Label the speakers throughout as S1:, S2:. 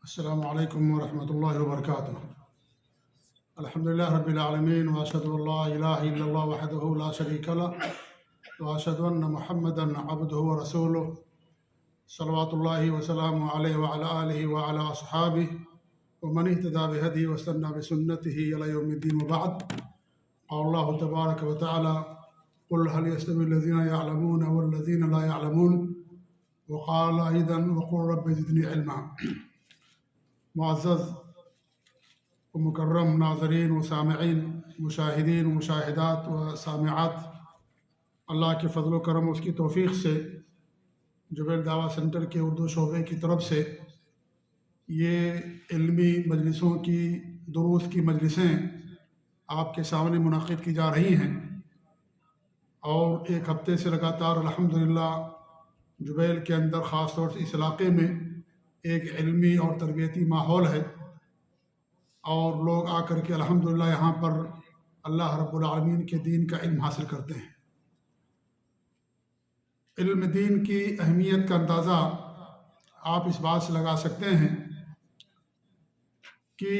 S1: السلام علیکم ورحمۃ اللہ وبرکاتہ۔ الحمدللہ رب العالمین واشہد ان لا الہ الا اللہ وحدہ لا شریک لہ واشہد ان محمدا عبدہ ورسولہ صلوات اللہ وسلام علیہ وعلی آلہ وعلی اصحابہ ومن اہتدی بہدیہ واستنى بسنتہ الی یوم الدین وبعد۔ قال اللہ تبارک وتعالی قل هل يستوي الذین يعلمون والذین لا يعلمون وقال ایضا وقل رب زدنی علما۔ معزز و مکرم ناظرین و سامعین، مشاہدین و مشاہدات و سامعات، اللہ کے فضل و کرم اس کی توفیق سے جبیل دعویٰ سینٹر کے اردو شعبے کی طرف سے یہ علمی مجلسوں کی دروس کی مجلسیں آپ کے سامنے منعقد کی جا رہی ہیں، اور ایک ہفتے سے لگاتار الحمدللہ جبیل کے اندر خاص طور سے اس علاقے میں ایک علمی اور تربیتی ماحول ہے، اور لوگ آ کر کے الحمدللہ یہاں پر اللہ رب العالمین کے دین کا علم حاصل کرتے ہیں۔ علم دین کی اہمیت کا اندازہ آپ اس بات سے لگا سکتے ہیں کہ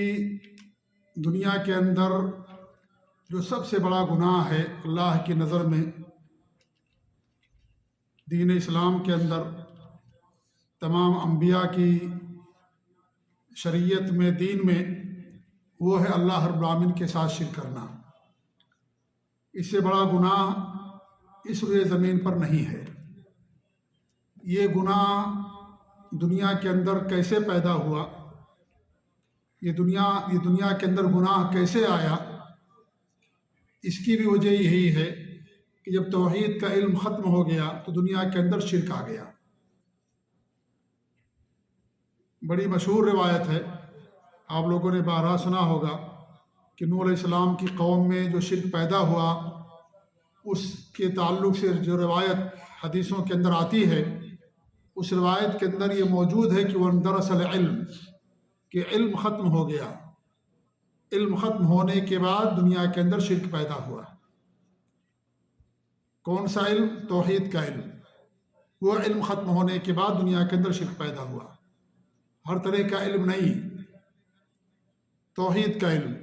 S1: دنیا کے اندر جو سب سے بڑا گناہ ہے اللہ کی نظر میں دین اسلام کے اندر، تمام انبیاء کی شریعت میں، دین میں، وہ ہے اللہ رب العالمین کے ساتھ شرک کرنا۔ اس سے بڑا گناہ اس روئے زمین پر نہیں ہے۔ یہ گناہ دنیا کے اندر کیسے پیدا ہوا، یہ دنیا کے اندر گناہ کیسے آیا، اس کی بھی وجہ یہی ہے کہ جب توحید کا علم ختم ہو گیا تو دنیا کے اندر شرک آ گیا۔ بڑی مشہور روایت ہے، آپ لوگوں نے بارہا سنا ہوگا کہ نوح علیہ السلام کی قوم میں جو شرک پیدا ہوا، اس کے تعلق سے جو روایت حدیثوں کے اندر آتی ہے، اس روایت کے اندر یہ موجود ہے کہ وَانْدَرَسَ الْعِلْمُ، کہ علم ختم ہو گیا۔ علم ختم ہونے کے بعد دنیا کے اندر شرک پیدا ہوا۔ کون سا علم؟ توحید کا علم۔ وہ علم ختم ہونے کے بعد دنیا کے اندر شرک پیدا ہوا۔ ہر طرح کا علم نہیں، توحید کا علم۔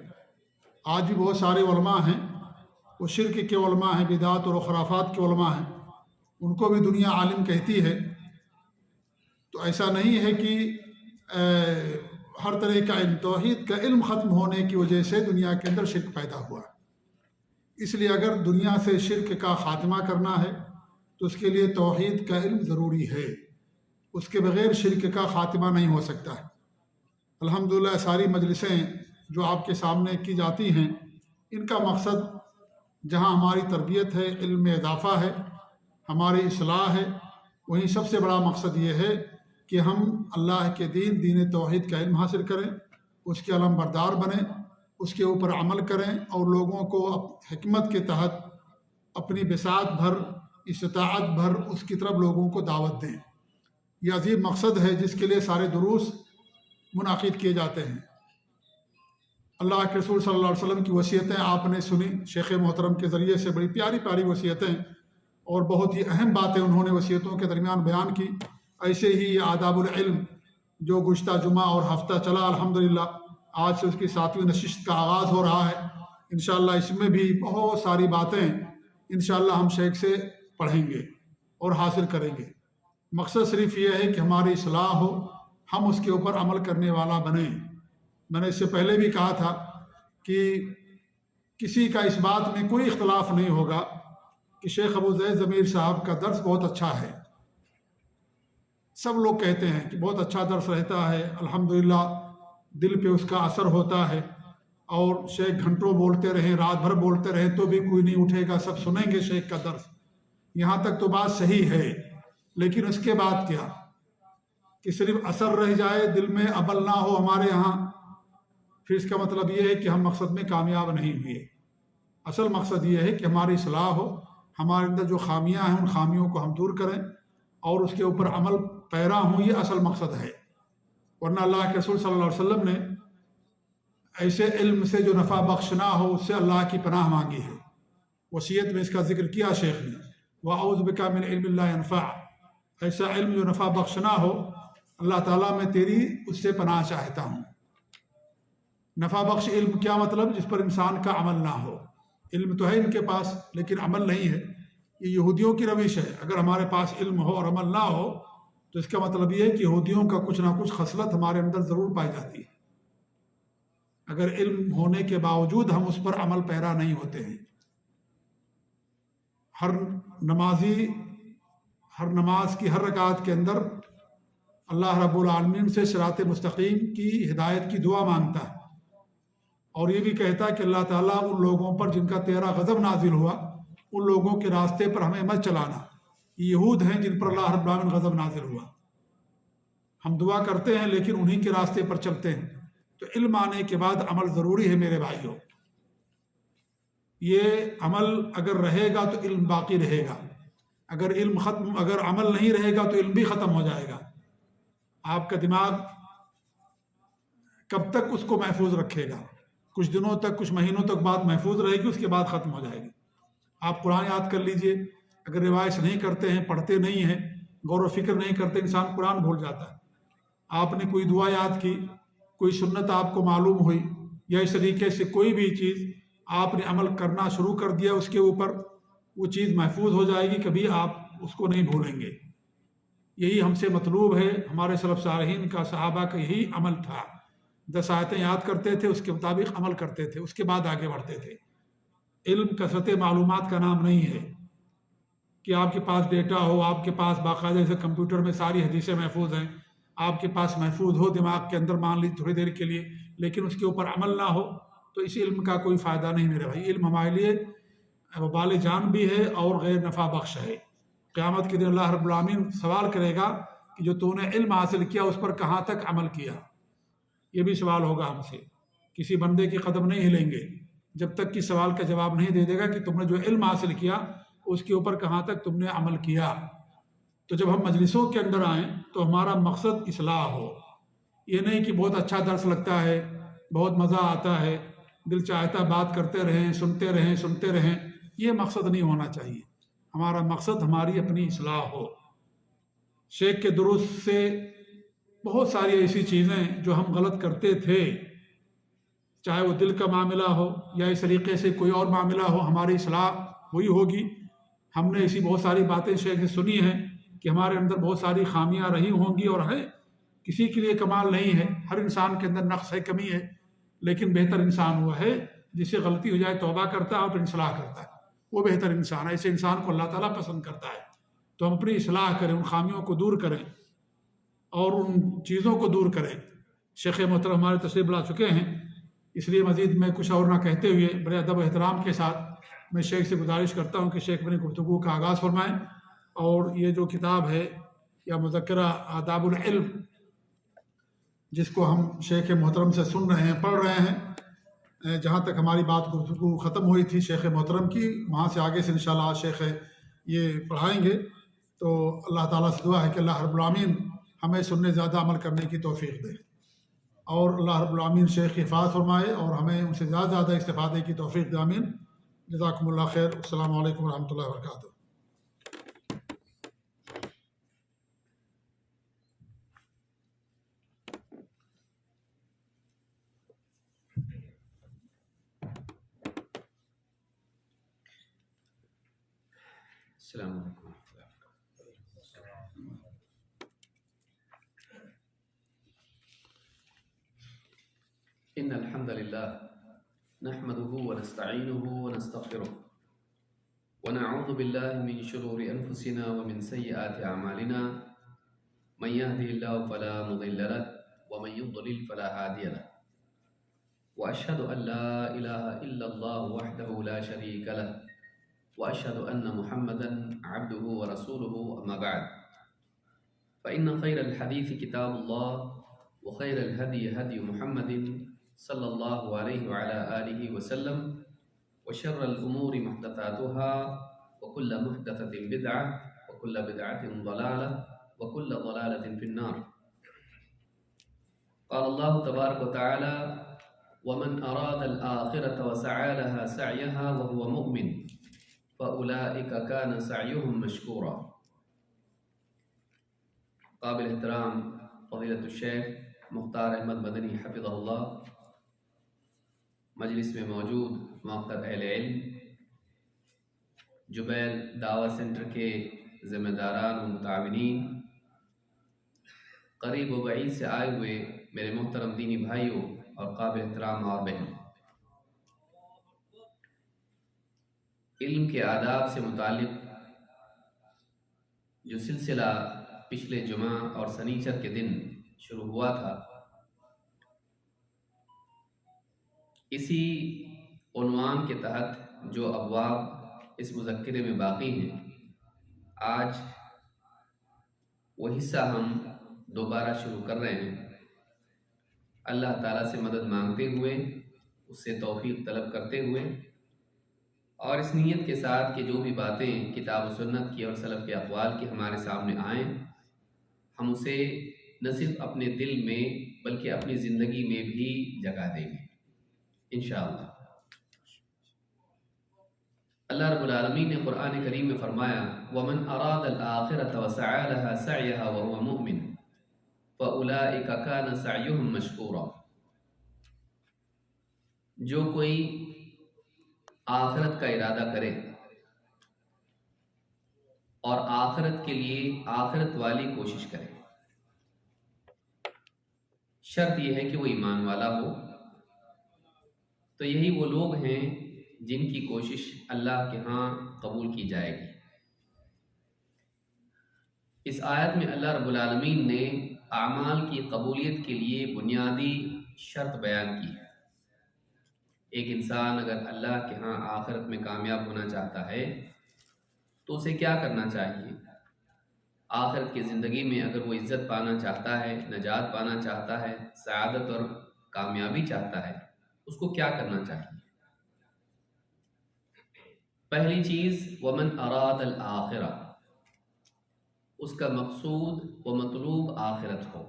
S1: آج بھی بہت سارے علماء ہیں، وہ شرک کے علماء ہیں، بدعات اور خرافات کے علماء ہیں، ان کو بھی دنیا عالم کہتی ہے۔ تو ایسا نہیں ہے کہ ہر طرح کا علم، توحید کا علم ختم ہونے کی وجہ سے دنیا کے اندر شرک پیدا ہوا۔ اس لیے اگر دنیا سے شرک کا خاتمہ کرنا ہے تو اس کے لیے توحید کا علم ضروری ہے، اس کے بغیر شرک کا خاتمہ نہیں ہو سکتا ہے۔ الحمدللہ ساری مجلسیں جو آپ کے سامنے کی جاتی ہیں، ان کا مقصد جہاں ہماری تربیت ہے، علم میں اضافہ ہے، ہماری اصلاح ہے، وہیں سب سے بڑا مقصد یہ ہے کہ ہم اللہ کے دین توحید کا علم حاصل کریں، اس کے علم بردار بنیں، اس کے اوپر عمل کریں، اور لوگوں کو حکمت کے تحت اپنی بساط بھر، استطاعت بھر اس کی طرف لوگوں کو دعوت دیں۔ یہ عظیم مقصد ہے جس کے لیے سارے دروس منعقد کیے جاتے ہیں۔ اللہ کے رسول صلی اللہ علیہ وسلم کی وصیتیں آپ نے سنی، شیخ محترم کے ذریعے سے بڑی پیاری پیاری وصیتیں اور بہت ہی اہم باتیں انہوں نے وصیتوں کے درمیان بیان کی۔ ایسے ہی یہ آداب العلم جو گزشتہ جمعہ اور ہفتہ چلا، الحمدللہ آج سے اس کی 7ویں نشست کا آغاز ہو رہا ہے۔ انشاءاللہ اس میں بھی بہت ساری باتیں انشاءاللہ ہم شیخ سے پڑھیں گے اور حاصل کریں گے۔ مقصد صرف یہ ہے کہ ہماری اصلاح ہو، ہم اس کے اوپر عمل کرنے والا بنیں۔ میں نے اس سے پہلے بھی کہا تھا کہ کسی کا اس بات میں کوئی اختلاف نہیں ہوگا کہ شیخ ابو زید ضمیر صاحب کا درس بہت اچھا ہے۔ سب لوگ کہتے ہیں کہ بہت اچھا درس رہتا ہے، الحمدللہ دل پہ اس کا اثر ہوتا ہے، اور شیخ گھنٹوں بولتے رہیں، رات بھر بولتے رہیں تو بھی کوئی نہیں اٹھے گا، سب سنیں گے شیخ کا درس۔ یہاں تک تو بات صحیح ہے، لیکن اس کے بعد کیا؟ کہ صرف اثر رہ جائے، دل میں عمل نہ ہو ہمارے ہاں، پھر اس کا مطلب یہ ہے کہ ہم مقصد میں کامیاب نہیں ہوئے۔ اصل مقصد یہ ہے کہ ہماری اصلاح ہو، ہمارے اندر جو خامیاں ہیں ان خامیوں کو ہم دور کریں اور اس کے اوپر عمل پیرا ہوں، یہ اصل مقصد ہے۔ ورنہ اللہ کے رسول صلی اللہ علیہ وسلم نے ایسے علم سے جو نفع بخش نہ ہو، اس سے اللہ کی پناہ مانگی ہے۔ وصیت میں اس کا ذکر کیا شیخ نے، وَأَعُوذُ بِكَ مِنْ عِلْمٍ لَا يَنْفَعُ، ایسا علم جو نفع بخش نہ ہو، اللہ تعالیٰ میں تیری اس سے پناہ چاہتا ہوں۔ نفع بخش علم کیا مطلب؟ جس پر انسان کا عمل نہ ہو۔ علم تو ہے ان کے پاس لیکن عمل نہیں ہے، یہ یہودیوں کی روش ہے۔ اگر ہمارے پاس علم ہو اور عمل نہ ہو تو اس کا مطلب یہ ہے کہ یہودیوں کا کچھ نہ کچھ خصلت ہمارے اندر ضرور پائی جاتی ہے۔ اگر علم ہونے کے باوجود ہم اس پر عمل پیرا نہیں ہوتے ہیں۔ ہر نمازی ہر نماز کی ہر رکعت کے اندر اللہ رب العالمین سے صراط مستقیم کی ہدایت کی دعا مانگتا ہے، اور یہ بھی کہتا ہے کہ اللہ تعالیٰ ان لوگوں پر جن کا تیرا غضب نازل ہوا، ان لوگوں کے راستے پر ہمیں مت چلانا۔ یہ یہود ہیں جن پر اللہ رب العالمین غضب نازل ہوا۔ ہم دعا کرتے ہیں لیکن انہی کے راستے پر چلتے ہیں۔ تو علم آنے کے بعد عمل ضروری ہے میرے بھائیوں۔ یہ عمل اگر رہے گا تو علم باقی رہے گا، اگر عمل نہیں رہے گا تو علم بھی ختم ہو جائے گا۔ آپ کا دماغ کب تک اس کو محفوظ رکھے گا؟ کچھ دنوں تک، کچھ مہینوں تک بات محفوظ رہے گی، اس کے بعد ختم ہو جائے گی۔ آپ قرآن یاد کر لیجئے، اگر روایت نہیں کرتے ہیں، پڑھتے نہیں ہیں، غور و فکر نہیں کرتے، انسان قرآن بھول جاتا ہے۔ آپ نے کوئی دعا یاد کی، کوئی سنت آپ کو معلوم ہوئی، یا اس طریقے سے کوئی بھی چیز آپ نے عمل کرنا شروع کر دیا، اس کے اوپر وہ چیز محفوظ ہو جائے گی، کبھی آپ اس کو نہیں بھولیں گے۔ یہی ہم سے مطلوب ہے۔ ہمارے سلف صالحین کا، صحابہ کا یہی عمل تھا۔ 10 آیتیں یاد کرتے تھے، اس کے مطابق عمل کرتے تھے، اس کے بعد آگے بڑھتے تھے۔ علم کثرت معلومات کا نام نہیں ہے کہ آپ کے پاس ڈیٹا ہو، آپ کے پاس باقاعدہ سے کمپیوٹر میں ساری حدیثیں محفوظ ہیں، آپ کے پاس محفوظ ہو دماغ کے اندر، مان لی تھوڑی دیر کے لیے، لیکن اس کے اوپر عمل نہ ہو تو اس علم کا کوئی فائدہ نہیں میرے بھائی۔ علم ہمارے لیے وبال جان بھی ہے اور غیر نفع بخش ہے۔ قیامت کے دن اللہ رب العالمین سوال کرے گا کہ جو تو نے علم حاصل کیا اس پر کہاں تک عمل کیا؟ یہ بھی سوال ہوگا ہم سے۔ کسی بندے کے قدم نہیں ہلیں گے جب تک کہ سوال کا جواب نہیں دے دے گا کہ تم نے جو علم حاصل کیا اس کے اوپر کہاں تک تم نے عمل کیا۔ تو جب ہم مجلسوں کے اندر آئیں تو ہمارا مقصد اصلاح ہو۔ یہ نہیں کہ بہت اچھا درس لگتا ہے، بہت مزہ آتا ہے، دل چاہتا بات کرتے رہیں، سنتے رہیں، یہ مقصد نہیں ہونا چاہیے۔ ہمارا مقصد ہماری اپنی اصلاح ہو۔ شیخ کے دروس سے بہت ساری ایسی چیزیں جو ہم غلط کرتے تھے، چاہے وہ دل کا معاملہ ہو یا اس طریقے سے کوئی اور معاملہ ہو، ہماری اصلاح ہوئی ہوگی۔ ہم نے ایسی بہت ساری باتیں شیخ سے سنی ہیں کہ ہمارے اندر بہت ساری خامیاں رہی ہوں گی اور ہیں۔ کسی کے لیے کمال نہیں ہے، ہر انسان کے اندر نقص ہے، کمی ہے، لیکن بہتر انسان وہ ہے جس سے غلطی ہو جائے توبہ کرتا ہے اور پھر اصلاح کرتا ہے، وہ بہتر انسان ہے۔ ایسے انسان کو اللہ تعالیٰ پسند کرتا ہے۔ تو ہم اپنی اصلاح کریں، ان خامیوں کو دور کریں اور ان چیزوں کو دور کریں۔ شیخ محترم ہمارے تشریف لا چکے ہیں، اس لیے مزید میں کچھ اور نہ کہتے ہوئے بڑے ادب و احترام کے ساتھ میں شیخ سے گزارش کرتا ہوں کہ شیخ اپنی گفتگو کا آغاز فرمائیں، اور یہ جو کتاب ہے یا مذکرہ آداب العلم، جس کو ہم شیخ محترم سے سن رہے ہیں، پڑھ رہے ہیں، جہاں تک ہماری بات گفتگو ختم ہوئی تھی شیخ محترم کی، وہاں سے آگے سے انشاءاللہ شیخ یہ پڑھائیں گے۔ تو اللہ تعالیٰ سے دعا ہے کہ اللہ رب العالمین ہمیں سننے زیادہ عمل کرنے کی توفیق دے، اور اللہ رب العالمین شیخ کی حفاظت فرمائے اور ہمیں ان سے زیادہ استفادے کی توفیق دے، آمین۔ جزاکم اللہ خیر۔ السلام علیکم ورحمۃ اللہ وبرکاتہ۔
S2: السلام علیکم۔ ان الحمد لله نحمده ونستعينه ونستغفره ونعوذ بالله من شرور انفسنا ومن سيئات اعمالنا، من يهده الله فلا مضل له ومن يضلل فلا هادي له، واشهد ان لا اله الا الله وحده لا شريك له، واشهد ان محمدا عبده ورسوله، اما بعد، فان خير الحديث كتاب الله، وخير الهدي هدي محمد صلى الله عليه وعلى آله وسلم، وشر الأمور محدثاتها، وكل محدثة بدعة، وكل بدعة ضلالة، وكل ضلالة في النار۔ قال الله تبارك وتعالى: ومن أراد الآخرة وسعى لها سعيها وهو مؤمن فأولئك كان سعيهم مشكورا۔ قابل احترام فضیلۃ الشیخ مختار احمد مدنی حفظہ اللہ، مجلس میں موجود موقر اہل علم، جبیل دعوت سینٹر کے ذمہ داران و متعاونین، قریب و بعید سے آئے ہوئے میرے محترم دینی بھائیوں اور قابل احترام اور بہن، علم کے آداب سے متعلق جو سلسلہ پچھلے جمعہ اور سنیچر کے دن شروع ہوا تھا، اسی عنوان کے تحت جو ابواب اس مذکرے میں باقی ہیں، آج وہ حصہ ہم دوبارہ شروع کر رہے ہیں، اللہ تعالیٰ سے مدد مانگتے ہوئے، اس سے توفیق طلب کرتے ہوئے، اور اس نیت کے ساتھ کہ جو بھی باتیں کتاب و سنت کی اور سلف کے اقوال کی ہمارے سامنے آئیں، ہم اسے نہ صرف اپنے دل میں بلکہ اپنی زندگی میں بھی جگہ دیں گے انشاءاللہ۔ اللہ رب العالمین نے قرآن کریم میں فرمایا وَمَنْ أَرَادَ الْآخِرَةَ وَسَعَى لَهَا سَعْيَهَا وَهُوَ مُؤْمِنٌ فَأُولَئِكَ كَانَ سَعْيُهُمْ مَشْكُورًا۔ جو کوئی آخرت کا ارادہ کرے اور آخرت کے لیے آخرت والی کوشش کرے، شرط یہ ہے کہ وہ ایمان والا ہو، تو یہی وہ لوگ ہیں جن کی کوشش اللہ کے ہاں قبول کی جائے گی۔ اس آیت میں اللہ رب العالمین نے اعمال کی قبولیت کے لیے بنیادی شرط بیان کی ہے۔ ایک انسان اگر اللہ کے ہاں آخرت میں کامیاب ہونا چاہتا ہے تو اسے کیا کرنا چاہیے؟ آخرت کی زندگی میں اگر وہ عزت پانا چاہتا ہے، نجات پانا چاہتا ہے، سعادت اور کامیابی چاہتا ہے، اس کو کیا کرنا چاہیے؟ پہلی چیز وَمَنْ أَرَادَ الْآخِرَةَ، اس کا مقصود و مطلوب آخرت ہو،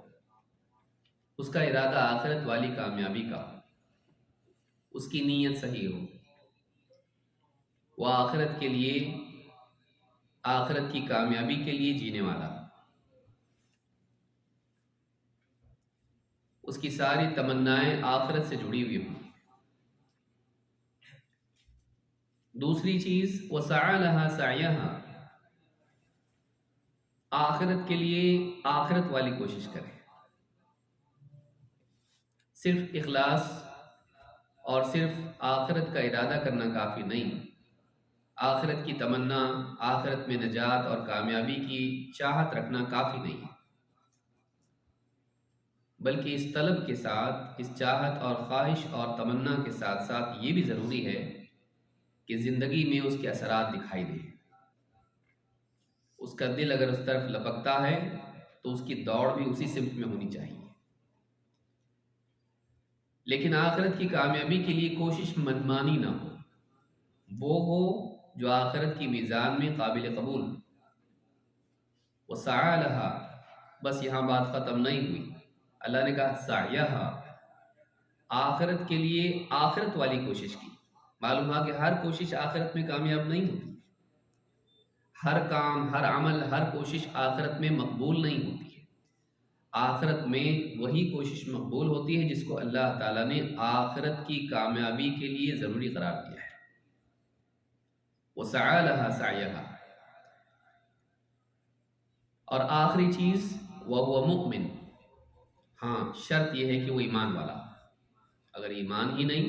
S2: اس کا ارادہ آخرت والی کامیابی کا ہو، اس کی نیت صحیح ہو، وہ آخرت کے لیے، آخرت کی کامیابی کے لیے جینے والا، اس کی ساری تمنائیں آخرت سے جڑی ہوئی ہوں۔ دوسری چیز وَسَعَى لَهَا سَعْيَهَا، آخرت کے لیے آخرت والی کوشش کرے۔ صرف اخلاص اور صرف آخرت کا ارادہ کرنا کافی نہیں، آخرت کی تمنا، آخرت میں نجات اور کامیابی کی چاہت رکھنا کافی نہیں، بلکہ اس طلب کے ساتھ، اس چاہت اور خواہش اور تمنا کے ساتھ ساتھ یہ بھی ضروری ہے کہ زندگی میں اس کے اثرات دکھائی دیں۔ اس کا دل اگر اس طرف لپکتا ہے تو اس کی دوڑ بھی اسی سمت میں ہونی چاہیے۔ لیکن آخرت کی کامیابی کے لیے کوشش منمانی نہ ہو، وہ ہو جو آخرت کی میزان میں قابل قبول۔ وَسَعَى لَهَا، بس یہاں بات ختم نہیں ہوئی، اللہ نے کہا سعیہا، آخرت کے لیے آخرت والی کوشش کی۔ معلوم ہے کہ ہر کوشش آخرت میں کامیاب نہیں ہوتی، ہر کام، ہر عمل، ہر کوشش آخرت میں مقبول نہیں ہوتی ہے۔ آخرت میں وہی کوشش مقبول ہوتی ہے جس کو اللہ تعالیٰ نے آخرت کی کامیابی کے لیے ضروری قرار دیا ہے۔ وَسَعَى لَهَا سَعْيَهَا، اور آخری چیز وَهُوَ مُؤْمِنٌ، ہاں شرط یہ ہے کہ وہ ایمان والا، اگر ایمان ہی نہیں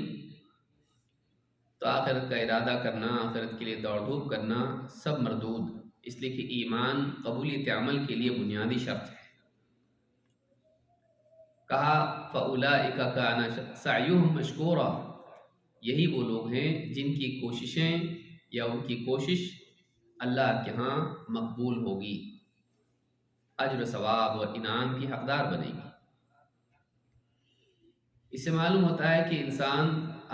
S2: تو آخرت کا ارادہ کرنا، آخرت کے لیے دوڑ دھوپ کرنا سب مردود، اس لیے کہ ایمان قبولیت عمل کے لیے بنیادی شرط ہے۔ کہا فَأُولَئِكَ كَانَ سَعْيُهُمْ مَشْكُورًا، یہی وہ لوگ ہیں جن کی کوششیں یا ان کی کوشش اللہ کے ہاں مقبول ہوگی، اجر و ثواب اور انعام کی حقدار بنے گی۔ اس سے معلوم ہوتا ہے کہ انسان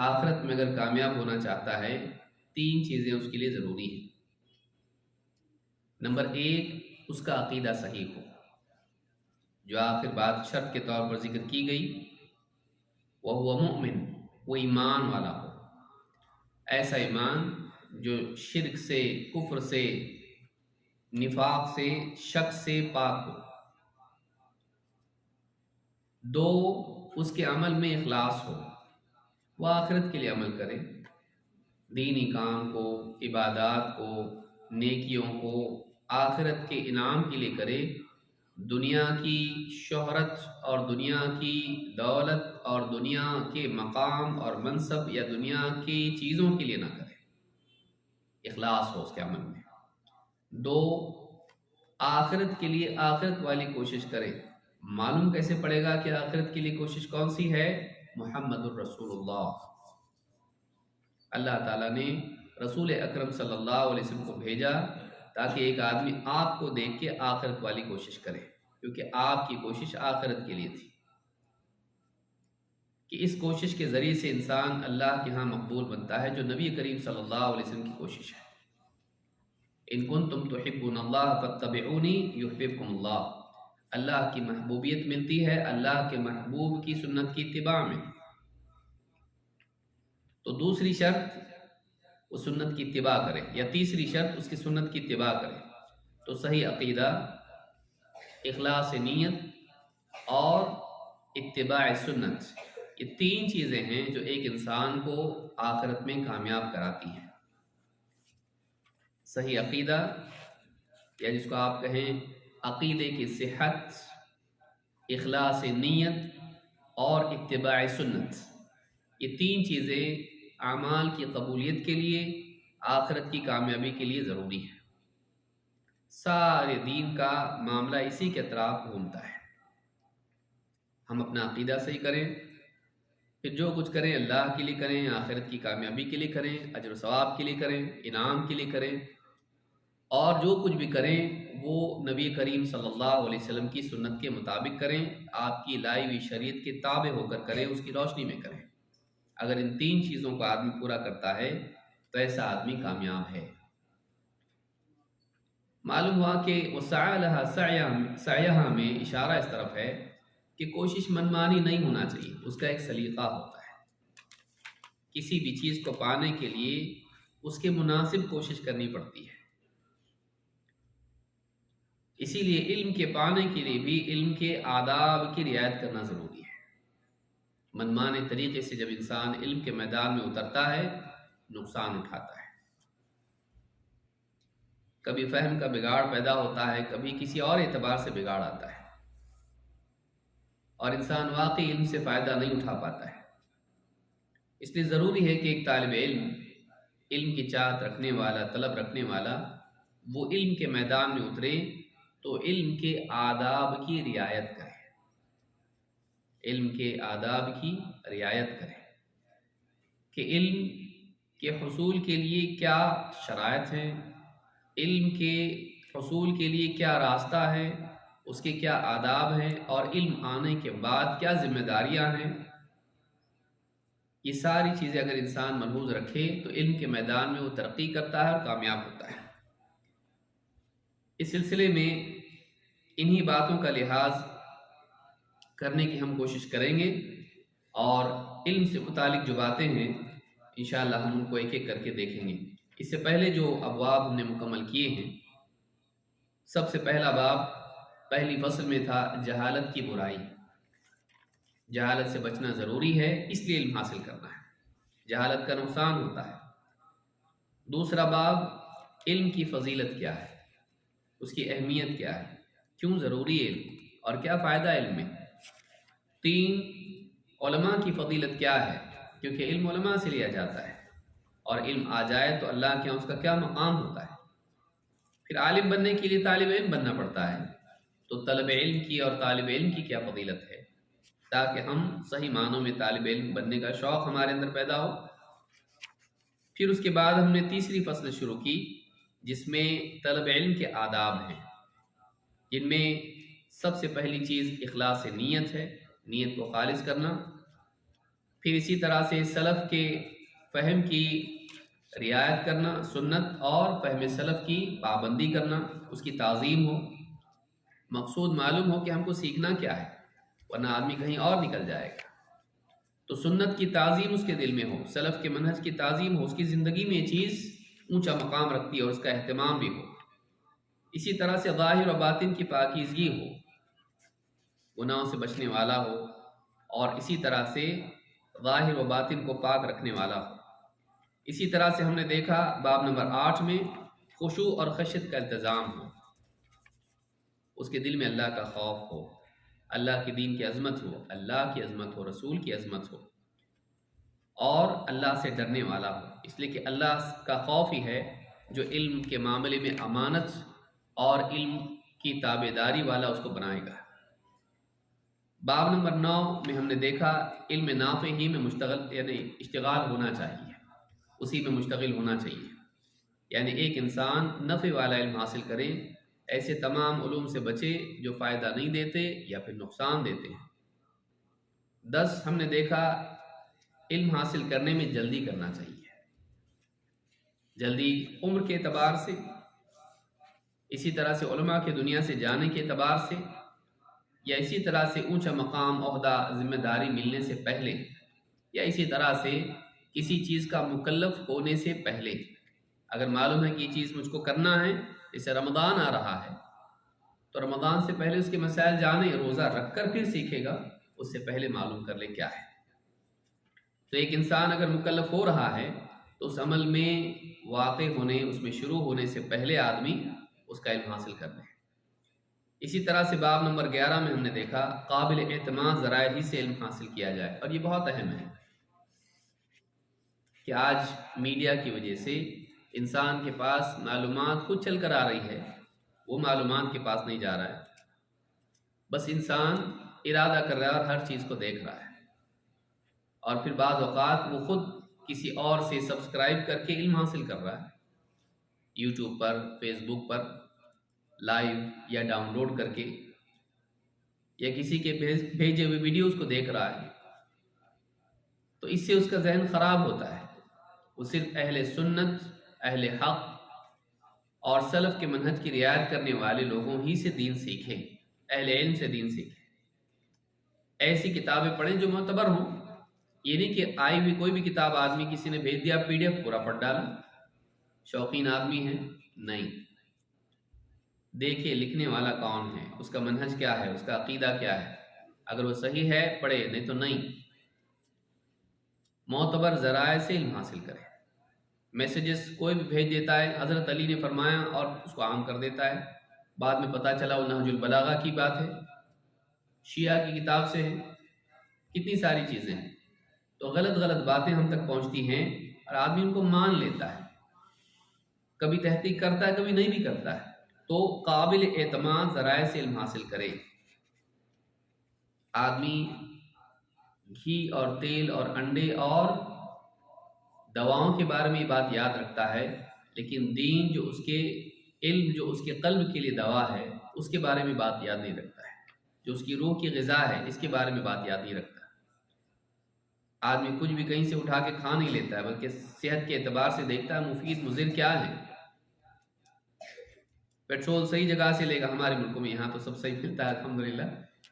S2: آخرت میں اگر کامیاب ہونا چاہتا ہے، تین چیزیں اس کے لیے ضروری ہیں۔ نمبر ایک، اس کا عقیدہ صحیح ہو، جو آخر بات شرط کے طور پر ذکر کی گئی، وَهُوَ مُؤْمِن، وہ ایمان والا ہو، ایسا ایمان جو شرک سے، کفر سے، نفاق سے، شک سے پاک ہو۔ دو اس کے عمل میں اخلاص ہو، وہ آخرت کے لیے عمل کرے، دینی کام کو، عبادات کو، نیکیوں کو آخرت کے انعام کے لیے کرے، دنیا کی شہرت اور دنیا کی دولت اور دنیا کے مقام اور منصب یا دنیا کی چیزوں کے لیے نہ کرے، اخلاص ہو اس کے عمل میں۔ دو، آخرت کے لیے آخرت والی کوشش کرے۔ معلوم کیسے پڑے گا کہ آخرت کے لیے کوشش کون سی ہے؟ محمد الرسول اللہ، اللہ تعالیٰ نے رسول اکرم صلی اللہ علیہ وسلم کو بھیجا تاکہ ایک آدمی آپ کو دیکھ کے آخرت والی کوشش کرے، کیونکہ آپ کی کوشش آخرت کے لیے تھی، کہ اس کوشش کے ذریعے سے انسان اللہ کے ہاں مقبول بنتا ہے، جو نبی کریم صلی اللہ علیہ وسلم کی کوشش ہے۔ ان کنتم تحبون اللہ فاتبعونی یحببکم اللہ، اللہ کی محبوبیت ملتی ہے اللہ کے محبوب کی سنت کی اتباع میں۔ تو دوسری شرط وہ سنت کی اتباع کرے، یا تیسری شرط اس کی سنت کی اتباع کرے۔ تو صحیح عقیدہ، اخلاص نیت اور اتباع سنت، یہ تین چیزیں ہیں جو ایک انسان کو آخرت میں کامیاب کراتی ہیں۔ صحیح عقیدہ، یا جس کو آپ کہیں عقیدے کی صحت، اخلاص نیت اور اتباع سنت، یہ تین چیزیں اعمال کی قبولیت کے لیے، آخرت کی کامیابی کے لیے ضروری ہے۔ سارے دین کا معاملہ اسی کے اطراف گھومتا ہے۔ ہم اپنا عقیدہ صحیح کریں، پھر جو کچھ کریں اللہ کے لیے کریں، آخرت کی کامیابی کے لیے کریں، اجر و ثواب کے لیے کریں، انعام کے لیے کریں، اور جو کچھ بھی کریں وہ نبی کریم صلی اللہ علیہ وسلم کی سنت کے مطابق کریں، آپ کی لائی ہوئی شریعت کے تابع ہو کر کریں، اس کی روشنی میں کریں۔ اگر ان تین چیزوں کو آدمی پورا کرتا ہے تو ایسا آدمی کامیاب ہے۔ معلوم ہوا کہ وَسَعَى لَهَا سَعْيَهَا میں اشارہ اس طرف ہے کہ کوشش منمانی نہیں ہونا چاہیے، اس کا ایک سلیقہ ہوتا ہے۔ کسی بھی چیز کو پانے کے لیے اس کے مناسب کوشش کرنی پڑتی ہے۔ اسی لیے علم کے پانے کے لیے بھی علم کے آداب کی رعایت کرنا ضروری ہے۔ منمانے طریقے سے جب انسان علم کے میدان میں اترتا ہے، نقصان اٹھاتا ہے۔ کبھی فہم کا بگاڑ پیدا ہوتا ہے، کبھی کسی اور اعتبار سے بگاڑ آتا ہے، اور انسان واقعی علم سے فائدہ نہیں اٹھا پاتا ہے۔ اس لیے ضروری ہے کہ ایک طالب علم، علم کی چاہت رکھنے والا، طلب رکھنے والا، وہ علم کے میدان میں اترے تو علم کے آداب کی رعایت کرے، علم کے آداب کی رعایت کرے کہ علم کے حصول کے لیے کیا شرائط ہیں، علم کے حصول کے لیے کیا راستہ ہے، اس کے کیا آداب ہیں، اور علم آنے کے بعد کیا ذمہ داریاں ہیں۔ یہ ساری چیزیں اگر انسان ملحوظ رکھے تو علم کے میدان میں وہ ترقی کرتا ہے اور کامیاب ہوتا ہے۔ اس سلسلے میں انہی باتوں کا لحاظ کرنے کی ہم کوشش کریں گے، اور علم سے متعلق جو باتیں ہیں انشاءاللہ ہم ان کو ایک ایک کر کے دیکھیں گے۔ اس سے پہلے جو ابواب ہم نے مکمل کیے ہیں، سب سے پہلا باب پہلی فصل میں تھا جہالت کی برائی۔ جہالت سے بچنا ضروری ہے، اس لیے علم حاصل کرنا ہے، جہالت کا نقصان ہوتا ہے۔ دوسرا باب علم کی فضیلت کیا ہے، اس کی اہمیت کیا ہے، کیوں ضروری ہے علم اور کیا فائدہ علم میں۔ تین، علماء کی فضیلت کیا ہے، کیونکہ علم علماء سے لیا جاتا ہے، اور علم آ جائے تو اللہ کے یہاں اس کا کیا مقام ہوتا ہے۔ پھر عالم بننے کے لیے طالب علم بننا پڑتا ہے، تو طلب علم کی اور طالب علم کی کیا فضیلت ہے، تاکہ ہم صحیح معنوں میں طالب علم بننے کا شوق ہمارے اندر پیدا ہو۔ پھر اس کے بعد ہم نے تیسری فصل شروع کی جس میں طلب علم کے آداب ہیں، جن میں سب سے پہلی چیز اخلاص نیت ہے، نیت کو خالص کرنا۔ پھر اسی طرح سے سلف کے فہم کی رعایت کرنا، سنت اور فہم سلف کی پابندی کرنا، اس کی تعظیم ہو، مقصود معلوم ہو کہ ہم کو سیکھنا کیا ہے، ورنہ آدمی کہیں اور نکل جائے گا۔ تو سنت کی تعظیم اس کے دل میں ہو، سلف کے منہج کی تعظیم ہو، اس کی زندگی میں یہ چیز اونچا مقام رکھتی ہے اور اس کا اہتمام بھی ہو۔ اسی طرح سے ظاہر و باطن کی پاکیزگی ہو، گناہوں سے بچنے والا ہو اور اسی طرح سے ظاہر و باطن کو پاک رکھنے والا ہو۔ اسی طرح سے ہم نے دیکھا باب نمبر 8 میں خشوع اور خشیت کا التزام ہو، اس کے دل میں اللہ کا خوف ہو، اللہ کے دین کی عظمت ہو، اللہ کی عظمت ہو، رسول کی عظمت ہو، اور اللہ سے ڈرنے والا ہو، اس لیے کہ اللہ کا خوف ہی ہے جو علم کے معاملے میں امانت اور علم کی تابعداری والا اس کو بنائے گا۔ باب نمبر 9 میں ہم نے دیکھا علم نافع ہی میں مشتغل یعنی اشتغال ہونا چاہیے، اسی میں مشتغل ہونا چاہیے، یعنی ایک انسان نفع والا علم حاصل کرے، ایسے تمام علوم سے بچے جو فائدہ نہیں دیتے یا پھر نقصان دیتے ہیں۔ 10 ہم نے دیکھا علم حاصل کرنے میں جلدی کرنا چاہیے، جلدی عمر کے اعتبار سے، اسی طرح سے علماء کے دنیا سے جانے کے اعتبار سے، یا اسی طرح سے اونچا مقام، عہدہ، ذمہ داری ملنے سے پہلے، یا اسی طرح سے کسی چیز کا مکلف ہونے سے پہلے۔ اگر معلوم ہے کہ یہ چیز مجھ کو کرنا ہے، جیسے رمضان آ رہا ہے تو رمضان سے پہلے اس کے مسائل جانے، روزہ رکھ کر پھر سیکھے گا، اس سے پہلے معلوم کر لے کیا ہے۔ تو ایک انسان اگر مکلف ہو رہا ہے تو اس عمل میں واقع ہونے، اس میں شروع ہونے سے پہلے آدمی اس کا علم حاصل کر لے۔ اسی طرح سے باب نمبر 11 میں ہم نے دیکھا قابل اعتماد ذرائع ہی سے علم حاصل کیا جائے، اور یہ بہت اہم ہے کہ آج میڈیا کی وجہ سے انسان کے پاس معلومات خود چل کر آ رہی ہے، وہ معلومات کے پاس نہیں جا رہا ہے، بس انسان ارادہ کر رہا ہے اور ہر چیز کو دیکھ رہا ہے، اور پھر بعض اوقات وہ خود کسی اور سے سبسکرائب کر کے علم حاصل کر رہا ہے، یوٹیوب پر، فیس بک پر لائیو یا ڈاؤن لوڈ کر کے، یا کسی کے بھیجے ہوئے ویڈیوز کو دیکھ رہا ہے، تو اس سے اس کا ذہن خراب ہوتا ہے۔ وہ صرف اہل سنت، اہل حق اور سلف کے منہج کی رعایت کرنے والے لوگوں ہی سے دین سیکھیں، اہل علم سے دین سیکھیں، ایسی کتابیں پڑھیں جو معتبر ہوں۔ یہ نہیں کہ آئی ہوئی کوئی بھی کتاب آدمی کسی نے بھیج دیا پی ڈی ایف پورا پڑھ ڈالا، شوقین آدمی ہے، نہیں، دیکھے لکھنے والا کون ہے، اس کا منہج کیا ہے، اس کا عقیدہ کیا ہے، اگر وہ صحیح ہے پڑھے، نہیں تو نہیں۔ معتبر ذرائع سے علم حاصل کرے۔ میسیجز کوئی بھی بھیج دیتا ہے، حضرت علی نے فرمایا اور اس کو عام کر دیتا ہے، بعد میں پتہ چلا وہ نہج البلاغہ کی بات ہے، شیعہ کی کتاب سے ہے، کتنی ساری چیزیں ہیں، تو غلط غلط باتیں ہم تک پہنچتی ہیں اور آدمی ان کو مان لیتا ہے، کبھی تحقیق کرتا ہے کبھی نہیں بھی کرتا ہے۔ تو قابل اعتماد ذرائع سے علم حاصل کرے۔ آدمی گھی اور تیل اور انڈے اور دواؤں کے بارے میں یہ بات یاد رکھتا ہے، لیکن دین جو اس کے علم جو اس کے قلب کے لیے دوا ہے، اس کے بارے میں بات یاد نہیں رکھتا ہے، جو اس کی روح کی غذا ہے اس کے بارے میں بات یاد نہیں رکھتا۔ آدمی کچھ بھی کہیں سے اٹھا کے کھا نہیں لیتا ہے، بلکہ صحت کے اعتبار سے دیکھتا ہے مفید مضر کیا ہے۔ پیٹرول صحیح جگہ سے لے گا، ہمارے ملکوں میں یہاں تو سب صحیح ملتا ہے الحمدللہ،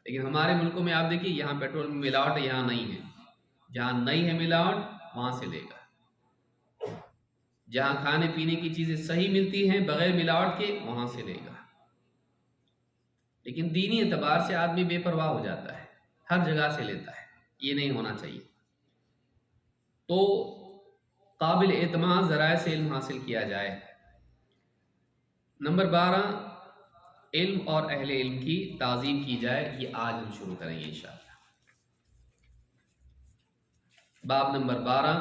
S2: لیکن ہمارے ملکوں میں آپ دیکھیے یہاں پیٹرول میں ملاوٹ ہے، یہاں نہیں ہے، جہاں نہیں ہے ملاوٹ وہاں سے لے گا، جہاں کھانے پینے کی چیزیں صحیح ملتی ہیں بغیر ملاوٹ کے وہاں سے لے گا۔ لیکن دینی اعتبار سے آدمی بے پرواہ ہو جاتا ہے، ہر جگہ سے لیتا ہے، یہ نہیں ہونا چاہیے۔ تو قابل اعتماد ذرائع سے علم حاصل کیا جائے۔ نمبر 12 علم اور اہل علم کی تعظیم کی جائے، یہ آج ہم شروع کریں گے انشاءاللہ۔ باب نمبر 12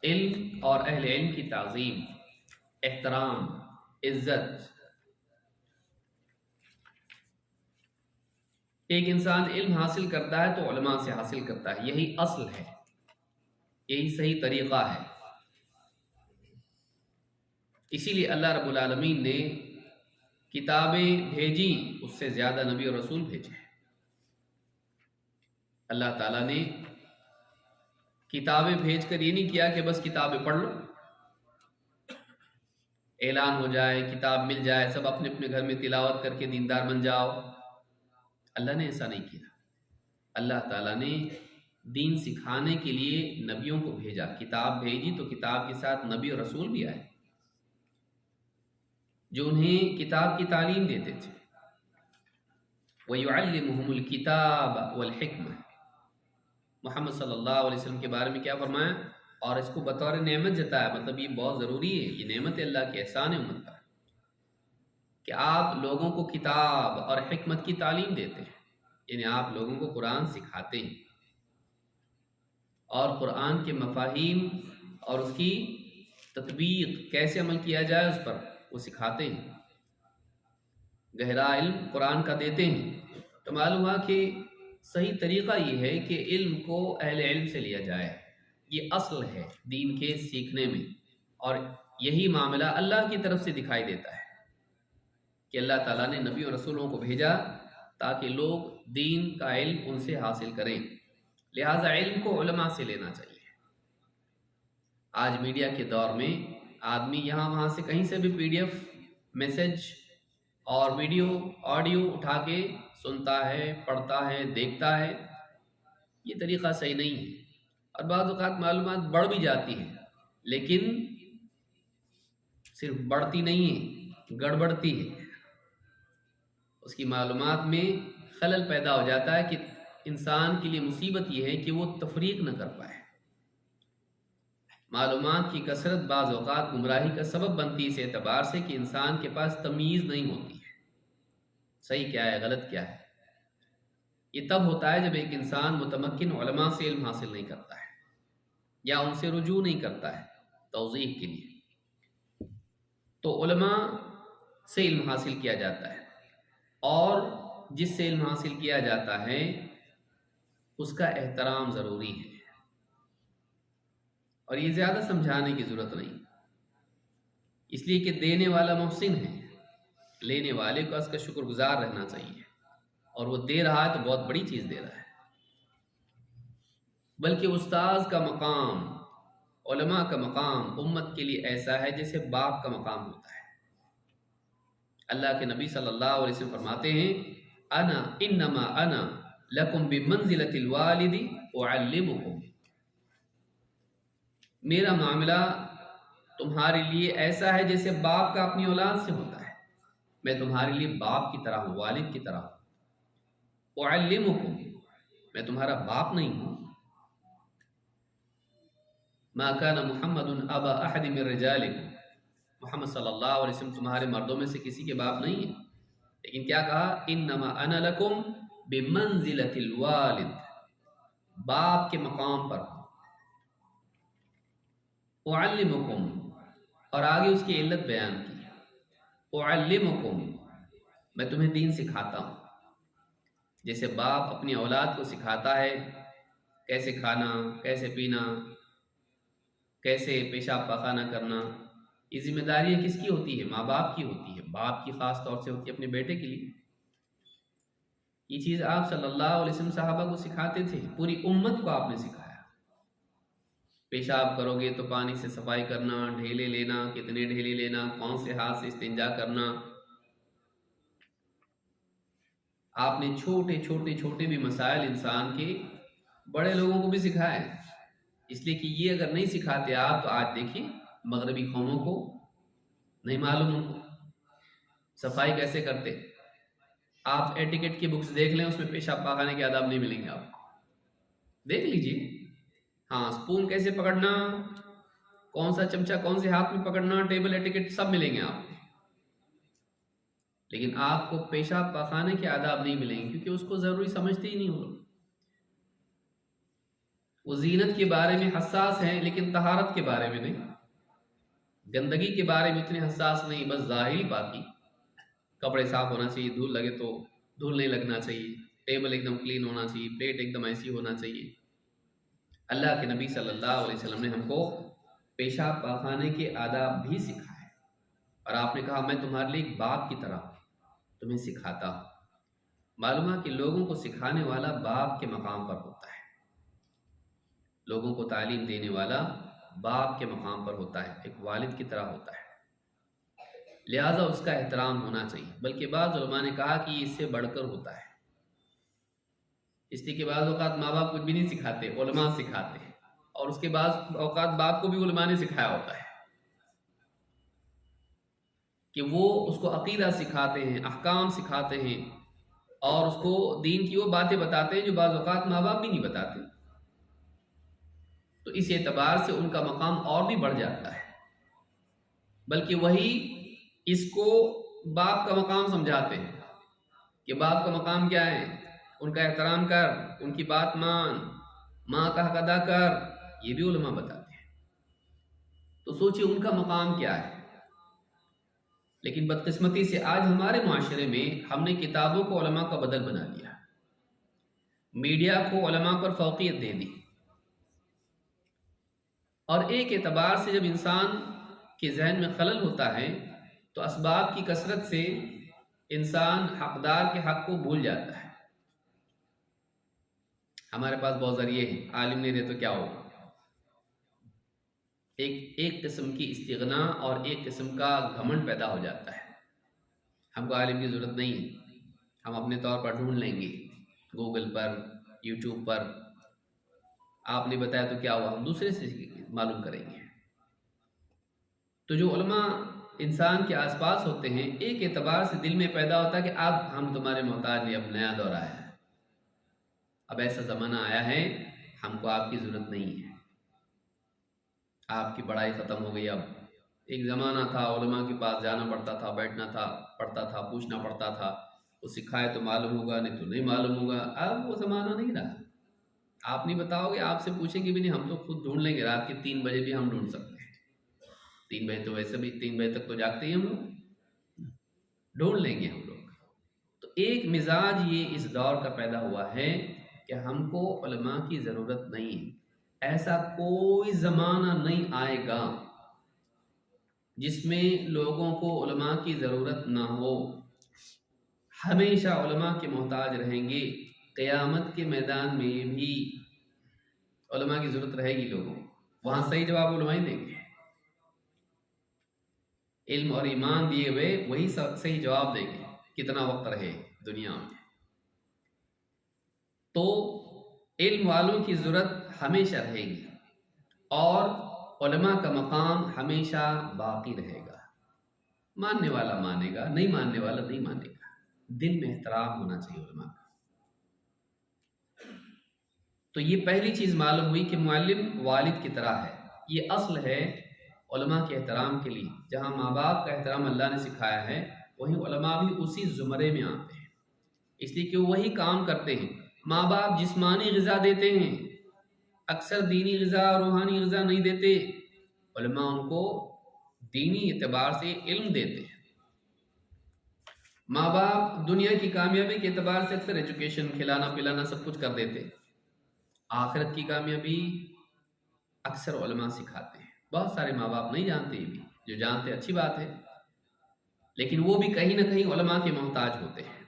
S2: علم اور اہل علم کی تعظیم، احترام، عزت۔ ایک انسان علم حاصل کرتا ہے تو علماء سے حاصل کرتا ہے، یہی اصل ہے، یہی صحیح طریقہ ہے۔ اسی لیے اللہ رب العالمین نے کتابیں بھیجیں، اس سے زیادہ نبی اور رسول بھیجے۔ اللہ تعالیٰ نے کتابیں بھیج کر یہ نہیں کیا کہ بس کتابیں پڑھ لو، اعلان ہو جائے، کتاب مل جائے، سب اپنے اپنے گھر میں تلاوت کر کے دیندار بن جاؤ۔ اللہ نے ایسا نہیں کیا۔ اللہ تعالیٰ نے دین سکھانے کے لیے نبیوں کو بھیجا، کتاب بھیجی تو کتاب کے ساتھ نبی اور رسول بھی آئے جو انہیں کتاب کی تعلیم دیتے تھے۔ وَيُعَلِّمُهُمُ الْكِتَابَ وَالْحِكْمَةَ۔ محمد صلی اللہ علیہ وسلم کے بارے میں کیا فرمایا؟ اور اس کو بطور نعمت جتایا، مطلب یہ بہت ضروری ہے، یہ نعمت اللہ کے احسان ہے امت کا، کہ آپ لوگوں کو کتاب اور حکمت کی تعلیم دیتے ہیں، یعنی آپ لوگوں کو قرآن سکھاتے ہیں اور قرآن کے مفاہیم اور اس کی تطبیق کیسے عمل کیا جائے اس پر وہ سکھاتے ہیں، گہرا علم قرآن کا دیتے ہیں۔ تو معلوم ہوا کہ صحیح طریقہ یہ ہے کہ علم کو اہل علم سے لیا جائے، یہ اصل ہے دین کے سیکھنے میں، اور یہی معاملہ اللہ کی طرف سے دکھائی دیتا ہے کہ اللہ تعالیٰ نے نبی اور رسولوں کو بھیجا تاکہ لوگ دین کا علم ان سے حاصل کریں، لہٰذا علم کو علماء سے لینا چاہیے۔ آج میڈیا کے دور میں آدمی یہاں وہاں سے کہیں سے بھی PDF میسج اور ویڈیو آڈیو اٹھا کے سنتا ہے، پڑھتا ہے، دیکھتا ہے، یہ طریقہ صحیح نہیں ہے، اور بعض اوقات معلومات بڑھ بھی جاتی ہیں لیکن صرف بڑھتی نہیں ہے، گڑبڑتی ہے، اس کی معلومات میں خلل پیدا ہو جاتا ہے کہ انسان کے لیے مصیبت یہ ہے کہ وہ تفریق نہ کر پائے۔ معلومات کی کثرت بعض اوقات گمراہی کا سبب بنتی ہے، اس اعتبار سے کہ انسان کے پاس تمیز نہیں ہوتی ہے، صحیح کیا ہے غلط کیا ہے۔ یہ تب ہوتا ہے جب ایک انسان متمکن علماء سے علم حاصل نہیں کرتا ہے یا ان سے رجوع نہیں کرتا ہے توضیح کے لیے۔ تو علماء سے علم حاصل کیا جاتا ہے، اور جس سے علم حاصل کیا جاتا ہے اس کا احترام ضروری ہے، اور یہ زیادہ سمجھانے کی ضرورت نہیں، اس لیے کہ دینے والا محسن ہے، لینے والے کو اس کا شکر گزار رہنا چاہیے، اور وہ دے رہا ہے تو بہت بڑی چیز دے رہا ہے۔ بلکہ استاذ کا مقام، علماء کا مقام امت کے لیے ایسا ہے جیسے باپ کا مقام ہوتا ہے۔ اللہ کے نبی صلی اللہ علیہ وسلم فرماتے ہیں انما انا لکم بمنزلۃ الوالد اعلمکم، میرا معاملہ تمہارے لیے ایسا ہے جیسے باپ کا اپنی اولاد سے ہوتا ہے، میں تمہارے لیے باپ کی طرح ہوں، والد کی طرح ہوں۔ اعلمکم، میں تمہارا باپ نہیں ہوں۔ ما کان محمد ابا احد من رجالکم، محمد صلی اللہ علیہ وسلم تمہارے مردوں میں سے کسی کے باپ نہیں ہے، لیکن کیا کہا؟ انما انا لکم بمنزلۃ الوالد، باپ کے مقام پر ہوں۔ اعلمکم، اور آگے اس کی علت بیان کی، اعلمکم، میں تمہیں دین سکھاتا ہوں، جیسے باپ اپنی اولاد کو سکھاتا ہے کیسے کھانا، کیسے پینا، کیسے پیشاب پاخانہ کرنا۔ یہ ذمہ داری کس کی ہوتی ہے؟ ماں باپ کی ہوتی ہے، باپ کی خاص طور سے ہوتی ہے اپنے بیٹے کے لیے۔ یہ چیز آپ صلی اللہ علیہ وسلم صحابہ کو سکھاتے تھے، پوری امت کو آپ نے سکھایا۔ پیشاب کرو گے تو پانی سے صفائی کرنا، ڈھیلے لینا، کتنے ڈھیلے لینا، کون سے ہاتھ سے استنجا کرنا۔ آپ نے چھوٹے چھوٹے چھوٹے بھی مسائل انسان کے بڑے لوگوں کو بھی سکھائے، اس لیے کہ یہ اگر نہیں سکھاتے آپ تو آج دیکھیں مغربی قوموں کو نہیں معلوم ان کو صفائی کیسے کرتے۔ آپ ایٹیکٹ کی بکس دیکھ لیں، اس میں پیشاب پاخانے کے آداب نہیں ملیں گے آپ کو، دیکھ لیجئے۔ ہاں، سپون کیسے پکڑنا، کون سا چمچہ کون سے ہاتھ میں پکڑنا، ٹیبل ایٹیکٹ سب ملیں گے آپ کو، لیکن آپ کو پیشاب پاخانے کے آداب نہیں ملیں گے، کیونکہ اس کو ضروری سمجھتے ہی نہیں ہو۔ وہ زینت کے بارے میں حساس ہیں لیکن طہارت کے بارے میں نہیں، گندگی کے بارے میں اتنے حساس نہیں، بس ظاہری پاکی، کپڑے صاف ہونا چاہیے، دھول لگے تو دھول نہیں لگنا چاہیے، ٹیبل ایک دم کلین ہونا چاہیے، پلیٹ ایک دم ایسی ہونا چاہیے۔ اللہ کے نبی صلی اللہ علیہ وسلم نے ہم کو پیشاب پاخانے کے آداب بھی سکھائے، اور آپ نے کہا میں تمہارے لیے ایک باپ کی طرح تمہیں سکھاتا ہوں۔ معلوم ہے کہ لوگوں کو سکھانے والا باپ کے مقام پر ہوتا ہے، لوگوں کو تعلیم دینے والا باپ کے مقام پر ہوتا ہے، ایک والد کی طرح ہوتا ہے، لہٰذا اس کا احترام ہونا چاہیے۔ بلکہ بعض علماء نے کہا کہ یہ اس سے بڑھ کر ہوتا ہے، اس لیے کہ بعض اوقات ماں باپ کچھ بھی نہیں سکھاتے، علماء سکھاتے ہیں، اور اس کے بعد اوقات باپ کو بھی علماء نے سکھایا ہوتا ہے کہ وہ اس کو عقیدہ سکھاتے ہیں، احکام سکھاتے ہیں، اور اس کو دین کی وہ باتیں بتاتے ہیں جو بعض اوقات ماں باپ بھی نہیں بتاتے، تو اس اعتبار سے ان کا مقام اور بھی بڑھ جاتا ہے، بلکہ وہی اس کو باپ کا مقام سمجھاتے ہیں کہ باپ کا مقام کیا ہے، ان کا احترام کر، ان کی بات مان، ماں کا حق ادا کر، یہ بھی علماء بتاتے ہیں۔ تو سوچئے ان کا مقام کیا ہے۔ لیکن بدقسمتی سے آج ہمارے معاشرے میں ہم نے کتابوں کو علماء کا بدل بنا لیا، میڈیا کو علماء پر فوقیت دے دی، اور ایک اعتبار سے جب انسان کے ذہن میں خلل ہوتا ہے تو اسباب کی کثرت سے انسان حقدار کے حق کو بھول جاتا ہے۔ ہمارے پاس بہت ذریعے ہیں، عالم نہیں رہے تو کیا ہوگا، ایک قسم کی استغنا اور ایک قسم کا گھمنڈ پیدا ہو جاتا ہے۔ ہم کو عالم کی ضرورت نہیں ہے، ہم اپنے طور پر ڈھونڈ لیں گے گوگل پر، یوٹیوب پر، آپ نے بتایا تو کیا ہوا، ہم دوسرے سے معلوم کریں گے۔ تو جو علماء انسان کے آس پاس ہوتے ہیں، ایک اعتبار سے دل میں پیدا ہوتا ہے کہ اب ہم تمہارے محتاج نہیں، اب نیا دور آیا ہے، اب ایسا زمانہ آیا ہے، ہم کو آپ کی ضرورت نہیں ہے، آپ کی پڑھائی ختم ہو گئی۔ اب ایک زمانہ تھا علماء کے پاس جانا پڑتا تھا، بیٹھنا تھا، پڑھتا تھا، پوچھنا پڑتا تھا، وہ سکھائے تو معلوم ہوگا، نہیں تو نہیں معلوم ہوگا۔ اب وہ زمانہ نہیں رہا، آپ نہیں بتاؤ گے، آپ سے پوچھیں گے بھی نہیں، ہم تو خود ڈھونڈ لیں گے، رات کے 3 بجے بھی ہم ڈھونڈ سکتے ہیں، 3 بجے تو ویسے بھی 3 بجے تک تو جاگتے ہی ہم لوگ، ڈھونڈ لیں گے ہم لوگ۔ تو ایک مزاج یہ اس دور کا پیدا ہوا ہے کہ ہم کو علماء کی ضرورت نہیں ہے۔ ایسا کوئی زمانہ نہیں آئے گا جس میں لوگوں کو علماء کی ضرورت نہ ہو، ہمیشہ علماء کے محتاج رہیں گے۔ قیامت کے میدان میں بھی علماء کی ضرورت رہے گی لوگوں، وہاں صحیح جواب علماء ہی دیں گے، علم اور ایمان دیے ہوئے وہی صحیح جواب دیں گے، کتنا وقت رہے دنیا میں۔ تو علم والوں کی ضرورت ہمیشہ رہے گی، اور علماء کا مقام ہمیشہ باقی رہے گا۔ ماننے والا مانے گا، نہیں ماننے والا نہیں مانے گا، دل میں احترام ہونا چاہیے علماء کا۔ تو یہ پہلی چیز معلوم ہوئی کہ معلم والد کی طرح ہے، یہ اصل ہے علماء کے احترام کے لیے۔ جہاں ماں باپ کا احترام اللہ نے سکھایا ہے، وہیں علماء بھی اسی زمرے میں آتے ہیں، اس لیے کہ وہ وہی کام کرتے ہیں۔ ماں باپ جسمانی غذا دیتے ہیں، اکثر دینی غذا، روحانی غذا نہیں دیتے۔ علماء ان کو دینی اعتبار سے علم دیتے ہیں۔ ماں باپ دنیا کی کامیابی کے اعتبار سے اکثر ایجوکیشن، کھلانا پلانا سب کچھ کر دیتے، آخرت کی کامیابی اکثر علماء سکھاتے ہیں۔ بہت سارے ماں باپ نہیں جانتے، بھی جو جانتے اچھی بات ہے، لیکن وہ بھی کہیں نہ کہیں علماء کے محتاج ہوتے ہیں۔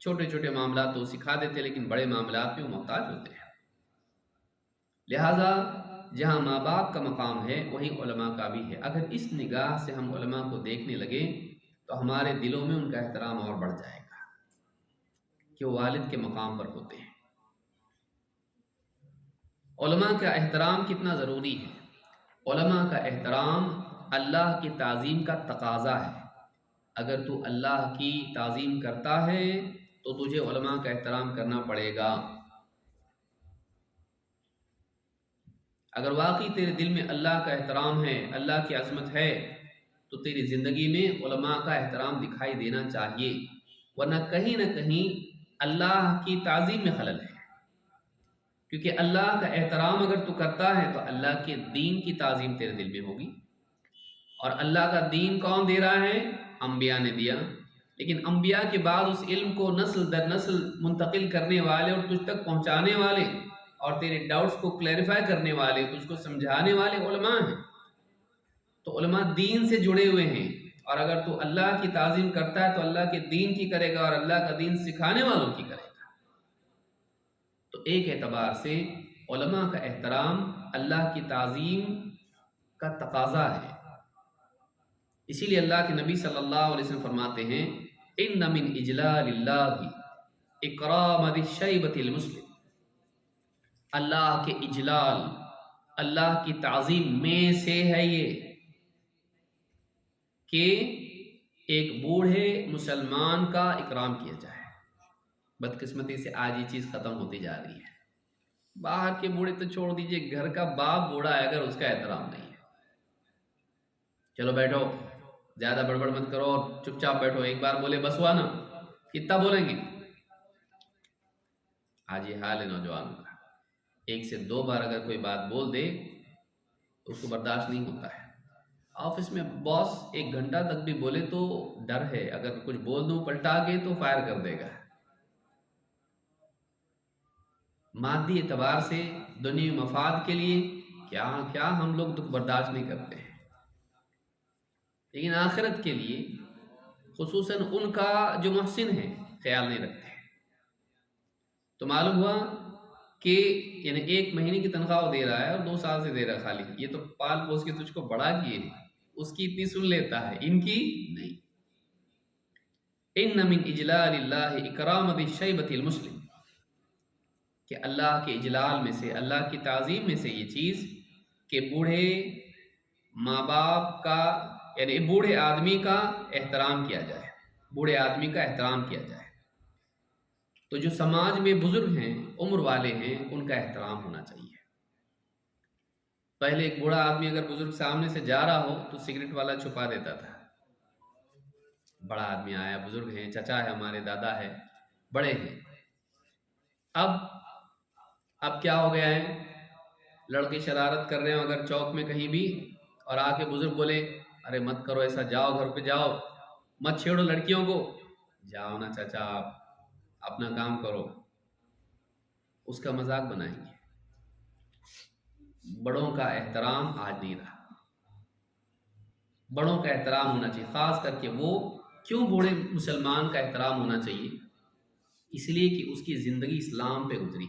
S2: چھوٹے چھوٹے معاملات تو سکھا دیتے، لیکن بڑے معاملات میں وہ محتاج ہوتے ہیں۔ لہٰذا جہاں ماں باپ کا مقام ہے وہیں علماء کا بھی ہے۔ اگر اس نگاہ سے ہم علماء کو دیکھنے لگیں تو ہمارے دلوں میں ان کا احترام اور بڑھ جائے گا کہ وہ والد کے مقام پر ہوتے ہیں۔ علماء کا احترام کتنا ضروری ہے؟ علماء کا احترام اللہ کی تعظیم کا تقاضا ہے۔ اگر تو اللہ کی تعظیم کرتا ہے تو تجھے علماء کا احترام کرنا پڑے گا۔ اگر واقعی تیرے دل میں اللہ کا احترام ہے، اللہ کی عظمت ہے، تو تیری زندگی میں علماء کا احترام دکھائی دینا چاہیے، ورنہ کہیں نہ کہیں اللہ کی تعظیم میں خلل ہے۔ کیونکہ اللہ کا احترام اگر تو کرتا ہے تو اللہ کے دین کی تعظیم تیرے دل میں ہوگی، اور اللہ کا دین کون دے رہا ہے؟ انبیاء نے دیا، لیکن انبیاء کے بعد اس علم کو نسل در نسل منتقل کرنے والے اور تجھ تک پہنچانے والے اور تیرے ڈاؤٹس کو کلیریفائی کرنے والے، تجھ کو سمجھانے والے علماء ہیں۔ تو علماء دین سے جڑے ہوئے ہیں، اور اگر تو اللہ کی تعظیم کرتا ہے تو اللہ کے دین کی کرے گا، اور اللہ کا دین سکھانے والوں کی کرے گا۔ تو ایک اعتبار سے علماء کا احترام اللہ کی تعظیم کا تقاضا ہے۔ اسی لیے اللہ کے نبی صلی اللہ علیہ وسلم فرماتے ہیں ان من اجلال اللہ اکرام ذی الشیبۃ المسلم، اللہ کے اجلال، اللہ کی تعظیم میں سے ہے یہ کہ ایک بوڑھے مسلمان کا اکرام کیا جائے۔ بدقسمتی سے آج یہ چیز ختم ہوتی جا رہی ہے. باہر کے بوڑھے تو چھوڑ دیجئے، گھر کا باپ بوڑھا ہے اگر اس کا احترام نہیں ہے، چلو بیٹھو، زیادہ بڑبڑ مت کرو اور چپ چاپ بیٹھو، ایک بار بولے بس ہوا نا، کتنا بولیں گے؟ آج یہ حال ہے نوجوانوں کا، ایک سے دو بار اگر کوئی بات بول دے تو اس کو برداشت نہیں ہوتا ہے. آفس میں باس 1 گھنٹہ تک بھی بولے تو ڈر ہے، اگر کچھ بول دوں پلٹا کے تو فائر کر دے گا. مادی اعتبار سے دنیاوی مفاد کے لیے کیا کیا ہم لوگ دکھ برداشت نہیں کرتے ہیں، لیکن آخرت کے لیے خصوصاً ان کا جو محسن ہے خیال نہیں رکھتے ہیں. تو معلوم ہوا کہ یعنی 1 مہینے کی تنخواہ وہ دے رہا ہے اور 2 سال سے دے رہا ہے خالی، یہ تو پال پوس کے تجھ کو بڑا کیے ہیں، اس کی اتنی سن لیتا ہے، ان کی نہیں. ان من اجلال اللہ اکرام ذی الشیبۃ المسلم، کہ اللہ کے اجلال میں سے، اللہ کی تعظیم میں سے یہ چیز کہ بوڑھے ماں باپ کا یعنی بوڑھے آدمی کا احترام کیا جائے، بوڑھے آدمی کا احترام کیا جائے. تو جو سماج میں بزرگ ہیں، عمر والے ہیں، ان کا احترام ہونا چاہیے. پہلے ایک بوڑھا آدمی اگر بزرگ سامنے سے جا رہا ہو تو سگریٹ والا چھپا دیتا تھا، بڑا آدمی آیا، بزرگ ہیں، چچا ہے ہمارے، دادا ہے، بڑے ہیں. اب کیا ہو گیا ہے، لڑکے شرارت کر رہے ہوں اگر چوک میں کہیں بھی، اور آ کے بزرگ بولے ارے مت کرو ایسا، جاؤ گھر پہ جاؤ، مت چھیڑو لڑکیوں کو، جاؤ نا چچا آپ اپنا کام کرو، اس کا مذاق بنائیں گے. بڑوں کا احترام آج نہیں رہا. بڑوں کا احترام ہونا چاہیے، خاص کر کے وہ کیوں بوڑھے مسلمان کا احترام ہونا چاہیے؟ اس لیے کہ اس کی زندگی اسلام پہ گزری،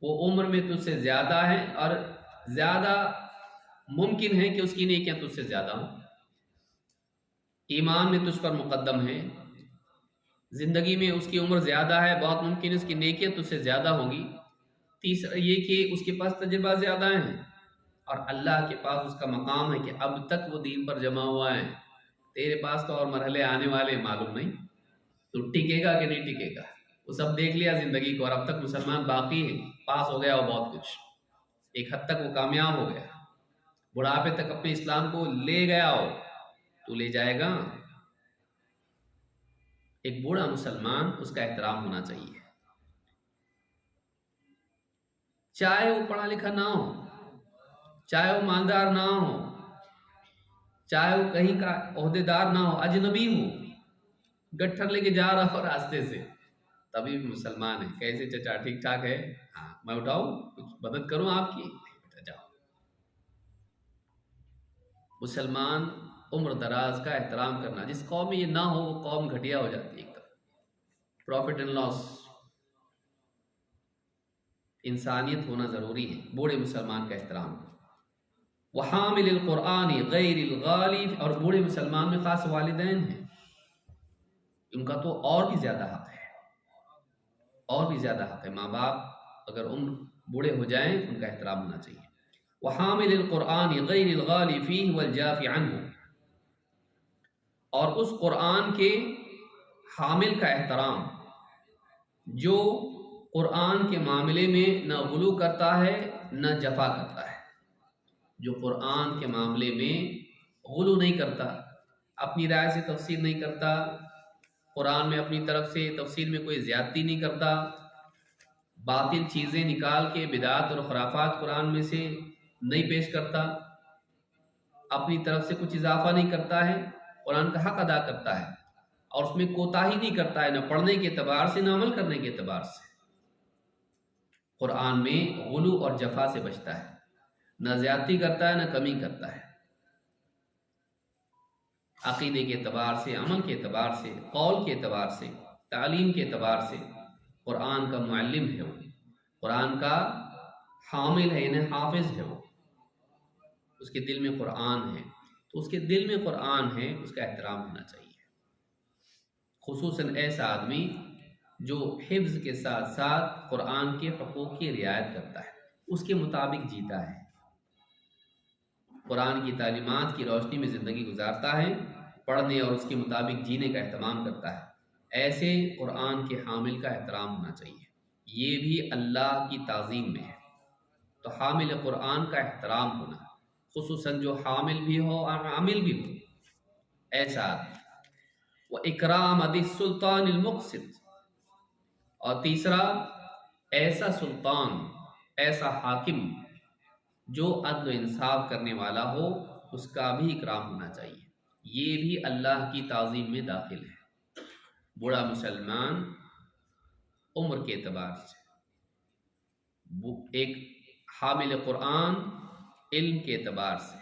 S2: وہ عمر میں تجھ سے زیادہ ہے اور زیادہ ممکن ہے کہ اس کی نیکیاں تجھ سے زیادہ ہوں، ایمان میں تجھ پر مقدم ہے، زندگی میں اس کی عمر زیادہ ہے، بہت ممکن ہے اس کی نیکیاں تجھ سے زیادہ ہوں گی. تیسرا یہ کہ اس کے پاس تجربہ زیادہ ہیں، اور اللہ کے پاس اس کا مقام ہے کہ اب تک وہ دین پر جمع ہوا ہے. تیرے پاس تو اور مرحلے آنے والے معلوم نہیں، تو ٹکے گا کہ نہیں ٹکے گا، وہ سب دیکھ لیا زندگی کو، اور اب تک مسلمان باقی ہے، پاس ہو گیا وہ بہت کچھ، ایک حد تک وہ کامیاب ہو گیا، بڑھاپے تک اپنے اسلام کو لے گیا ہو، تو لے جائے گا. ایک بوڑھا مسلمان، اس کا احترام ہونا چاہیے، چاہے وہ پڑھا لکھا نہ ہو، چاہے وہ مالدار نہ ہو، چاہے وہ کہیں کا عہدے دار نہ ہو، اجنبی ہو، گٹھر لے کے جا رہا ہو راستے سے، تبھی بھی مسلمان ہے. کیسے چچا ٹھیک ٹھاک ہے؟ ہاں میں اٹھاؤں کچھ مدد کروں آپ کی؟ بیٹا جاؤ. مسلمان عمر دراز کا احترام کرنا، جس قوم میں یہ نہ ہو وہ قوم گھٹیا ہو جاتی ہے ایک دم. پروفٹ ان لاس، انسانیت ہونا ضروری ہے. بوڑھے مسلمان کا احترام، وحامل القرآن غیر الغالی، اور بوڑھے مسلمان میں خاص والدین ہیں، ان کا تو اور بھی زیادہ حق ہے، اور بھی زیادہ حق ہے. ماں باپ اگر بوڑھے ہو جائیں ان کا احترام ہونا چاہیے. وحامل القرآن غیر الغالی فیہ والجافی عنہ، اور اس قرآن کے حامل کا احترام جو قرآن کے معاملے میں نہ غلو کرتا ہے نہ جفا کرتا ہے، جو قرآن کے معاملے میں غلو نہیں کرتا، اپنی رائے سے تفسیر نہیں کرتا، قرآن میں اپنی طرف سے تفسیر میں کوئی زیادتی نہیں کرتا، باطل چیزیں نکال کے بدعات اور خرافات قرآن میں سے نہیں پیش کرتا، اپنی طرف سے کچھ اضافہ نہیں کرتا ہے، قرآن کا حق ادا کرتا ہے، اور اس میں کوتاہی نہیں کرتا ہے، نہ پڑھنے کے اعتبار سے نہ عمل کرنے کے اعتبار سے. قرآن میں غلو اور جفا سے بچتا ہے، نہ زیادتی کرتا ہے نہ کمی کرتا ہے. عقیدے کے اعتبار سے، عمل کے اعتبار سے، قول کے اعتبار سے، تعلیم کے اعتبار سے قرآن کا معلم ہے، وہ قرآن کا حامل ہے، یعنی حافظ ہے، وہ اس کے دل میں قرآن ہے، تو اس کے دل میں قرآن ہے، اس کا احترام ہونا چاہیے. خصوصاً ایسا آدمی جو حفظ کے ساتھ ساتھ قرآن کے حقوق کی رعایت کرتا ہے، اس کے مطابق جیتا ہے، قرآن کی تعلیمات کی روشنی میں زندگی گزارتا ہے، پڑھنے اور اس کے مطابق جینے کا اہتمام کرتا ہے. ایسے قرآن کے حامل کا احترام ہونا چاہیے، یہ بھی اللہ کی تعظیم میں ہے۔ تو حامل قرآن کا احترام ہونا، خصوصاً جو حامل بھی ہو اور عامل بھی ہو، ایسا وہ اکرام ذی السلطان المقسط، اور تیسرا ایسا سلطان، ایسا حاکم جو عدل و انصاف کرنے والا ہو، اس کا بھی اکرام ہونا چاہیے، یہ بھی اللہ کی تعظیم میں داخل ہے۔ بوڑھا مسلمان عمر کے اعتبار سے، ایک حامل قرآن علم کے اعتبار سے،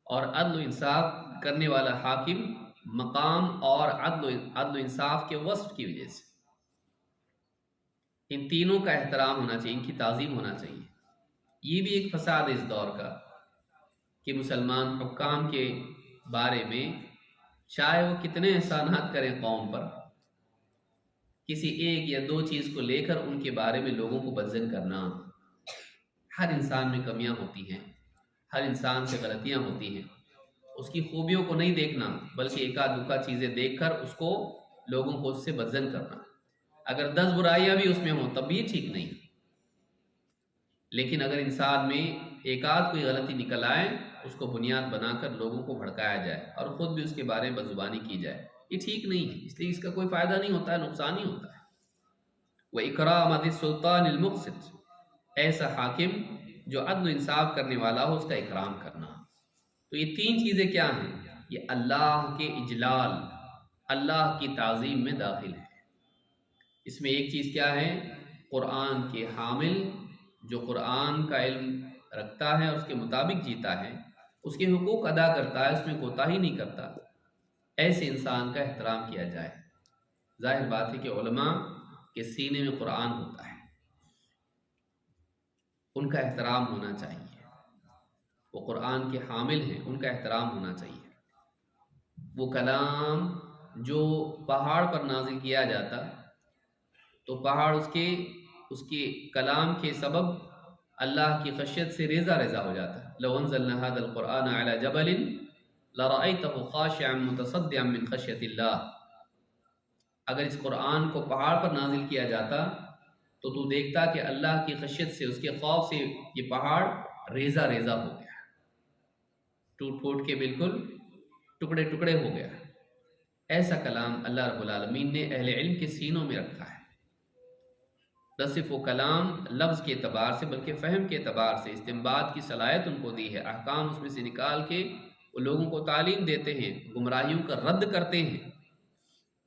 S2: اور عدل و انصاف کرنے والا حاکم مقام اور عدل و انصاف کے وصف کی وجہ سے، ان تینوں کا احترام ہونا چاہیے، ان کی تعظیم ہونا چاہیے۔ یہ بھی ایک فساد ہے اس دور کا کہ مسلمان حکام کے بارے میں چاہے وہ کتنے احسانات کریں قوم پر، کسی ایک یا دو چیز کو لے کر ان کے بارے میں لوگوں کو بدظن کرنا۔ ہر انسان میں کمیاں ہوتی ہیں، ہر انسان سے غلطیاں ہوتی ہیں، اس کی خوبیوں کو نہیں دیکھنا بلکہ ایک آدھ دکا چیزیں دیکھ کر اس کو لوگوں کو اس سے بدظن کرنا۔ اگر 10 برائیاں بھی اس میں ہوں تب بھی ٹھیک نہیں، لیکن اگر انسان میں ایک آدھ کوئی غلطی نکل آئے، اس کو بنیاد بنا کر لوگوں کو بھڑکایا جائے اور خود بھی اس کے بارے میں بدزبانی کی جائے، یہ ٹھیک نہیں ہے، اس لیے اس کا کوئی فائدہ نہیں ہوتا ہے، نقصان ہی ہوتا ہے۔ وَإِكْرَامَ ذِي السُّلْطَانِ الْمُقْسِطِ، ایسا حاکم جو عدل و انصاف کرنے والا ہو، اس کا اکرام کرنا۔ تو یہ تین چیزیں کیا ہیں؟ یہ اللہ کے اجلال، اللہ کی تعظیم میں داخل ہے۔ اس میں ایک چیز کیا ہے؟ قرآن کے حامل جو قرآن کا علم رکھتا ہے اور اس کے مطابق جیتا ہے، اس کے حقوق ادا کرتا ہے، اس میں کوتاہی نہیں کرتا، ایسے انسان کا احترام کیا جائے۔ ظاہر بات ہے کہ علماء کے سینے میں قرآن ہوتا ہے، ان کا احترام ہونا چاہیے، وہ قرآن کے حامل ہیں، ان کا احترام ہونا چاہیے۔ وہ کلام جو پہاڑ پر نازل کیا جاتا تو پہاڑ اس کے کلام کے سبب اللہ کی خشیت سے ریزہ ریزہ ہو جاتا۔ لو انزلنا هذا القرآن على جبل لرأيته خاشعا متصدعا من خشیت اللہ، اگر اس قرآن کو پہاڑ پر نازل کیا جاتا تو تو دیکھتا کہ اللہ کی خشیت سے، اس کے خوف سے یہ پہاڑ ریزہ ریزہ ہو گیا، ٹوٹ پھوٹ کے بالکل ٹکڑے ٹکڑے ہو گیا۔ ایسا کلام اللہ رب العالمین نے اہل علم کے سینوں میں رکھا ہے۔ نہ صرف وہ کلام لفظ کے اعتبار سے بلکہ فہم کے اعتبار سے استنباط کی صلاحیت ان کو دی ہے، احکام اس میں سے نکال کے وہ لوگوں کو تعلیم دیتے ہیں، گمراہیوں کا رد کرتے ہیں،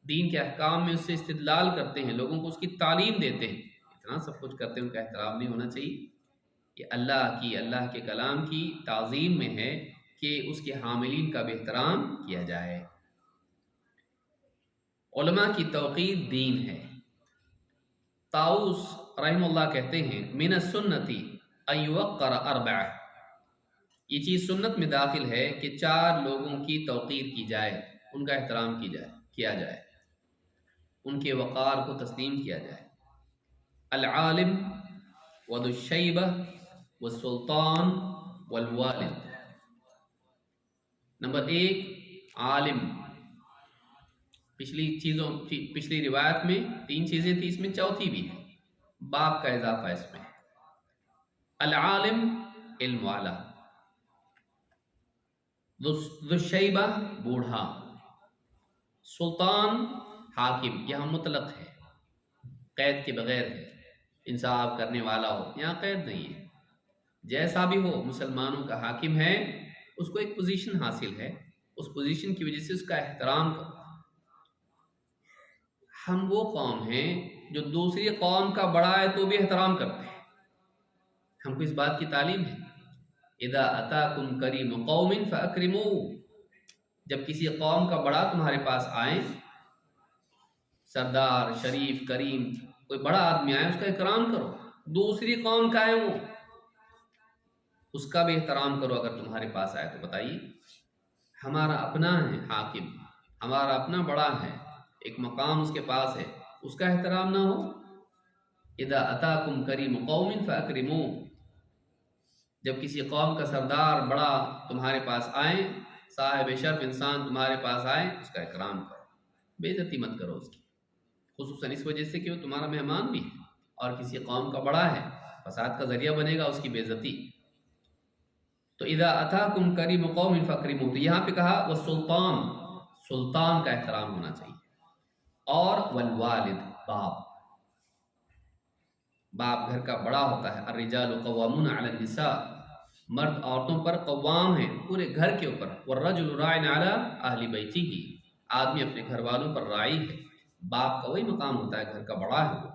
S2: دین کے احکام میں اس سے استدلال کرتے ہیں، لوگوں کو اس کی تعلیم دیتے ہیں، اتنا سب کچھ کرتے ہیں، ان کا احترام نہیں ہونا چاہیے؟ یہ اللہ کے کلام کی تعظیم میں ہے کہ اس کے حاملین کا بھی احترام کیا جائے۔ علماء کی توقیر دین ہے۔ طاؤس رحمہ اللہ کہتے ہیں من السنتی ان یوقر اربعہ، یہ چیز سنت میں داخل ہے کہ 4 لوگوں کی توقیر کی جائے، ان کا احترام کیا جائے، ان کے وقار کو تسلیم کیا جائے۔ العالم وذو الشیبہ والسلطان والوالد۔ نمبر 1 عالم، پچھلی روایت میں 3 چیزیں تھی، اس میں چوتھی بھی ہے، باپ کا اضافہ اس میں ہے۔ العالم علم والا، ذو الشیبہ بوڑھا، سلطان حاکم، یہاں مطلق ہے، قید کے بغیر ہے، انصاف کرنے والا ہو، یہاں قید نہیں ہے، جیسا بھی ہو مسلمانوں کا حاکم ہے، اس کو ایک پوزیشن حاصل ہے، اس پوزیشن کی وجہ سے اس کا احترام کرو۔ ہم وہ قوم ہیں جو دوسری قوم کا بڑا ہے تو بھی احترام کرتے ہیں، ہم کو اس بات کی تعلیم ہے۔ اذا اتاکم کریم قوم فاکرموہ، جب کسی قوم کا بڑا تمہارے پاس آئے، سردار، شریف، کریم، کوئی بڑا آدمی آئے، اس کا اکرام کرو۔ دوسری قوم کا ہے وہ، اس کا بھی احترام کرو اگر تمہارے پاس آئے تو۔ بتائیے، ہمارا اپنا ہے حاکم، ہمارا اپنا بڑا ہے، ایک مقام اس کے پاس ہے، اس کا احترام نہ ہو؟ اذا اتاکم کریم قوم فاکرموہ، جب کسی قوم کا سردار بڑا تمہارے پاس آئے، صاحب شرف انسان تمہارے پاس آئے، اس کا اکرام کرو، بے عزتی مت کرو اس کی۔ خصوصاً اس وجہ سے کہ وہ تمہارا مہمان بھی ہے اور کسی قوم کا بڑا ہے، فساد کا ذریعہ بنے گا، اس کی بے عزتی۔ تو اذا اتاکم کریم قوم فکرموا، تو یہاں پہ کہا وہ سلطان کا احترام ہونا چاہیے، اور والوالد، باپ گھر کا بڑا ہوتا ہے۔ الرجال قوامون علی النساء، مرد عورتوں پر قوام ہیں پورے گھر کے اوپر۔ والرجل راع علی اہل بیتہ، آدمی اپنے گھر والوں پر راعی ہے۔ باپ کا وہی مقام ہوتا ہے، گھر کا بڑا ہے وہ،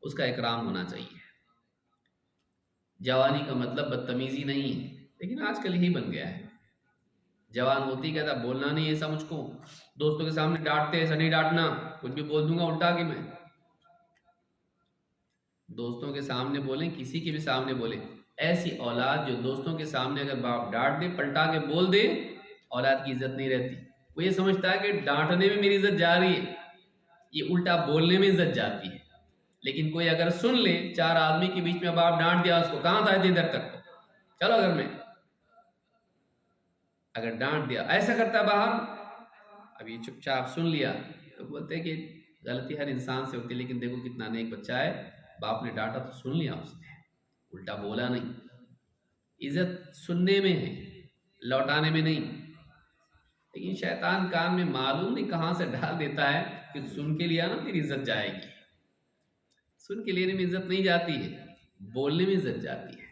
S2: اس کا اکرام ہونا چاہیے۔ جوانی کا مطلب بدتمیزی نہیں ہے، لیکن آج کل یہی بن گیا ہے۔ جوان ہوتی کہتا بولنا نہیں ایسا، مجھ کو دوستوں کے سامنے ڈانٹتے ایسا نہیں ڈانٹنا، کچھ بھی بول دوں گا الٹا کہ میں دوستوں کے سامنے بولیں، کسی کے بھی سامنے بولیں۔ ایسی اولاد جو دوستوں کے سامنے اگر باپ ڈانٹ دے، پلٹا کے بول دے، اولاد کی عزت نہیں رہتی۔ وہ یہ سمجھتا ہے کہ ڈانٹنے میں میری عزت جا رہی ہے، یہ الٹا بولنے میں عزت جاتی ہے۔ لیکن کوئی اگر سن لے، چار آدمی کے بیچ میں باپ ڈانٹ دیا اس کو، کہاں تھا اتنی دیر تک، چلو گھر میں، اگر ڈانٹ دیا ایسا کرتا باہر، اب یہ چپ چاپ سن لیا، تو بولتے ہیں کہ غلطی ہر انسان سے ہوتی ہے، لیکن دیکھو کتنا نیک بچہ ہے، باپ نے ڈانٹا تو سن لیا اس نے، الٹا بولا نہیں۔ عزت سننے میں ہے، لوٹانے میں نہیں۔ لیکن شیطان کان میں معلوم نہیں کہاں سے ڈال دیتا ہے کہ سن کے لیا نا تیری عزت جائے گی۔ سن کے لینے میں عزت نہیں جاتی ہے، بولنے میں عزت جاتی ہے۔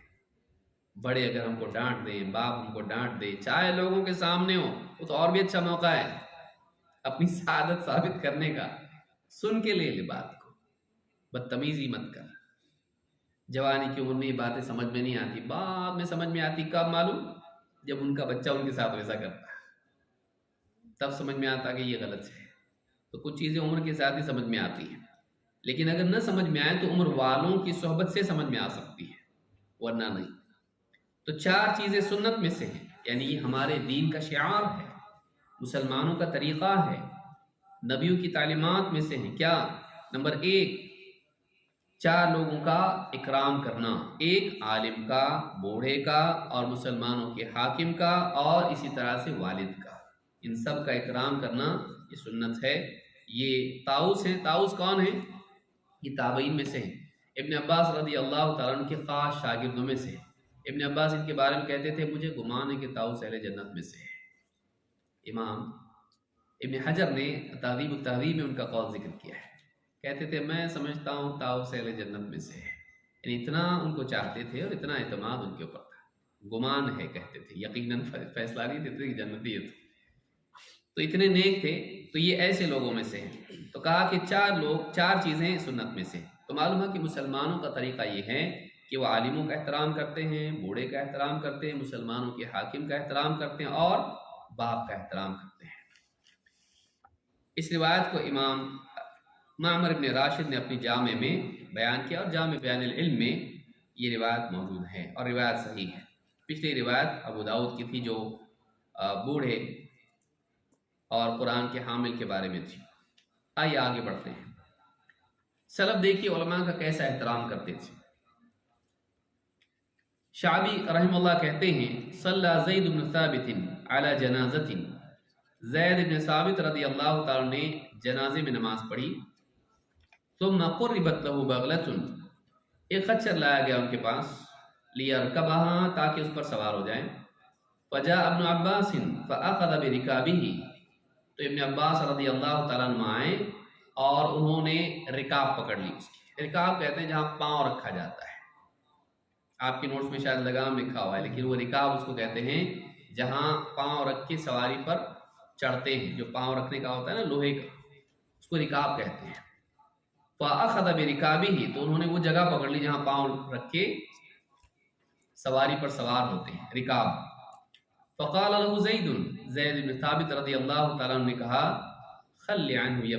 S2: بڑے اگر ہم کو ڈانٹ دیں، باپ ہم کو ڈانٹ دے، چاہے لوگوں کے سامنے ہو، وہ تو اور بھی اچھا موقع ہے اپنی سعادت ثابت کرنے کا۔ سن کے لے بات کو، بدتمیزی مت کر۔ جوانی کی عمر میں یہ باتیں سمجھ میں نہیں آتی، بعد میں سمجھ میں آتی، کب معلوم؟ جب ان کا بچہ ان کے ساتھ ویسا کرتا ہے، تب سمجھ میں آتا کہ یہ غلط ہے۔ تو کچھ چیزیں عمر کے ساتھ ہی سمجھ میں آتی ہیں، لیکن اگر نہ سمجھ میں آئے تو عمر والوں کی صحبت سے سمجھ میں آ سکتی ہے، ورنہ نہیں۔ تو چار چیزیں سنت میں سے ہیں، یعنی یہ ہمارے دین کا شعار ہے، مسلمانوں کا طریقہ ہے، نبیوں کی تعلیمات میں سے ہیں۔ کیا؟ نمبر 1، چار لوگوں کا اکرام کرنا، ایک عالم کا، بوڑھے کا، اور مسلمانوں کے حاکم کا، اور اسی طرح سے والد کا، ان سب کا اکرام کرنا یہ سنت ہے۔ یہ طاؤس ہیں، طاؤس کون ہیں؟ یہ تابعین میں سے ہیں۔ ابن عباس رضی اللہ تعالیٰ عنہ کے خاص شاگردوں میں سے ہیں۔ ابن عباس ان کے بارے میں کہتے تھے مجھے گمان ہے کہ طاؤس اہل جنت میں سے ہے۔ امام ابن حجر نے تہذیب التہذیب میں ان کا قول ذکر کیا ہے، کہتے تھے میں سمجھتا ہوں طاؤس اہل جنت میں سے ہے، یعنی اتنا ان کو چاہتے تھے اور اتنا اعتماد ان کے اوپر تھا۔ گمان ہے کہتے تھے، یقیناً فیصلہ نہیں دیتے کہ جنتی ہے، تو اتنے نیک تھے۔ تو یہ ایسے لوگوں میں سے ہیں۔ تو کہا کہ چار چیزیں سنت میں سے، تو معلوم ہے کہ مسلمانوں کا طریقہ یہ ہے کہ وہ عالموں کا احترام کرتے ہیں، بوڑھے کا احترام کرتے ہیں، مسلمانوں کے حاکم کا احترام کرتے ہیں، اور باپ کا احترام کرتے ہیں۔ اس روایت کو امام معمر ابن راشد نے اپنی جامع میں بیان کیا، اور جامع بیان العلم میں یہ روایت موجود ہے، اور روایت صحیح ہے۔ پچھلی روایت ابو داؤد کی تھی جو بوڑھے اور قرآن کے حامل کے بارے میں تھی۔ آئیے آگے بڑھتے ہیں۔ سلف دیکھیے علماء کا کیسا احترام کرتے تھے۔ شعبی رحم اللہ کہتے ہیں صلی زید بن ثابت علی جنازۃ، زید بن ثابت رضی اللہ تعالیٰ نے جنازے میں نماز پڑھی، ثم قربت له بغلۃ، ایک خچر لایا گیا ان کے پاس، لیرکبها، تاکہ اس پر سوار ہو جائیں، فجاء ابن عباس فاخذ برکابہ، تو ابن عباس رضی اللہ تعالیٰ عنہ آئے اور انہوں نے رکاب پکڑ لی اس کی۔ رکاب کہتے ہیں جہاں پاؤں رکھا جاتا ہے، آپ کے نوٹس میں شاید لگام لکھا ہوا ہے، لیکن وہ رکاب اس کو کہتے ہیں جہاں پاؤں رکھ کے سواری پر چڑھتے ہیں، جو پاؤں رکھنے کا ہوتا ہے نا لوہے کا، اس کو رکاب کہتے ہیں۔ فاخذ برکابہ، تو انہوں نے وہ جگہ پکڑ لی جہاں پاؤں رکھ کے سواری پر سوار ہوتے ہیں، رکاب۔ فقال له زید، زید بن ثابت رضی اللہ تعالیٰ عنہ نے کہا خل عنہ یا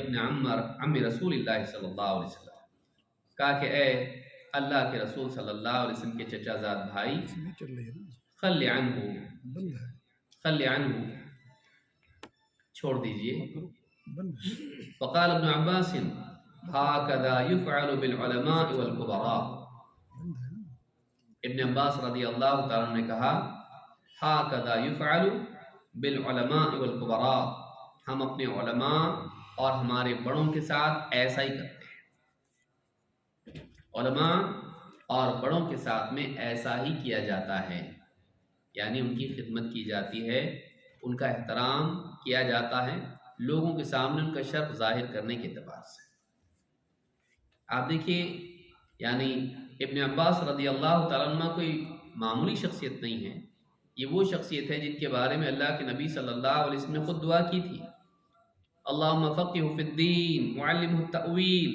S2: ابن عم رسول اللہ صلی اللہ علیہ وسلم، کہا کہ اے اللہ کے رسول صلی اللہ علیہ وسلم کے چچا زاد بھائی، خل عنہ، چھوڑ دیجئے۔ فقال ابن عباس هكذا يفعل بالعلماء والكبراء، ابن عباس رضی اللہ تعالیٰ عنہ نے کہا هكذا يفعل بالعلماء والكبراء، ہم اپنے علماء اور ہمارے بڑوں کے ساتھ ایسا ہی کرتے ہیں۔ علماء اور بڑوں کے ساتھ میں ایسا ہی کیا جاتا ہے، یعنی ان کی خدمت کی جاتی ہے، ان کا احترام کیا جاتا ہے لوگوں کے سامنے ان کا شرف ظاہر کرنے کے اعتبار سے۔ آپ دیکھیے، یعنی ابن عباس رضی اللہ تعالیٰ عنہ کوئی معمولی شخصیت نہیں ہے، یہ وہ شخصیت ہے جن کے بارے میں اللہ کے نبی صلی اللہ علیہ وسلم نے خود دعا کی تھی، اللہم فقہہ فی الدین وعلمہ التأویل،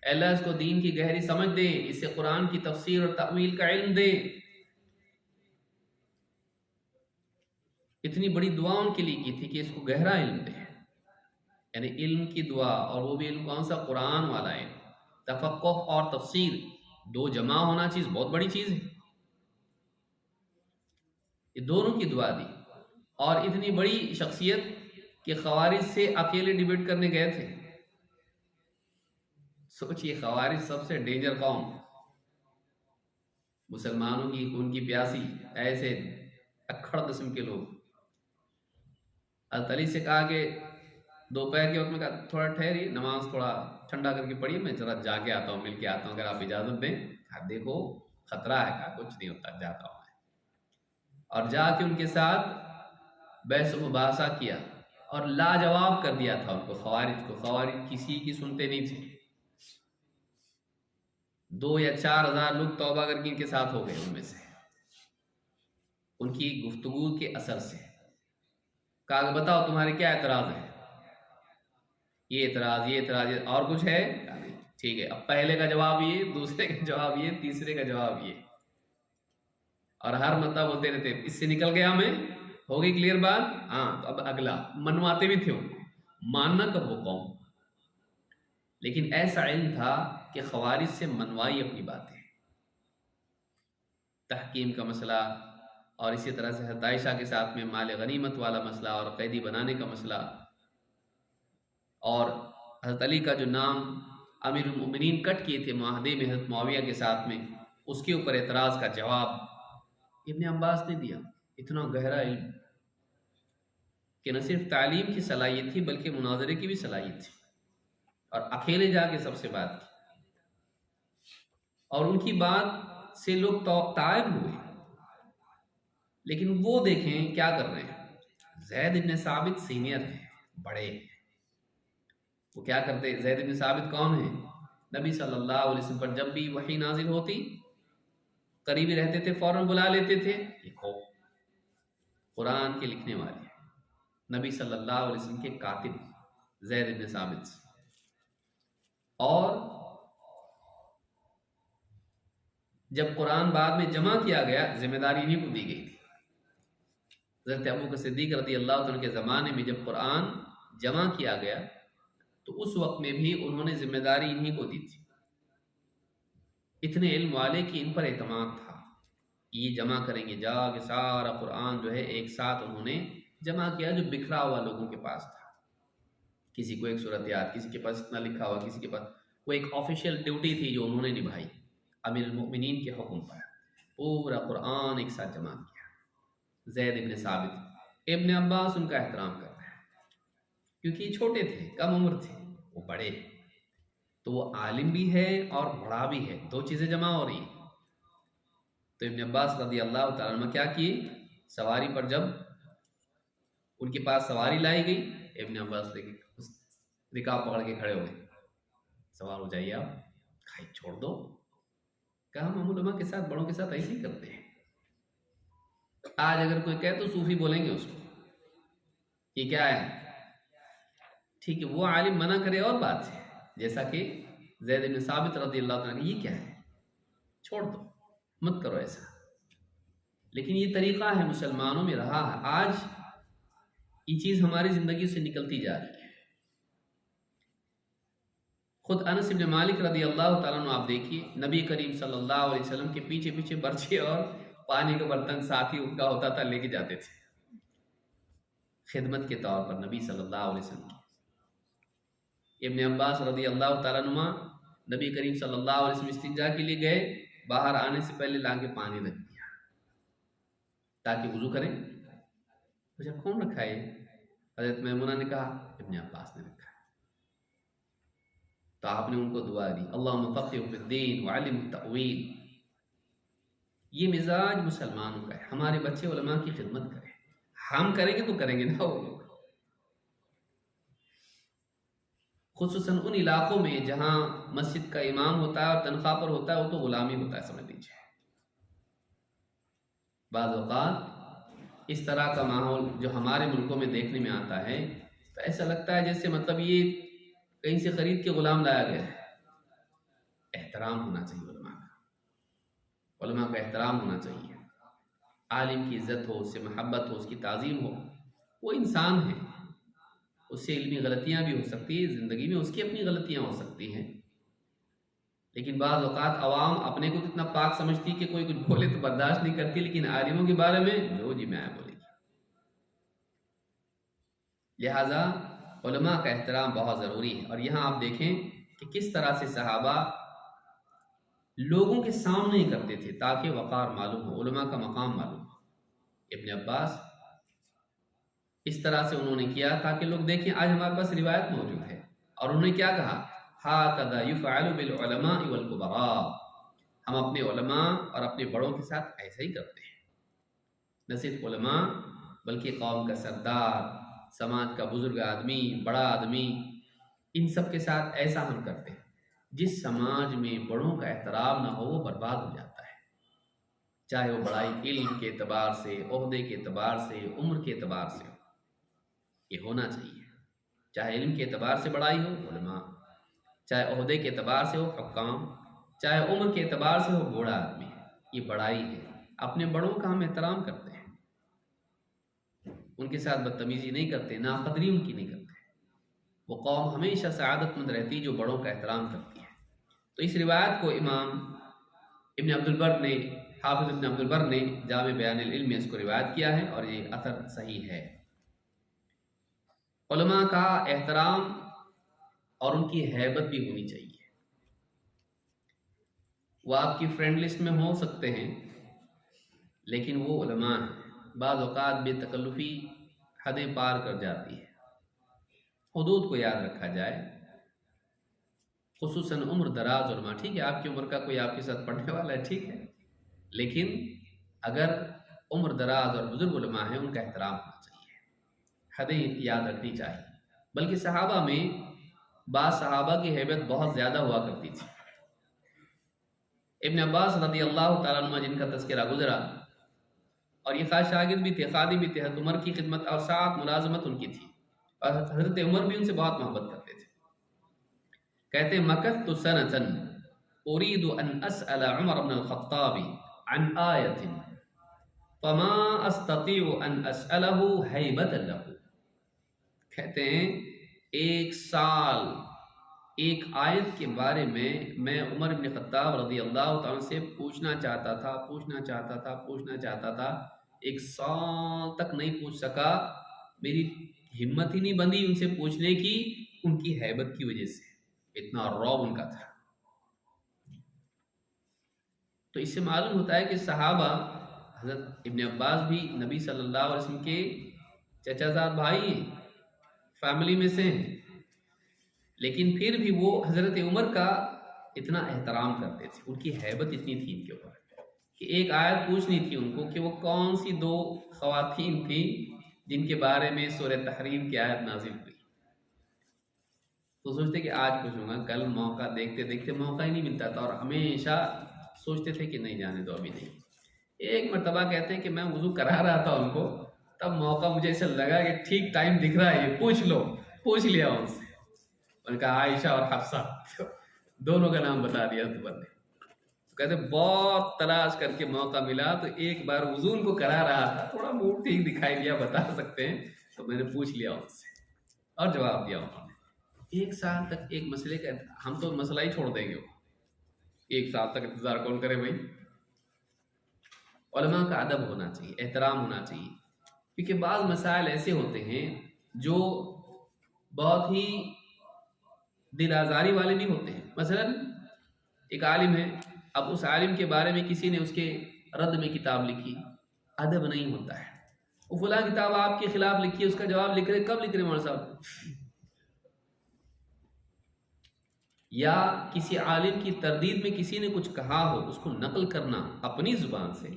S2: اے اللہ اس کو دین کی گہری سمجھ دے، اسے قرآن کی تفسیر اور تأویل کا علم دے۔ اتنی بڑی دعا ان کے لیے کی تھی کہ اس کو گہرا علم دے، یعنی علم کی دعا، اور وہ بھی علم کون سا؟ قرآن والا علم۔ تفقہ اور تفسیر دو جمع ہونا چیز بہت بڑی چیز ہے، یہ دونوں کی دعا دی۔ اور اتنی بڑی شخصیت کہ خوارج سے اکیلے ڈیبیٹ کرنے گئے تھے۔ سوچئے، خوارج سب سے ڈینجر قوم، مسلمانوں کی خون کی پیاسی، ایسے اکھڑ قسم کے لوگ۔ حضرت علی سے کہا کہ دوپہر کے وقت میں کہا تھوڑا ٹھہری، نماز تھوڑا ٹھنڈا کر کے پڑھیے، میں ذرا جا کے آتا ہوں، مل کے آتا ہوں، اگر آپ اجازت دیں۔ دیکھو خطرہ ہے، کہا کچھ نہیں ہوتا، جاتا ہوں میں۔ اور جا کے ان کے ساتھ بحث و مباحثہ کیا اور لاجواب کر دیا تھا ان کو، خوارج کو۔ خوارج کسی کی سنتے نہیں تھے، 2 یا 4 ہزار لوگ توبہ کر کے ان کے ساتھ ہو گئے، ان میں سے ان کی گفتگو کے اثر سے۔ کہا کہ بتاؤ تمہارے کیا اعتراض ہے؟ یہ اعتراض، یہ اعتراض، یہ اور کچھ ہے؟ کہا نہیں۔ ٹھیک ہے، اب پہلے کا جواب یہ، دوسرے کا جواب یہ، تیسرے کا جواب یہ، اور ہر مرتبہ بولتے رہتے اس سے نکل گیا میں، ہو گئی کلیئر بات؟ ہاں، تو اب اگلا۔ منواتے بھی تھے ان کو، ماننا کب وہ قوم، لیکن ایسا علم تھا کہ خوارج سے منوائی اپنی باتیں، تحکیم کا مسئلہ، اور اسی طرح سے حضرت عائشہ کے ساتھ میں مال غنیمت والا مسئلہ اور قیدی بنانے کا مسئلہ، اور حضرت علی کا جو نام امیر المؤمنین کٹ کیے تھے معاہدے میں حضرت معاویہ کے ساتھ میں، اس کے اوپر اعتراض کا جواب ابن عباس نے دیا۔ اتنا گہرا علم کہ نہ صرف تعلیم کی صلاحیت تھی بلکہ مناظرے کی بھی صلاحیت تھی، اور اکیلے جا کے سب سے بات کی، اور ان کی بات سے لوگ طائب ہوئے۔ لیکن وہ دیکھیں کیا کر رہے ہیں، زید بن ثابت سینئر ہیں، بڑے ہیں، وہ کیا کرتے؟ زید بن ثابت کون ہیں؟ نبی صلی اللہ علیہ وسلم پر جب بھی وحی نازل ہوتی قریبی رہتے تھے، فوراً بلا لیتے تھے، لکھو، قرآن کے لکھنے والے نبی صلی اللہ علیہ وسلم کے کاتب زید بن ثابت۔ اور جب قرآن بعد میں جمع کیا گیا، ذمہ داری انہیں کو دی گئی تھی۔ حضرت ابوبکر صدیق رضی اللہ عنہ کے زمانے میں جب قرآن جمع کیا گیا تو اس وقت میں بھی انہوں نے ذمہ داری انہیں کو دی تھی۔ اتنے علم والے کہ ان پر اعتماد تھا، یہ جمع کریں گے، جا کے سارا قرآن جو ہے ایک ساتھ انہوں نے جمع کیا، جو بکھرا ہوا لوگوں کے پاس تھا، کسی کو ایک صورت یاد، کسی کے پاس اتنا لکھا ہوا، کسی کے پاس، وہ ایک آفیشیل ڈیوٹی تھی جو انہوں نے نبھائی امیر المؤمنین کے حکم پر، پورا قرآن ایک ساتھ جمع کیا۔ زید بن ثابت، ابن عباس ان کا احترام کرتا ہے کیونکہ یہ چھوٹے تھے، کم عمر تھے، وہ بڑے، تو وہ عالم بھی ہے اور بڑا بھی ہے، دو چیزیں جمع ہو رہی ہیں۔ تو ابن عباس رضی اللہ تعالیٰ عنہ کیا کیے، سواری پر جب ان کے پاس سواری لائی گئی، ابن عباس رکاب پکڑ کے کھڑے ہو گئے، سوار ہو جائیے آپ، کھائی چھوڑ دو۔ کہا ہم علماء کے ساتھ، بڑوں کے ساتھ ایسے ہی کرتے ہیں۔ آج اگر کوئی کہے تو صوفی بولیں گے اس کو، یہ کیا ہے؟ ٹھیک ہے، وہ عالم منع کرے اور بات ہے، جیسا کہ زید بن ثابت رضی اللہ عنہ، یہ کیا ہے، چھوڑ دو، مت کرو ایسا۔ لیکن یہ طریقہ ہے، مسلمانوں میں رہا ہے، آج یہ چیز ہماری زندگی سے نکلتی جا رہی ہے۔ خود انس بن مالک رضی اللہ تعالیٰ عنہ آپ دیکھیے، نبی کریم صلی اللہ علیہ وسلم کے پیچھے پیچھے برچے اور پانی کا برتن ساتھی ان کا ہوتا تھا، لے کے جاتے تھے خدمت کے طور پر نبی صلی اللہ علیہ وسلم کی۔ ابن عباس رضی اللہ تعالیٰ عنہ، نبی کریم صلی اللہ علیہ وسلم استنجا کے لیے گئے، باہر آنے سے پہلے لا کے پانی رکھ دیا تاکہ وضو کریں۔ مجھے کون رکھا ہے؟ حضرت میمونہ نے کہا ابن عباس نے رکھا ہے۔ تو آپ نے ان کو دعا دی اللہم فقہہ فی الدین وعلم التأویل. یہ مزاج مسلمانوں کا ہے. ہمارے بچے علماء کی خدمت کریں. ہم کریں گے تو کریں گے نا وہ لوگ. خصوصاً ان علاقوں میں جہاں مسجد کا امام ہوتا ہے اور تنخواہ پر ہوتا ہے، وہ تو غلامی ہوتا ہے سمجھ لیجیے. بعض اوقات اس طرح کا ماحول جو ہمارے ملکوں میں دیکھنے میں آتا ہے تو ایسا لگتا ہے جیسے مطلب یہ کہیں سے خرید کے غلام لایا گیا ہے. احترام ہونا چاہیے علماء کا. علماء کا احترام ہونا چاہیے. عالم کی عزت ہو، اس سے محبت ہو، اس کی تعظیم ہو. وہ انسان ہے، اس سے علمی غلطیاں بھی ہو سکتی ہیں، زندگی میں اس کی اپنی غلطیاں ہو سکتی ہیں. لیکن بعض اوقات عوام اپنے کو اتنا پاک سمجھتی کہ کوئی کچھ بولے تو برداشت نہیں کرتی، لیکن عالموں کے بارے میں جو جی میں بولے گی. لہٰذا علماء کا احترام بہت ضروری ہے. اور یہاں آپ دیکھیں کہ کس طرح سے صحابہ لوگوں کے سامنے ہی کرتے تھے تاکہ وقار معلوم ہو، علماء کا مقام معلوم ہو. ابن عباس اس طرح سے انہوں نے کیا تاکہ لوگ دیکھیں. آج ہمارے پاس روایت موجود ہے اور انہوں نے کیا کہا، ہَكَذَا يُفْعَلُ بِالْعُلَمَاءِ وَالْكُبَرَاءِ. ہم اپنے علماء اور اپنے بڑوں کے ساتھ ایسا ہی کرتے ہیں. نہ صرف علماء بلکہ قوم کا سردار، سماج کا بزرگ آدمی، بڑا آدمی، ان سب کے ساتھ ایسا ہم کرتے ہیں. جس سماج میں بڑوں کا احترام نہ ہو وہ برباد ہو جاتا ہے، چاہے وہ بڑائی علم کے اعتبار سے، عہدے کے اعتبار سے، عمر کے اعتبار سے ہو. یہ ہونا چاہیے. چاہے علم کے اعتبار سے بڑائی ہو علماء، چاہے عہدے کے اعتبار سے ہو حکام، چاہے عمر کے اعتبار سے ہو بوڑھا آدمی. یہ بڑائی ہے. اپنے بڑوں کا ہم احترام کرتے ہیں، ان کے ساتھ بدتمیزی نہیں کرتے، ناقدری ان کی نہیں کرتے. وہ قوم ہمیشہ سعادت مند رہتی جو بڑوں کا احترام کرتی ہے. تو اس روایت کو امام ابن عبد البر نے، حافظ ابن عبد البر نے جامع بیان العلم میں اس کو روایت کیا ہے اور یہ اثر صحیح ہے. علماء کا احترام اور ان کی ہیبت بھی ہونی چاہیے. وہ آپ کی فرینڈ لسٹ میں ہو سکتے ہیں لیکن وہ علماء ہیں. بعض اوقات بے تکلفی حدیں پار کر جاتی ہے. حدود کو یاد رکھا جائے. خصوصاً عمر دراز علماء، ٹھیک ہے آپ کی عمر کا کوئی آپ کے ساتھ پڑھنے والا ہے، ٹھیک ہے، لیکن اگر عمر دراز اور بزرگ علماء ہیں ان کا احترام ہونا چاہیے، حدیں یاد رکھنی چاہیے. بلکہ صحابہ میں بعض صحابہ کی ہیبت بہت زیادہ ہوا کرتی تھی. ابن عباس رضی اللہ تعالیٰ عنہ جن کا تذکرہ گزرا، اور یہ خاص شاگرد بھی تھے، خادم بھی تھے. حضرت عمر کی خدمت اور ساتھ ملازمت ان کی تھی، اور حضرت عمر بھی ان سے بہت محبت کرتے تھے. کہتے ہیں مکثت سنة اريد ان اسأل عمر بن الخطاب عن آية فما استطيع ان اسأله هيبة له. کہتے ہیں ایک سال ایک آیت کے بارے میں عمر بن خطاب رضی اللہ تعالیٰ سے پوچھنا چاہتا تھا. ایک سال تک نہیں پوچھ سکا. میری ہمت ہی نہیں بندی ان سے پوچھنے کی، ان کی ہیبت کی وجہ سے. اتنا رعب ان کا تھا. تو اس سے معلوم ہوتا ہے کہ صحابہ، حضرت ابن عباس بھی نبی صلی اللہ علیہ وسلم کے چچا زاد بھائی ہیں، فیملی میں سے ہیں، لیکن پھر بھی وہ حضرت عمر کا اتنا احترام کرتے تھے. ان کی ہیبت اتنی تھی ان کے اوپر کہ ایک آیت پوچھنی تھی ان کو کہ وہ کون سی دو خواتین تھیں جن کے بارے میں سورہ تحریم کی آیت نازل ہوئی. تو سوچتے کہ آج پوچھوں گا، کل موقع دیکھتے دیکھتے موقع ہی نہیں ملتا تھا، اور ہمیشہ سوچتے تھے کہ نہیں جانے دو ابھی نہیں. ایک مرتبہ کہتے ہیں کہ میں وضو کرا رہا تھا ان کو، تب موقع مجھے ایسا لگا کہ ٹھیک ٹائم دکھ رہا ہے، یہ پوچھ لیا ان سے. ان کا عائشہ اور حفصہ دونوں کا نام بتا دیا نے. تو کہتے بہت تلاش کر کے موقع ملا تو ایک بار وضو ان کو کرا رہا تھا، تھوڑا موڈ ٹھیک دکھائی دیا، بتا سکتے ہیں، تو میں نے پوچھ لیا ان سے اور جواب دیا انہوں نے. ایک سال تک ایک مسئلے کا ہم تو مسئلہ ہی چھوڑ دیں گے، ایک سال تک انتظار کون کرے بھائی. علماء کا ادب ہونا چاہیے، احترام ہونا چاہیے، کیونکہ بعض مسائل ایسے ہوتے ہیں جو بہت ہی دل آزاری والے بھی ہوتے ہیں. مثلا ایک عالم ہے، اب اس عالم کے بارے میں کسی نے اس کے رد میں کتاب لکھی، ادب نہیں ہوتا ہے. وہ فلاں کتاب آپ کے خلاف لکھی ہے، اس کا جواب لکھ رہے، کب لکھ رہے مولانا صاحب؟ یا کسی عالم کی تردید میں کسی نے کچھ کہا ہو، اس کو نقل کرنا اپنی زبان سے،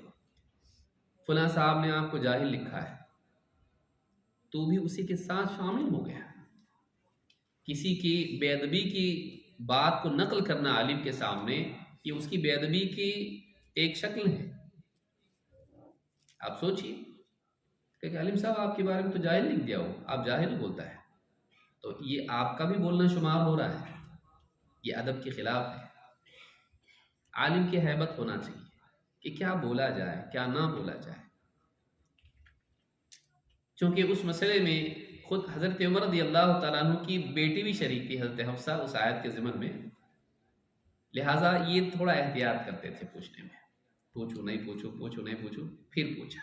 S2: فلاں صاحب نے آپ کو جاہل لکھا ہے، تو بھی اسی کے ساتھ شامل ہو گیا۔ کسی کی بے ادبی کی بات کو نقل کرنا عالم کے سامنے، یہ اس کی بے ادبی کی ایک شکل ہے۔ آپ سوچئے کہ عالم صاحب آپ کے بارے میں تو جاہل لکھ دیا ہو، آپ جاہل بولتا ہے، تو یہ آپ کا بھی بولنا شمار ہو رہا ہے، یہ ادب کے خلاف ہے۔ عالم کی ہیبت ہونا چاہیے کہ کیا بولا جائے کیا نہ بولا جائے، چونکہ اس مسئلے میں خود حضرت عمر رضی اللہ تعالیٰ عنہ کی بیٹی بھی شریک تھی، حضرت حفصہ، اس آیت کے ضمن میں، لہٰذا یہ تھوڑا احتیاط کرتے تھے پوچھنے میں، پوچھو نہیں پوچھو، پوچھو نہیں پوچھو، پھر پوچھا۔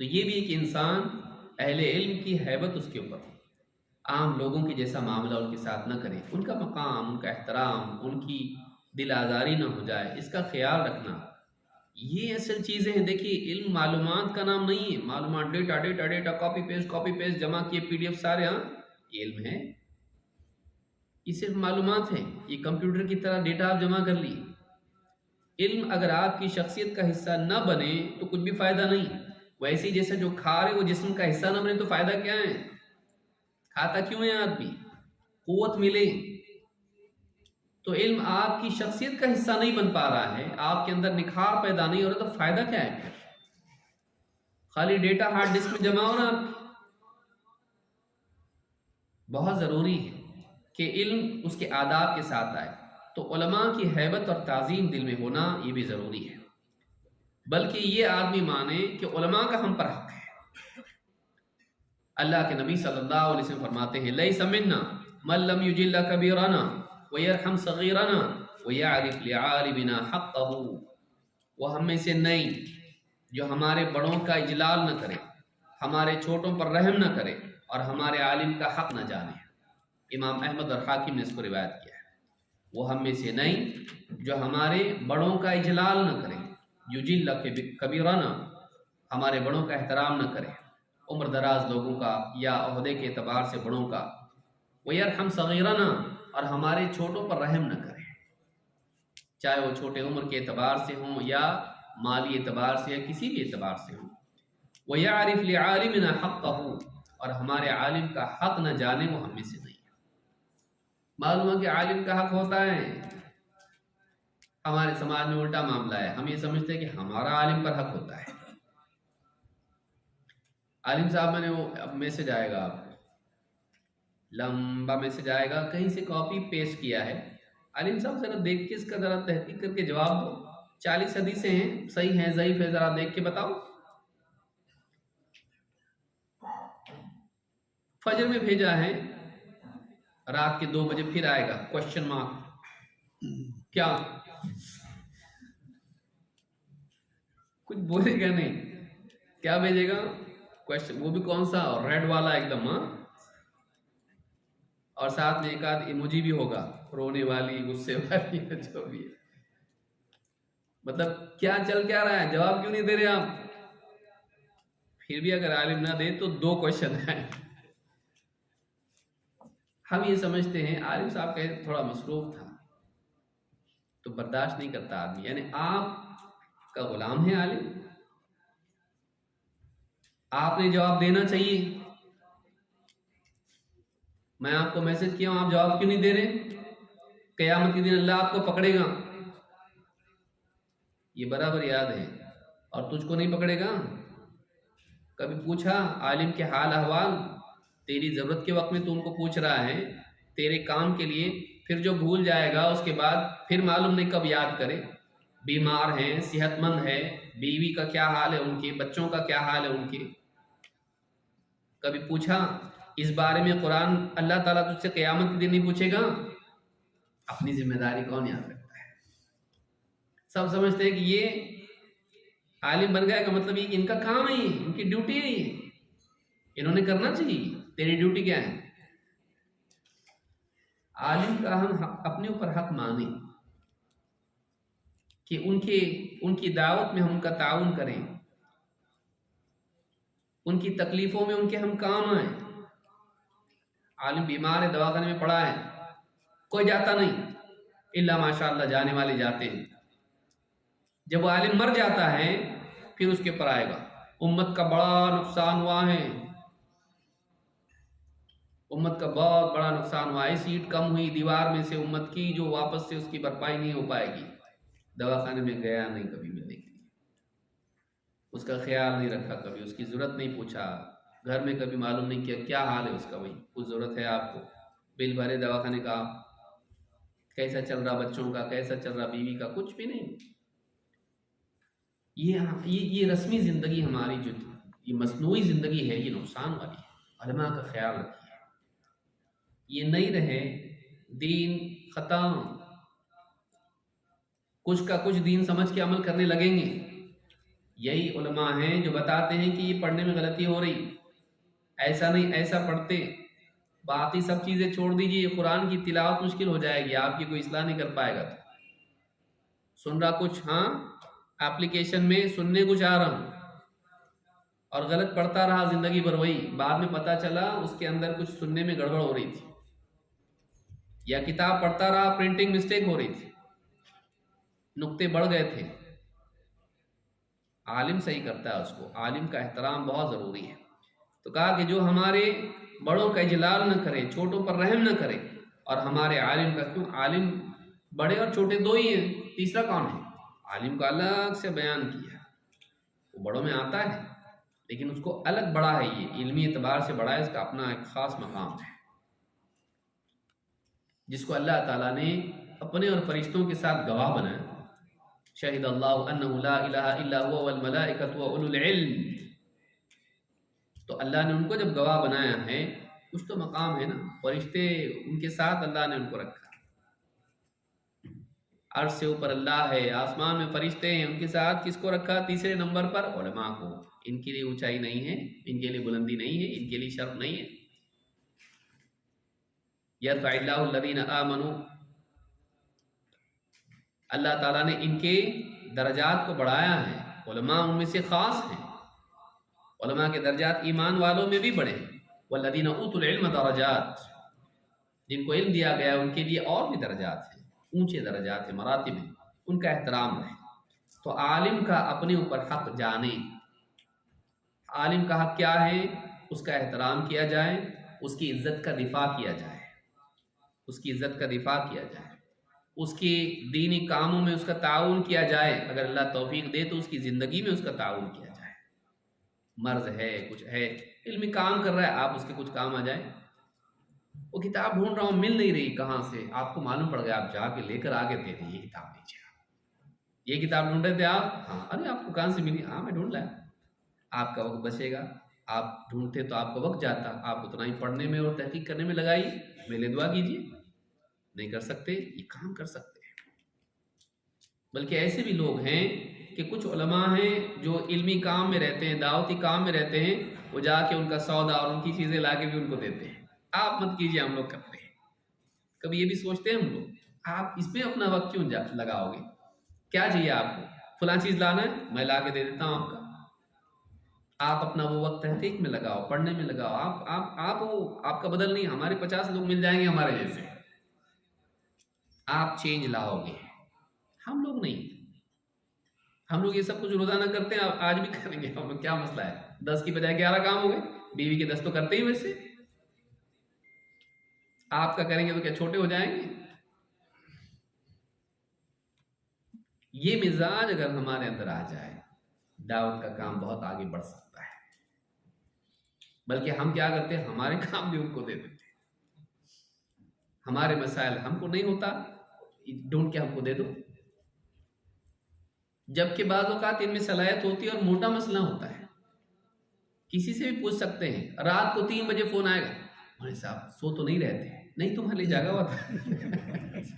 S2: تو یہ بھی ایک انسان اہل علم کی ہیبت اس کے اوپر ہو، عام لوگوں کے جیسا معاملہ ان کے ساتھ نہ کرے، ان کا مقام، ان کا احترام، ان کی دل آزاری نہ ہو جائے، اس کا خیال رکھنا، یہ اصل چیزیں ہیں۔ دیکھیے علم معلومات کا نام نہیں ہے، معلومات data data data, copy paste جمع کیے، پی ڈی ایف سارے، ہاں یہ علم ہے؟ یہ صرف معلومات ہیں، یہ کمپیوٹر کی طرح ڈیٹا آپ جمع کر لیے۔ علم اگر آپ کی شخصیت کا حصہ نہ بنے تو کچھ بھی فائدہ نہیں۔ ویسے جیسا جو کھا رہے وہ جسم کا حصہ نہ بنے تو فائدہ کیا ہے؟ کھاتا کیوں ہے آدمی؟ قوت ملے۔ تو علم آپ کی شخصیت کا حصہ نہیں بن پا رہا ہے، آپ کے اندر نکھار پیدا نہیں ہو رہا، تو فائدہ کیا ہے پھر؟ خالی ڈیٹا ہارڈ ڈسک میں جمع ہونا آپ کی۔ بہت ضروری ہے کہ علم اس کے آداب کے ساتھ آئے، تو علماء کی ہیبت اور تعظیم دل میں ہونا یہ بھی ضروری ہے، بلکہ یہ آدمی مانے کہ علماء کا ہم پر حق ہے۔ اللہ کے نبی صلی اللہ علیہ وسلم فرماتے ہیں لیس منا من لم یجل کبیرنا ویرحم صغیرنا ویعرف لعالمنا حقہ، وہ ہم میں سے نہیں جو ہمارے بڑوں کا اجلال نہ کرے، ہمارے چھوٹوں پر رحم نہ کرے اور ہمارے عالم کا حق نہ جانے۔ امام احمد اور حاکم نے اس کو روایت کیا ہے، وہ ہم میں سے نہیں جو ہمارے بڑوں کا اجلال نہ کرے، یجل کبیرنا، ہمارے بڑوں کا احترام نہ کرے، عمر دراز لوگوں کا یا عہدے کے اعتبار سے بڑوں کا، وَيَرْحَمْ صَغِيرَنَا، اور ہمارے چھوٹوں پر رحم نہ کرے، چاہے وہ چھوٹے عمر کے اعتبار سے ہوں یا مالی اعتبار سے یا کسی بھی اعتبار سے ہوں۔ وَيَعْرِفْ لِعَالِمِنَا حَقَّهُ، اور ہمارے عالم کا حق نہ جانے وہ ہم میں سے نہیں۔ معلوم ہے کہ عالم کا حق ہوتا ہے، ہمارے سماج میں الٹا معاملہ ہے، ہم یہ سمجھتے ہیں کہ ہمارا عالم پر حق ہوتا ہے۔ عالم صاحب، میں نے وہ اب میسج آئے گا، آپ لمبا میسج آئے گا، کہیں سے کاپی پیسٹ کیا ہے، عالم صاحب ذرا دیکھ کے اس کا ذرا تحقیق کر کے جواب دو، 40 حدیثیں ہیں، صحیح ہیں ضعیف ہے، ذرا دیکھ کے بتاؤ۔ فجر میں بھیجا ہے، رات کے 2 بجے پھر آئے گا کوشچن مارک، کیا کچھ بولے گا نہیں، کیا بھیجے گا کوشچن، وہ بھی کون سا، ریڈ والا ایک دم، ہاں، اور ساتھ میں ایک آدھ ایموجی بھی ہوگا، رونے والی، غصے والی، جو بھی ہے۔ مطلب کیا چل کیا رہا ہے، جواب کیوں نہیں دے رہے آپ؟ پھر بھی اگر عالم نہ دے تو 2 کوشچن ہیں۔ ہم یہ سمجھتے ہیں عالم صاحب کا تھوڑا مصروف تھا تو برداشت نہیں کرتا آدمی، یعنی آپ کا غلام ہے عالم، آپ نے جواب دینا چاہیے۔ میں آپ کو میسج کیا ہوں، آپ جواب کیوں نہیں دے رہے؟ قیامت کے دن اللہ آپ کو پکڑے گا، یہ برابر یاد ہے، اور تجھ کو نہیں پکڑے گا؟ کبھی پوچھا عالم کے حال احوال؟ تیری ضرورت کے وقت میں تو ان کو پوچھ رہا ہے، تیرے کام کے لیے، پھر جو بھول جائے گا اس کے بعد پھر معلوم نہیں کب یاد کرے۔ بیمار ہیں، صحت مند ہے، بیوی کا کیا حال ہے ان کے، بچوں کا کیا حال ہے ان کے، کبھی پوچھا اس بارے میں؟ قرآن اللہ تعالیٰ تجھ سے قیامت کے دن نہیں پوچھے گا؟ اپنی ذمہ داری کون یاد رکھتا ہے؟ سب سمجھتے ہیں کہ یہ عالم بن گیا کا مطلب یہ کہ ان کا کام ہے، ان کی ڈیوٹی ہے، یہ انہوں نے کرنا چاہیے۔ تیری ڈیوٹی کیا ہے؟ عالم کا ہم اپنے اوپر حق مانیں کہ ان کی دعوت میں ہم ان کا تعاون کریں، ان کی تکلیفوں میں ان کے ہم کام آئیں۔ عالم بیمار ہے، دواخانے میں پڑا ہے، کوئی جاتا نہیں، الا ماشاء اللہ جانے والے جاتے ہیں۔ جب وہ عالم مر جاتا ہے پھر اس کے پر آئے گا امت کا بڑا نقصان ہوا ہے، امت کا بہت بڑا نقصان ہوا ہے، سیٹ کم ہوئی دیوار میں سے امت کی جو واپس سے اس کی بھرپائی نہیں ہو پائے گی۔ دواخانے میں گیا نہیں کبھی ملنے کے لیے، اس کا خیال نہیں رکھا، کبھی اس کی ضرورت نہیں پوچھا، گھر میں کبھی معلوم نہیں کیا کیا حال ہے اس کا، بھائی کچھ ضرورت ہے آپ کو، بل بھرے دواخانے کا، کیسا چل رہا بچوں کا، کیسا چل رہا بیوی کا، کچھ بھی نہیں۔ یہ رسمی زندگی ہماری جو یہ مصنوعی زندگی ہے یہ نقصان والی ہے، علماء کا خیال رکھیے، یہ نہیں رہے دین ختم، کچھ کا کچھ دین سمجھ کے عمل کرنے لگیں گے۔ یہی علماء ہیں جو بتاتے ہیں کہ یہ پڑھنے میں غلطی ہو رہی، ایسا نہیں ایسا پڑھتے، باقی سب چیزیں چھوڑ دیجیے، قرآن کی تلاوت مشکل ہو جائے گی، آپ کی کوئی اصلاح نہیں کر پائے گا، سن رہا کچھ، ہاں ایپلیکیشن میں سننے کچھ آ رہا ہوں اور غلط پڑھتا رہا زندگی بھر، وہی بعد میں پتا چلا اس کے اندر کچھ سننے میں گڑبڑ ہو رہی تھی، یا کتاب پڑھتا رہا پرنٹنگ مسٹیک ہو رہی تھی، نقطے بڑھ گئے تھے۔ عالم صحیح کرتا ہے اس کو، عالم کا احترام بہت ضروری ہے۔ تو کہا کہ جو ہمارے بڑوں کا اجلال نہ کرے، چھوٹوں پر رحم نہ کرے، اور ہمارے عالم کا، کیوں عالم بڑے اور چھوٹے دو ہی ہیں، تیسرا کون ہے؟ عالم کا الگ سے بیان کیا، وہ بڑوں میں آتا ہے لیکن اس کو الگ بڑا ہے، یہ علمی اعتبار سے بڑا ہے، اس کا اپنا ایک خاص مقام ہے، جس کو اللہ تعالیٰ نے اپنے اور فرشتوں کے ساتھ گواہ بنایا، شہد اللہ انہ لا الہ الا هو والملائکۃ واولو العلم، تو اللہ نے ان کو جب گواہ بنایا ہے کچھ تو مقام ہے نا، فرشتے ان کے ساتھ اللہ نے ان کو رکھا، عرش سے اوپر اللہ ہے، آسمان میں فرشتے ہیں، ان کے ساتھ کس کو رکھا؟ تیسرے نمبر پر علماء کو، ان کے لیے اونچائی نہیں ہے، ان کے لیے بلندی نہیں ہے، ان کے لیے شرف نہیں ہے۔ یرفع اللہ الذین آمنوا، اللہ تعالیٰ نے ان کے درجات کو بڑھایا ہے، علماء ان میں سے خاص ہیں، علماء کے درجات ایمان والوں میں بھی بڑھے ہیں، والذین اوتوا العلم درجات، جن کو علم دیا گیا ان کے لیے اور بھی درجات ہیں، اونچے درجات ہیں، مراتب ہیں، ان کا احترام رہے۔ تو عالم کا اپنے اوپر حق جانے، عالم کا حق کیا ہے؟ اس کا احترام کیا جائے، اس کی عزت کا دفاع کیا جائے، اس کی عزت کا دفاع کیا جائے، اس کی دینی کاموں میں اس کا تعاون کیا جائے، اگر اللہ توفیق دے تو اس کی زندگی میں اس کا تعاون کیا جائے، مرض ہے کچھ ہے علمی کام کر رہا ہے، آپ اس کے کچھ کام آ جائیں، وہ کتاب ڈھونڈ رہا ہوں مل نہیں رہی کہاں سے، آپ کو معلوم پڑ گیا، آپ جا کے لے کر آگے دے دیں، یہ کتاب لیجیے، یہ کتاب ڈھونڈ رہے تھے آپ، ہاں، ارے آپ کو کہاں سے ملی؟ ہاں میں ڈھونڈ لایا، آپ کا وقت بچے گا، آپ ڈھونڈتے تو آپ کا وقت جاتا، آپ اتنا ہی پڑھنے میں اور تحقیق کرنے میں لگائیے، میرے دعا کیجیے، نہیں کر سکتے یہ کام کر سکتے ہیں۔ بلکہ ایسے بھی لوگ ہیں کہ کچھ علماء ہیں جو علمی کام میں رہتے ہیں، دعوتی کام میں رہتے ہیں، وہ جا کے ان کا سودا اور ان کی چیزیں لا کے بھی ان کو دیتے ہیں، آپ مت کیجیے، ہم لوگ کرتے ہیں، کبھی یہ بھی سوچتے ہیں ہم لوگ، آپ اس میں اپنا وقت کیوں لگاؤ گے؟ کیا چاہیے آپ کو؟ فلاں چیز لانا ہے، میں لا کے دے دیتا ہوں آپ کا، آپ اپنا وہ وقت تحقیق میں لگاؤ، پڑھنے میں لگاؤ، آپ کا بدل نہیں، ہمارے 50 لوگ مل جائیں گے ہمارے جیسے، آپ چینج لاؤ گے، ہم لوگ نہیں، ہم لوگ یہ سب کچھ روزانہ کرتے ہیں، آج بھی کریں گے، ہم لوگ کیا مسئلہ ہے؟ 10 کی بجائے 11 کام ہو گئے، بیوی کے 10 تو کرتے ہی ویسے، آپ کا کریں گے تو کیا چھوٹے ہو جائیں گے؟ یہ مزاج اگر ہمارے اندر آ جائے، دعوت کا کام بہت آگے بڑھ سکتا ہے، بلکہ ہم کیا کرتے ہیں، ہمارے کام بھی ان کو دے دیتے ہیں، ہمارے مسائل ہم کو نہیں ہوتا، ڈھونڈ کے ہم کو دے دو، جبکہ بعض اوقات ان میں صلاحیت ہوتی ہے اور موٹا مسئلہ ہوتا ہے، کسی سے بھی پوچھ سکتے ہیں، رات کو 3 بجے فون آئے گا، بھائی صاحب سو تو نہیں رہتے ہیں؟ نہیں تمہارے لیے جاگا ہوا تھا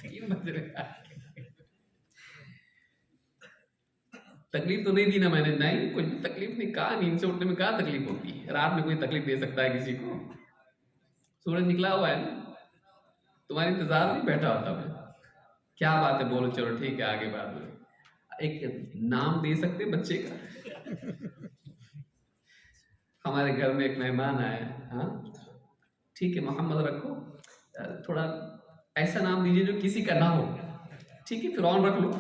S2: 3 بجے، تکلیف تو نہیں دی نا میں نے؟ نہیں، کچھ بھی تکلیف نہیں، کہا نیند سے اٹھنے میں کہاں تکلیف ہوتی ہے، رات میں کوئی تکلیف دے سکتا ہے کسی کو؟ سورج نکلا ہوا ہے نا، تمہارے انتظار نہیں بیٹھا ہوتا میں، کیا بات ہے، بولو چلو ٹھیک ہے آگے بات ہوئی، ایک نام دے سکتے بچے کا؟ ہمارے گھر میں ایک مہمان آیا، ہاں ٹھیک ہے محمد رکھو، تھوڑا ایسا نام دیجیے جو کسی کا نہ ہو. ٹھیک ہے فرعون رکھ لو.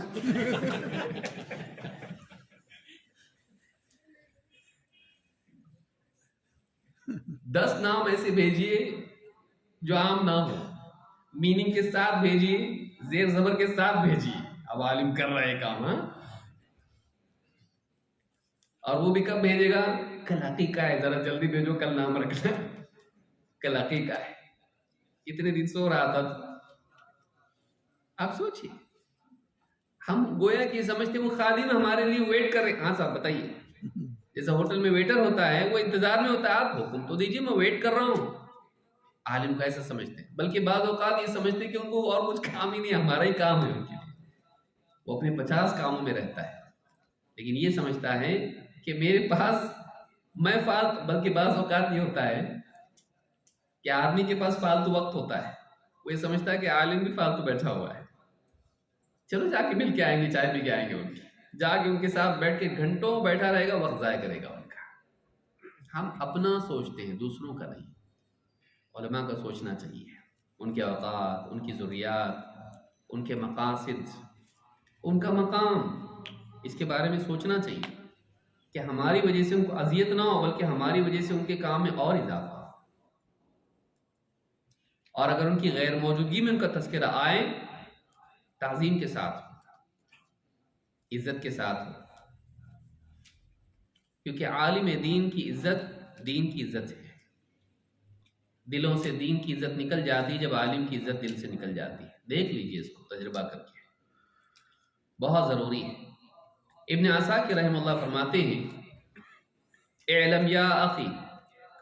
S2: دس نام ایسے بھیجیے جو عام نام ہو, میننگ کے ساتھ بھیجیے, زیر زبر کے ساتھ بھیجیے. اب عالم کر رہا ہے کام. ہاں, اور وہ بھی کب بھیجے گا؟ کل عقیقہ ہے, ذرا جلدی بھیجو, کل نام رکھنا, کل عقیقہ ہے. اتنے دن سو رہا تھا. آپ سوچیے, ہم گویا کہ سمجھتے وہ خادم ہمارے لیے ویٹ کر رہے. ہاں صاحب بتائیے, جیسا ہوٹل میں ویٹر ہوتا ہے وہ انتظار میں ہوتا ہے, آپ حکم تو دیجیے میں ویٹ کر رہا ہوں. عالم کو ایسا سمجھتے ہیں, بلکہ بعض اوقات یہ سمجھتے ہیں کہ ان کو اور کچھ کام ہی نہیں, ہمارا ہی کام ہے ان کے لیے. وہ اپنے 50 کاموں میں رہتا ہے, لیکن یہ سمجھتا ہے کہ میرے پاس میں فالتو, بلکہ بعض اوقات یہ ہوتا ہے کہ آدمی کے پاس فالتو وقت ہوتا ہے, وہ یہ سمجھتا ہے کہ عالم بھی فالتو بیٹھا ہوا ہے, چلو جا کے مل کے آئیں گے, چائے پی کے آئیں گے, ان کی جا کے ان کے ساتھ بیٹھ کے گھنٹوں بیٹھا رہے گا, وقت ضائع کرے گا ان کا. ہم اپنا سوچتے ہیں, دوسروں کا نہیں. علماء کا سوچنا چاہیے, ان کے اوقات, ان کی ضروریات, ان کے مقاصد, ان کا مقام, اس کے بارے میں سوچنا چاہیے کہ ہماری وجہ سے ان کو اذیت نہ ہو, بلکہ ہماری وجہ سے ان کے کام میں اور اضافہ ہو. اور اگر ان کی غیر موجودگی میں ان کا تذکرہ آئے, تعظیم کے ساتھ, عزت کے ساتھ ہو, کیونکہ عالم دین کی عزت دین کی عزت ہے. دلوں سے دین کی عزت نکل جاتی ہے جب عالم کی عزت دل سے نکل جاتی ہے. دیکھ لیجئے اس کو تجربہ کر کے, بہت ضروری ہے. ابن عساکر رحمہ اللہ فرماتے ہیں اعلم یا اخی,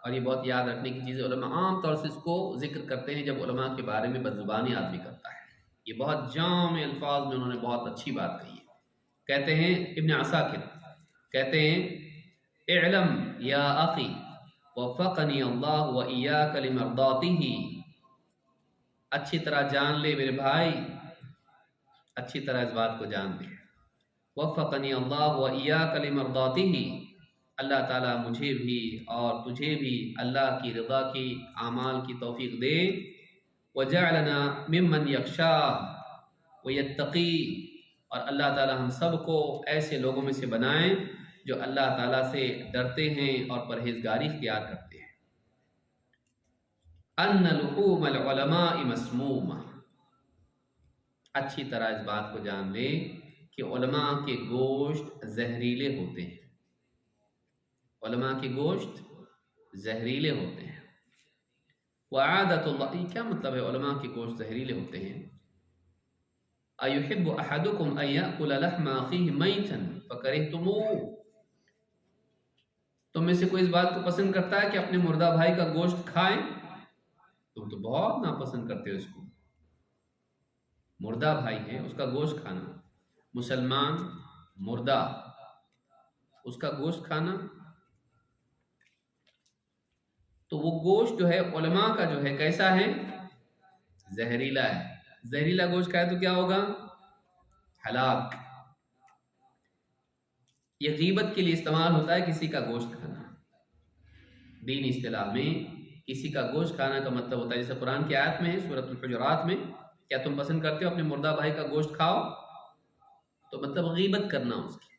S2: اور یہ بہت یاد رکھنے کی چیز ہے. علماء عام طور سے اس کو ذکر کرتے ہیں جب علماء کے بارے میں بدزبانی آدمی کرتا ہے. یہ بہت جامع الفاظ میں انہوں نے بہت اچھی بات کہی ہے. کہتے ہیں ابن عساکر کہتے ہیں اعلم یا اخی وفقنی اللہ و ایاک لمرضاتہ, اچھی طرح جان لے میرے بھائی, اچھی طرح اس بات کو جان لے. وفقنی اللہ و ایاک لمرضاتہ, اللہ تعالیٰ مجھے بھی اور تجھے بھی اللہ کی رضا کی اعمال کی توفیق دے. وجعلنا ممن یخشاہ ویتقی, اور اللہ تعالیٰ ہم سب کو ایسے لوگوں میں سے بنائیں جو اللہ تعالیٰ سے ڈرتے ہیں اور پرہیزگاری اختیار کرتے ہیں. ان لحوم العلماء مسمومہ, اچھی طرح اس بات کو جان لے کہ علماء کے گوشت زہریلے ہوتے ہیں. علماء کے گوشت زہریلے ہوتے ہیں. وعادت اللہ, کیا مطلب ہے علماء کے گوشت زہریلے ہوتے ہیں؟ ایحب احدکم ان یأکل لحم اخیہ میتا فکرہتموہ, تم میں سے کوئی اس بات کو پسند کرتا ہے کہ اپنے مردہ بھائی کا گوشت کھائیں؟ تم تو بہت ناپسند کرتے ہو اس کو. مردہ بھائی ہے, اس کا گوشت کھانا, مسلمان مردہ, اس کا گوشت کھانا. تو وہ گوشت جو ہے علماء کا جو ہے کیسا ہے؟ زہریلا ہے. زہریلا گوشت کھائے تو کیا ہوگا؟ ہلاک. یہ غیبت کے لیے استعمال ہوتا ہے کسی کا گوشت کھانا. دینی اصطلاح میں کسی کا گوشت کھانا کا مطلب ہوتا ہے, جیسے قرآن کی آیت میں ہے سورۃ الحجرات میں, کیا تم پسند کرتے ہو اپنے مردہ بھائی کا گوشت کھاؤ؟ تو مطلب غیبت کرنا اس کی.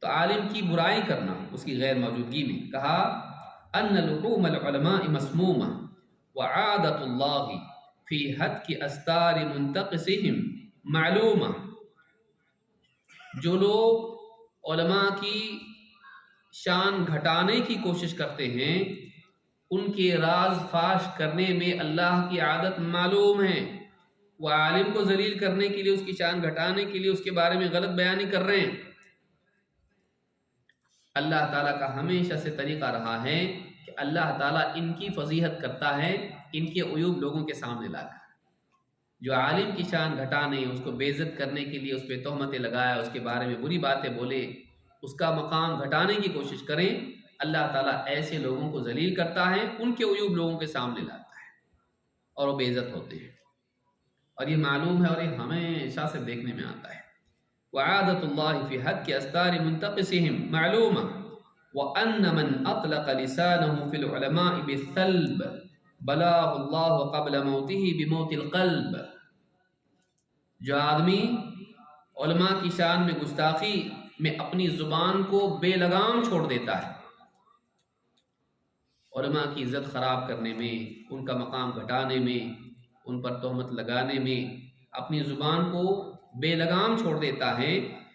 S2: تو عالم کی برائی کرنا اس کی غیر موجودگی میں. کہا ان لحوم العلماء مسمومہ وعادت اللہ فی حتک استار منتقصہم معلومہ. جو لوگ علماء کی شان گھٹانے کی کوشش کرتے ہیں, ان کے راز فاش کرنے میں اللہ کی عادت معلوم ہے. وہ عالم کو ذلیل کرنے کے لیے, اس کی شان گھٹانے کے لیے اس کے بارے میں غلط بیانی کر رہے ہیں. اللہ تعالیٰ کا ہمیشہ سے طریقہ رہا ہے کہ اللہ تعالیٰ ان کی فضیحت کرتا ہے ان کے عیوب لوگوں کے سامنے لا کر. جو عالم کی شان گھٹانے, اس کو بے عزت کرنے کے لیے اس پہ تہمتیں لگایا, اس کے بارے میں بری باتیں بولے, اس کا مقام گھٹانے کی کوشش کریں, اللہ تعالیٰ ایسے لوگوں کو ذلیل کرتا ہے, ان کے عیوب لوگوں کے سامنے لاتا ہے اور وہ بے عزت ہوتے ہیں. اور یہ معلوم ہے اور یہ ہمیشہ سے دیکھنے میں آتا ہے. وعادت اللہ فی حتک استار منتقصہم معلومہ وان من اطلق لسانہ فی العلماء بالثلب بلاہ اللہ قبل موتہ بموت القلب، جو آدمی علماء کی شان میں گستاخی میں اپنی زبان کو بے لگام چھوڑ دیتا ہے، علماء کی عزت خراب کرنے میں، ان کا مقام گھٹانے میں، ان پر تہمت لگانے میں اپنی زبان کو بے لگام چھوڑ دیتا ہے،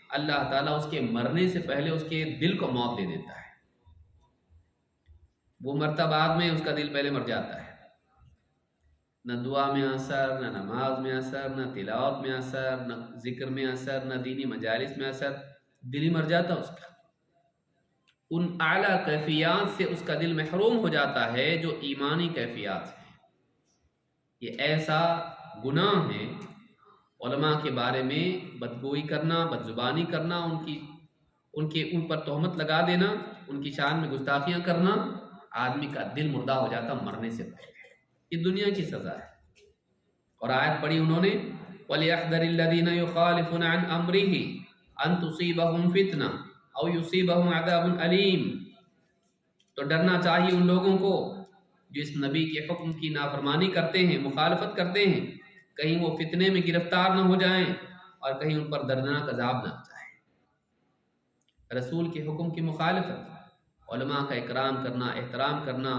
S2: اللہ تعالیٰ اس کے مرنے سے پہلے اس کے دل کو موت دے دیتا ہے۔ وہ مرتا بعد میں، اس کا دل پہلے مر جاتا ہے۔ نہ دعا میں اثر، نہ نماز میں اثر، نہ تلاوت میں اثر، نہ ذکر میں اثر، نہ دینی مجالس میں اثر، دل ہی مر جاتا اس کا۔ ان اعلیٰ کیفیات سے اس کا دل محروم ہو جاتا ہے جو ایمانی کیفیات ہیں۔ یہ ایسا گناہ ہے علماء کے بارے میں بدگوئی کرنا، بدزبانی کرنا، ان پر تہمت لگا دینا، ان کی شان میں گستاخیاں کرنا، آدمی کا دل مردہ ہو جاتا مرنے سے پہلے۔ یہ دنیا کی سزا ہے۔ اور آیت پڑھی انہوں نے وَلْيَحْذَرِ الَّذِينَ يُخَالِفُونَ عَنْ أَمْرِهِ أَن تُصِيبَهُمْ فِتْنَةٌ أَوْ يُصِيبَهُمْ عَذَابٌ أَلِيمٌ، تو ڈرنا چاہیے ان لوگوں کو جو اس نبی کے حکم کی نافرمانی کرتے ہیں، مخالفت کرتے ہیں، کہیں وہ فتنے میں گرفتار نہ ہو جائیں اور کہیں ان پر دردناک عذاب نہ آ جائے۔ رسول کے حکم کی مخالفت، علماء کا اکرام کرنا، احترام کرنا،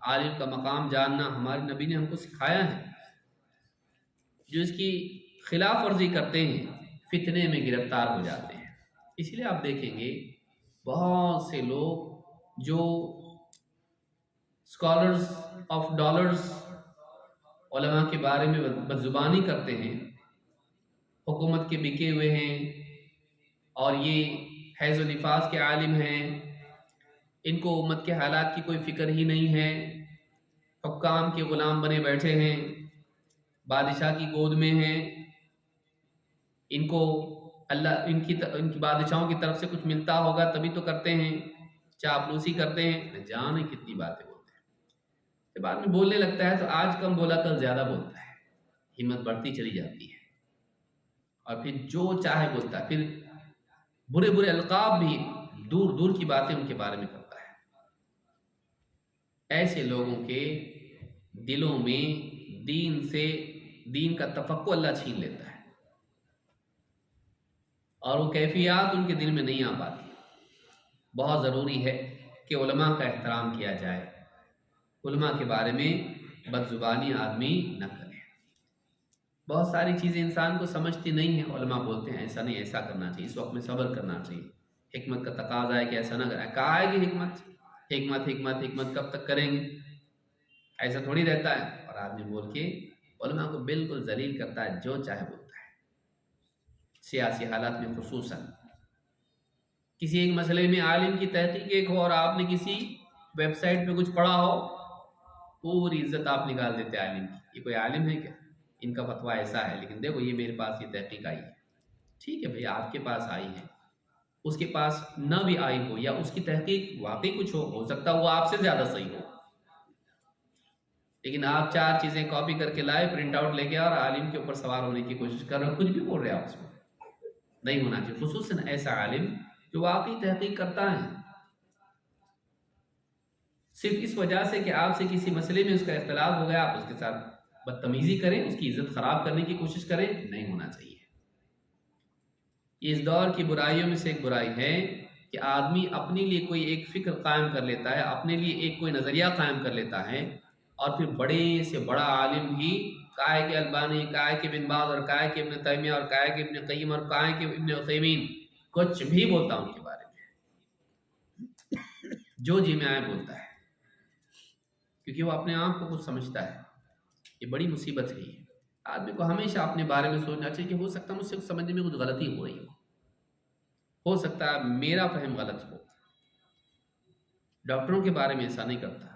S2: عالم کا مقام جاننا ہمارے نبی نے ہم کو سکھایا ہے۔ جو اس کی خلاف ورزی کرتے ہیں فتنے میں گرفتار ہو جاتے ہیں۔ اس لیے آپ دیکھیں گے بہت سے لوگ جو اسکالرز آف ڈالرز علماء کے بارے میں بدزبانی کرتے ہیں، حکومت کے بکے ہوئے ہیں اور یہ حیض و نفاس کے عالم ہیں، ان کو امت کے حالات کی کوئی فکر ہی نہیں ہے، حکام کے غلام بنے بیٹھے ہیں، بادشاہ کی گود میں ہیں، ان کو اللہ ان کی بادشاہوں کی طرف سے کچھ ملتا ہوگا تبھی تو کرتے ہیں، چاپلوسی کرتے ہیں، نہ جانے کتنی باتیں بولتے ہیں۔ جب آدمی بولنے لگتا ہے تو آج کم بولا کل زیادہ بولتا ہے، ہمت بڑھتی چلی جاتی ہے اور پھر جو چاہے بولتا ہے، پھر برے برے القاب بھی، دور دور کی باتیں ان کے بارے میں کرتا ہے۔ ایسے لوگوں کے دلوں میں دین کا تفقع اللہ چھین لیتا ہے اور وہ کیفیات ان کے دل میں نہیں آ پاتی۔ بہت ضروری ہے کہ علماء کا احترام کیا جائے، علماء کے بارے میں بدزبانی آدمی نہ کرے۔ بہت ساری چیزیں انسان کو سمجھتی نہیں ہیں، علماء بولتے ہیں ایسا نہیں، ایسا کرنا چاہیے، اس وقت میں صبر کرنا چاہیے، حکمت کا تقاضا ہے کہ ایسا نہ کریں۔ کہا ہے کہ حکمت کب تک کریں گے؟ ایسا تھوڑی رہتا ہے۔ اور آدمی بول کے علماء کو بالکل ذلیل کرتا ہے، جو چاہے بولتا ہے۔ سیاسی حالات میں خصوصاً کسی ایک مسئلے میں عالم کی تحقیق ایک ہو اور آپ نے کسی ویب سائٹ پہ کچھ پڑھا ہو، پوری عزت آپ نکال دیتے عالم کی۔ یہ کوئی عالم ہے کیا؟ ان کا فتویٰ ایسا ہے، لیکن دیکھو یہ میرے پاس یہ تحقیق آئی ہے۔ ٹھیک ہے بھئی، آپ کے پاس آئی ہے، اس کے پاس نہ بھی آئی ہو یا اس کی تحقیق واقعی کچھ ہو سکتا وہ آپ سے زیادہ صحیح ہو، لیکن آپ چار چیزیں کاپی کر کے لائے، پرنٹ آؤٹ لے کے اور عالم کے اوپر سوار ہونے کی کوشش کر رہے ہو، کچھ بھی بول رہے آپ اس میں نہیں ہونا چاہیے۔ خصوصاً ایسا عالم جو واقعی تحقیق کرتا ہے، صرف اس وجہ سے کہ آپ سے کسی مسئلے میں اس کا اختلاف ہو گیا آپ اس کے ساتھ بدتمیزی کریں، اس کی عزت خراب کرنے کی کوشش کریں، نہیں ہونا چاہیے۔ یہ اس دور کی برائیوں میں سے ایک برائی ہے کہ آدمی اپنے لیے کوئی ایک فکر قائم کر لیتا ہے، اپنے لیے ایک کوئی نظریہ قائم کر لیتا ہے اور پھر بڑے سے بڑا عالم بھی، کہا کہ البانی، کہا کہ بن باز، اور کہا کہ ابن تیمیہ، اور کہا کہ ابن قیم، اور کہا کہ ابن عثیمین، کچھ بھی بولتا ان کے بارے میں، جو جی میں آئے بولتا ہے، کیونکہ وہ اپنے آپ کو کچھ سمجھتا ہے۔ یہ بڑی مصیبت ہے۔ یہ آدمی کو ہمیشہ اپنے بارے میں سوچنا چاہیے کہ ہو سکتا ہے مجھ سے سمجھنے میں کچھ غلطی ہو رہی ہو سکتا ہے میرا فہم غلط ہو۔ ڈاکٹروں کے بارے میں ایسا نہیں کرتا،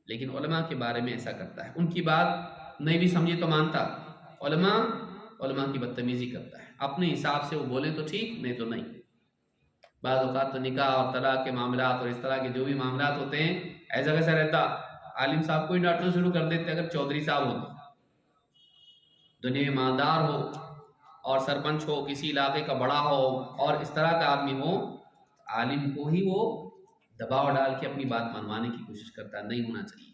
S2: لیکن علماء کے بارے میں ایسا کرتا ہے۔ ان کی بات نہیں بھی سمجھے تو مانتا، علماء کی بدتمیزی کرتا ہے، اپنے حساب سے وہ بولیں تو ٹھیک، نہیں تو نہیں۔ بعض اوقات تو نکاح اور طلاق کے معاملات اور اس طرح کے جو بھی معاملات ہوتے ہیں، ایسا کیسا رہتا، عالم صاحب کو ہی ڈانٹنا شروع کر دیتے اگر چودھری صاحب ہوتے، دنیا میں مالدار ہو اور سرپنچ ہو، کسی علاقے کا بڑا ہو اور اس طرح کا آدمی ہو، عالم کو ہی وہ دباؤ ڈال کے اپنی بات منوانے کی کوشش کرتا ہے۔ نہیں ہونا چاہیے۔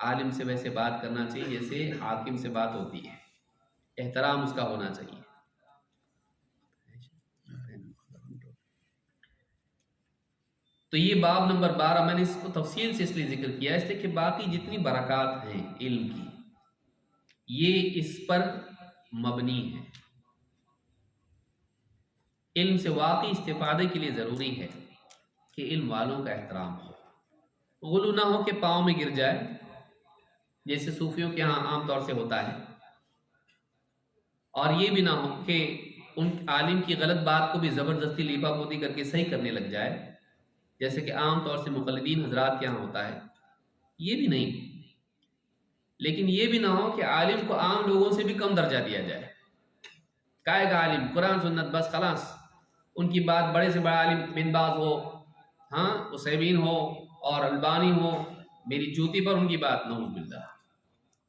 S2: عالم سے ویسے بات کرنا چاہیے جیسے حاکم سے بات ہوتی ہے، احترام اس کا ہونا چاہیے۔ تو یہ باب نمبر 12 میں نے اس کو تفصیل سے اس لیے ذکر کیا اس لیے کہ باقی جتنی برکات ہیں علم کی یہ اس پر مبنی ہے۔ علم سے واقعی استفادے کے لیے ضروری ہے کہ علم والوں کا احترام ہو، غلو نہ ہو کہ پاؤں میں گر جائے جیسے صوفیوں کے ہاں عام طور سے ہوتا ہے، اور یہ بھی نہ ہو کہ ان عالم کی غلط بات کو بھی زبردستی لیپا پوتی کر کے صحیح کرنے لگ جائے جیسے کہ عام طور سے مقلدین حضرات کے یہاں ہوتا ہے، یہ بھی نہیں۔ لیکن یہ بھی نہ ہو کہ عالم کو عام لوگوں سے بھی کم درجہ دیا جائے، کائے گا عالم قرآن سنت بس خلاص، ان کی بات بڑے سے بڑا عالم بن باز ہو، ہاں عثیمین ہو اور البانی ہو، میری جوتی پر ان کی بات نعوذ باللہ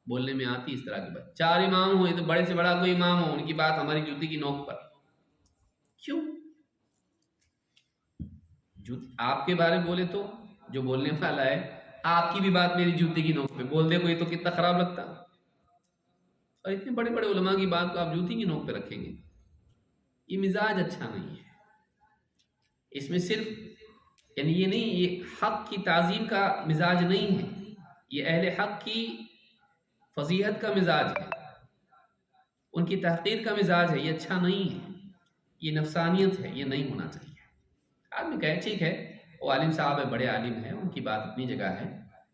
S2: بولنے میں آتی اس طرح کی بات۔ 4 امام ہو، یہ تو بڑے سے بڑا کوئی امام ہو، ان کی بات ہماری جوتی کی نوک پر کیوں؟ آپ کے بارے میں بولے تو جو بولنے والا ہے آپ کی بھی بات میری جوتی کی نوک پہ بول دے کوئی تو کتنا خراب لگتا، اور اتنے بڑے بڑے علماء کی بات کو آپ جوتی کی نوک پہ رکھیں گے، یہ مزاج اچھا نہیں ہے۔ اس میں صرف یعنی یہ نہیں، یہ حق کی تعظیم کا مزاج نہیں ہے، یہ اہل حق کی فضیحت کا مزاج ہے، ان کی تحقیر کا مزاج ہے، یہ اچھا نہیں ہے، یہ نفسانیت ہے، یہ نہیں ہونا چاہیے۔ آدمی کہے ٹھیک ہے وہ عالم صاحب ہے، بڑے عالم ہیں، ان کی بات اپنی جگہ ہے،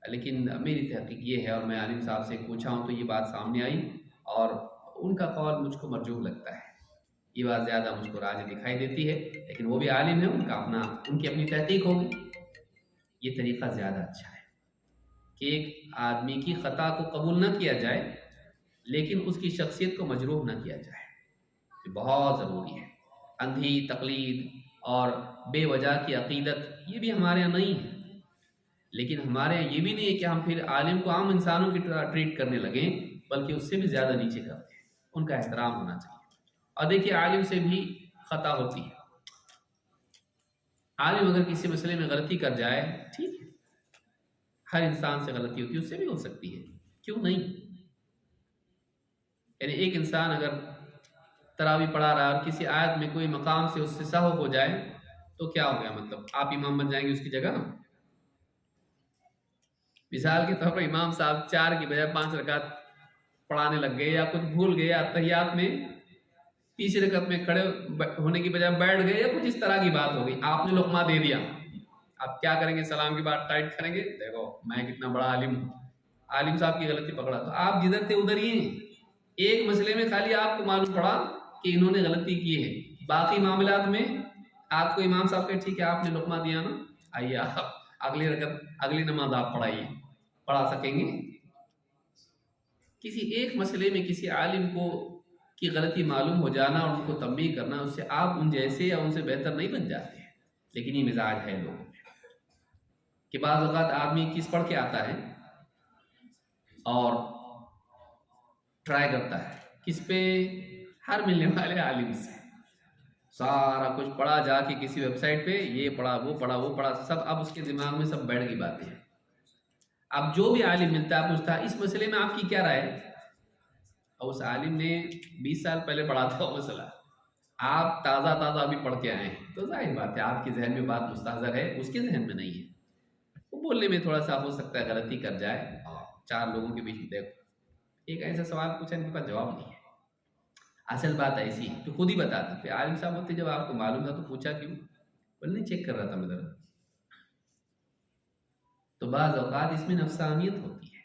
S2: لیکن میری تحقیق یہ ہے اور میں عالم صاحب سے پوچھا ہوں تو یہ بات سامنے آئی اور ان کا قول مجھ کو مرجوح لگتا ہے، یہ بات زیادہ مجھ کو راجح دکھائی دیتی ہے، لیکن وہ بھی عالم ہے، ان کی اپنی تحقیق ہوگی۔ یہ طریقہ زیادہ اچھا ہے کہ ایک آدمی کی خطا کو قبول نہ کیا جائے لیکن اس کی شخصیت کو مجروح نہ کیا جائے، یہ بہت ضروری ہے۔ اندھی تقلید اور بے وجہ کی عقیدت یہ بھی ہمارے یہاں نہیں ہے، لیکن ہمارے یہاں یہ بھی نہیں ہے کہ ہم پھر عالم کو عام انسانوں کی طرح ٹریٹ کرنے لگیں، بلکہ اس سے بھی زیادہ نیچے کرتے ہیں، ان کا احترام ہونا چاہیے۔ اور دیکھیے عالم سے بھی خطا ہوتی ہے، عالم اگر کسی مسئلے میں غلطی کر جائے ٹھیک ہے، ہر انسان سے غلطی ہوتی ہے، اس سے بھی ہو سکتی ہے، کیوں نہیں؟ یعنی ایک انسان اگر تراوی پڑھا رہا ہے اور کسی آیت میں کوئی مقام سے اس سے سہو ہو جائے تو کیا ہو گیا؟ مطلب آپ امام بن جائیں گے اس کی جگہ؟ مثال کے طور پر امام صاحب 4 کی بجائے 5 رکعت پڑھانے لگ گئے، یا کچھ بھول گئے، یا تحیات میں تیسری رکعت میں کھڑے ہونے کی بجائے بیٹھ گئے، یا کچھ اس طرح کی بات ہو گئی، آپ نے لقمہ دے دیا، آپ کیا کریں گے؟ سلام کی بات ٹائٹ کریں گے، دیکھو میں کتنا بڑا عالم ہوں، عالم صاحب کی غلطی پکڑا تو آپ جدھر تھے ادھر ہی ہیں۔ ایک مسئلے میں خالی آپ کو معلوم پڑا کہ انہوں نے غلطی کی ہے، باقی معاملات میں آپ کو امام صاحب کہ ٹھیک ہے آپ نے لقمہ دیا نا، آئیے آپ اگلی رکعت اگلی نماز آپ پڑھا سکیں گے؟ کسی ایک مسئلے میں کسی عالم کو کی غلطی معلوم ہو جانا اور ان کو تنبیہ کرنا، اس سے آپ ان جیسے یا ان سے بہتر نہیں بن جاتے ہیں، لیکن یہ مزاج ہے لوگوں میں کہ بعض اوقات آدمی چیز پڑھ کے آتا ہے اور ٹرائی کرتا ہے کس پہ؟ ہر ملنے والے عالم سے سارا کچھ پڑھا، جا کے کسی ویب سائٹ پہ یہ پڑھا وہ پڑھا سب، اب اس کے دماغ میں سب بیٹھ گئی باتیں ہیں۔ اب جو بھی عالم ملتا ہے پوچھتا ہے اس مسئلے میں آپ کی کیا رائے ہے، اور اس عالم نے 20 سال پہلے پڑھا تھا وہ مسئلہ، آپ تازہ ابھی پڑھ کے آئے ہیں، تو ظاہر بات ہے آپ کے ذہن میں بات مستحضر ہے، اس کے ذہن میں نہیں ہے، وہ بولنے میں تھوڑا سا ہو سکتا ہے غلطی کر جائے، اور 4 لوگوں کے بیچ دیکھو ایک ایسا سوال پوچھا ان کے پاس جواب نہیں ہے، اصل بات ایسی ہے تو خود ہی بتا دیں، پھر عالم صاحب ہوتے جب آپ کو معلوم تھا تو پوچھا کیوں؟ بول نہیں چیک کر رہا تھا میں ذرا۔ تو بعض اوقات اس میں نفسانیت ہوتی ہے،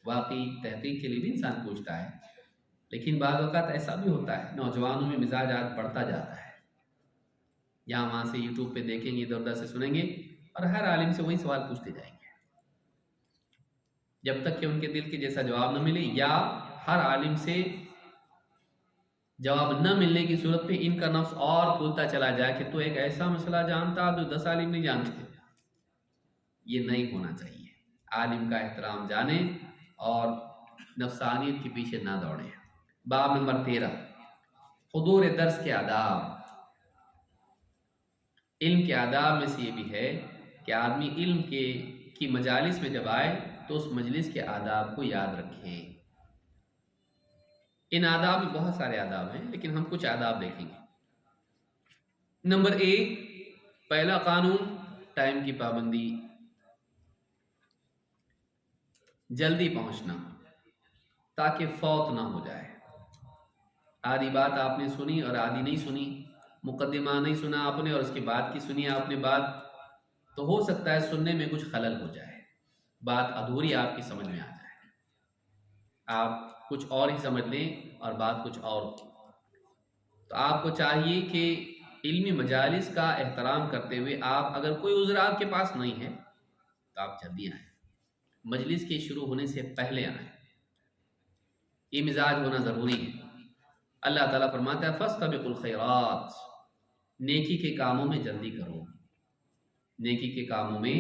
S2: واقعی تحقیق کے لیے بھی انسان پوچھتا ہے، لیکن بعض اوقات ایسا بھی ہوتا ہے نوجوانوں میں مزاج آج بڑھتا جاتا ہے، یہاں وہاں سے یوٹیوب پہ دیکھیں گے، ادھر ادھر سے سنیں گے اور ہر عالم سے وہی سوال پوچھتے جائیں گے جب تک کہ ان کے دل کے جیسا جواب نہ ملے، یا ہر عالم سے جواب نہ ملنے کی صورت پہ ان کا نفس اور کھلتا چلا جائے کہ تو ایک ایسا مسئلہ جانتا جو 10 عالم نہیں جانتے۔ یہ نہیں ہونا چاہیے، عالم کا احترام جانیں اور نفسانیت کے پیچھے نہ دوڑیں۔ باب نمبر 13 حضور درس کے آداب۔ علم کے آداب میں سے یہ بھی ہے کہ آدمی علم کی مجالس میں جب آئے تو اس مجلس کے آداب کو یاد رکھیں۔ ان آداب میں بہت سارے آداب ہیں، لیکن ہم کچھ آداب دیکھیں گے۔ نمبر 1، پہلا قانون ٹائم کی پابندی، جلدی پہنچنا تاکہ فوت نہ ہو جائے۔ آدھی بات آپ نے سنی اور آدھی نہیں سنی، مقدمہ نہیں سنا آپ نے اور اس کے بعد کی سنی آپ نے بات، تو ہو سکتا ہے سننے میں کچھ خلل ہو جائے، بات ادھوری آپ کی سمجھ میں آ جائے، آپ کچھ اور ہی سمجھ لیں اور بات کچھ اور ہو۔ تو آپ کو چاہیے کہ علمی مجالس کا احترام کرتے ہوئے آپ اگر کوئی عذر آپ کے پاس نہیں ہے تو آپ جلدی آئیں، مجلس کے شروع ہونے سے پہلے آئیں، یہ مزاج ہونا ضروری ہے۔ اللہ تعالیٰ فرماتا ہے فاستبقوا الخیرات، نیکی کے کاموں میں جلدی کرو، نیکی کے کاموں میں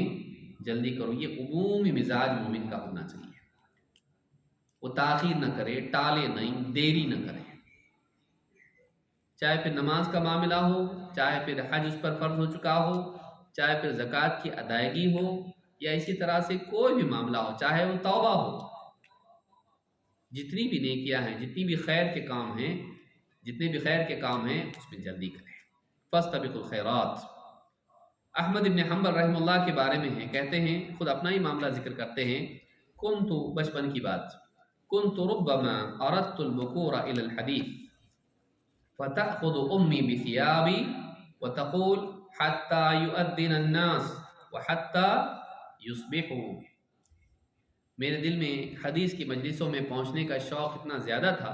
S2: جلدی کرو، یہ عمومی مزاج مومن کا ہونا چاہیے۔ وہ تاخیر نہ کرے، ٹالے نہیں، دیری نہ کرے، چاہے پھر نماز کا معاملہ ہو، چاہے پھر حج اس پر فرض ہو چکا ہو، چاہے پھر زکوٰۃ کی ادائیگی ہو، یا اسی طرح سے کوئی بھی معاملہ ہو، چاہے وہ توبہ ہو، جتنی بھی نیکیاں ہیں، جتنی بھی خیر کے کام ہیں، جتنے بھی خیر کے کام ہیں اس میں جلدی کریں۔ فاستبقوا الخیرات۔ احمد ابن حنبل رحمہ اللہ کے بارے میں ہیں، کہتے ہیں، خود اپنا ہی معاملہ ذکر کرتے ہیں، کنت، بچپن کی بات، کنت ربما اردت البکور الى الحدیث فتأخذ امي بثيابي وتقول حتى يؤذن الناس وحتى يصبحوا۔ میرے دل میں حدیث کی مجلسوں میں پہنچنے کا شوق اتنا زیادہ تھا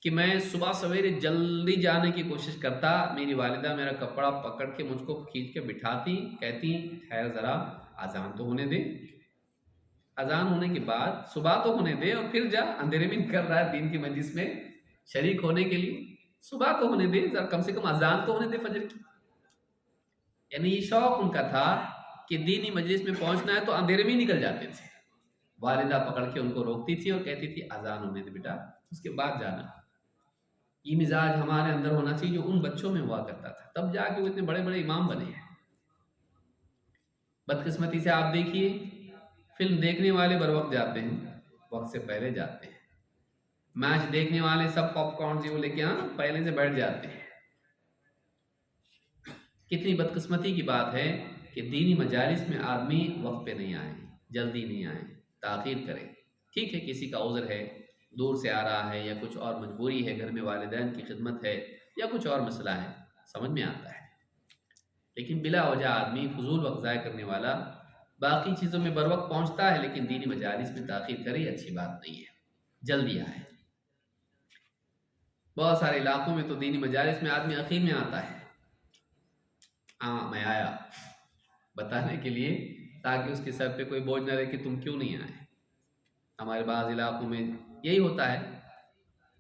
S2: کہ میں صبح سویرے جلدی جانے کی کوشش کرتا، میری والدہ میرا کپڑا پکڑ کے مجھ کو کھینچ کے بٹھاتی، کہتی ٹھہر ذرا، اذان تو ہونے دے، اذان ہونے کے بعد صبح تو ہونے دے، اور پھر جا، اندھیرے میں کر رہا ہے دین کی مجلس میں شریک ہونے کے لیے، صبح تو ہونے دے، ذرا کم سے کم اذان تو ہونے دے فجر کی۔ یعنی یہ شوق ان کا تھا کہ دینی مجلس میں پہنچنا ہے تو اندھیرے میں ہی نکل جاتے تھے، والدہ پکڑ کے ان کو روکتی تھی اور کہتی تھی اذان ہونے دے بیٹا، اس کے بعد جانا۔ یہ مزاج ہمارے اندر ہونا چاہیے جو ان بچوں میں ہوا کرتا تھا، تب جا کے وہ اتنے بڑے بڑے امام بنے ہیں۔ بدقسمتی سے آپ دیکھیے، فلم دیکھنے والے بر وقت جاتے ہیں، وقت سے پہلے جاتے ہیں، میچ دیکھنے والے سب پاپ کارن جو لے کے پہلے سے بیٹھ جاتے ہیں۔ کتنی بدقسمتی کی بات ہے کہ دینی مجالس میں آدمی وقت پہ نہیں آئے، جلدی نہیں آئے، تاخیر کرے۔ ٹھیک ہے، کسی کا عذر ہے، دور سے آ رہا ہے، یا کچھ اور مجبوری ہے، گھر میں والدین کی خدمت ہے، یا کچھ اور مسئلہ ہے، سمجھ میں آتا ہے، لیکن بلا وجہ آدمی فضول وقت ضائع کرنے والا باقی چیزوں میں بر وقت پہنچتا ہے لیکن دینی مجالس میں تاخیر کرے، یہ اچھی بات نہیں ہے، جلدی آئے۔ بہت سارے علاقوں میں تو دینی مجالس میں آدمی اخیر میں آتا ہے، میں آیا بتانے کے لیے، تاکہ اس کے سر پہ کوئی بوجھ نہ رہے کہ تم کیوں نہیں آئے۔ ہمارے بعض علاقوں میں یہی ہوتا ہے،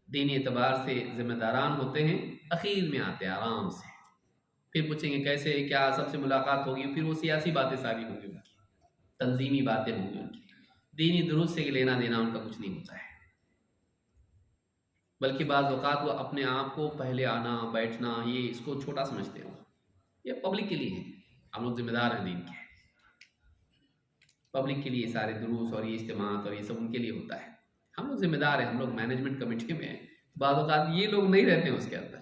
S2: دینی اعتبار سے ذمہ داران ہوتے ہیں، اخیر میں آتے ہیں آرام سے، پھر پوچھیں گے کیسے، کیا سب سے ملاقات ہوگی، پھر وہ سیاسی باتیں ساری ہوں گی، ان کی تنظیمی باتیں ہوں گی، ان کی دینی دروس سے لینا دینا ان کا کچھ نہیں ہوتا ہے، بلکہ بعض اوقات وہ اپنے آپ کو پہلے آنا بیٹھنا یہ اس کو چھوٹا سمجھتے ہو۔ یہ پبلک کے لیے ہے، ہم لوگ ذمہ دار ہیں دین کے، پبلک کے لیے سارے دروس اور یہ اجتماعات اور یہ سب ان کے لیے ہوتا ہے، ہم لوگ ذمہ دار ہیں، ہم لوگ مینجمنٹ کمیٹی میں ہیں، بعض اوقات یہ لوگ نہیں رہتے ہیں اس کے اندر،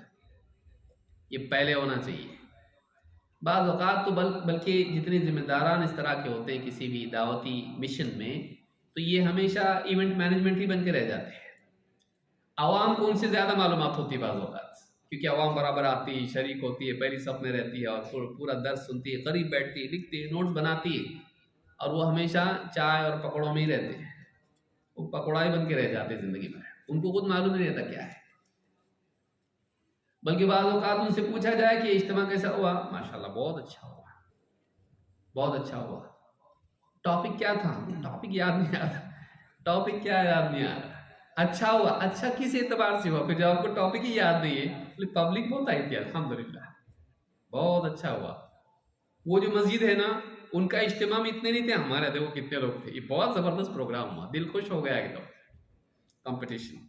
S2: یہ پہلے ہونا چاہیے۔ بعض اوقات تو بلکہ جتنے ذمہ داران اس طرح کے ہوتے ہیں کسی بھی دعوتی مشن میں، تو یہ ہمیشہ ایونٹ مینجمنٹ ہی بن کے رہ جاتے ہیں، عوام کو ان سے زیادہ معلومات ہوتی ہے بعض اوقات، کیونکہ عوام برابر آتی ہے، شریک ہوتی ہے، پہلی صف میں رہتی ہے اور پورا درس سنتی ہے، قریب بیٹھتی ہے، لکھتی ہے، نوٹس بناتی ہے، اور وہ ہمیشہ چائے اور پکوڑوں میں ہی رہتے ہیں، وہ پکوڑا ہی بن کے رہ جاتے ہیں زندگی میں، ان کو خود معلوم نہیں رہتا کیا ہے۔ بلکہ بعض اوقات ان سے پوچھا جائے کہ اجتماع کیسا ہوا، ماشاءاللہ بہت اچھا ہوا، بہت اچھا ہوا، ٹاپک کیا تھا، ٹاپک یاد نہیں آ رہا، ٹاپک کیا یاد نہیں آ رہا، اچھا ہوا، اچھا کس اعتبار سے ہوا، پھر جب آپ کو ٹاپک ہی یاد نہیں ہے، پبلک بہت آئی تھی الحمدللہ، بہت اچھا ہوا۔ وہ جو مسجد ہے نا، ان کا اجتماع میں اتنے نہیں تھے، ہمارے دیکھو کتنے لوگ تھے، یہ بہت زبردست پروگرام ہوا، دل خوش ہو گیا ایک دم، کمپٹیشن،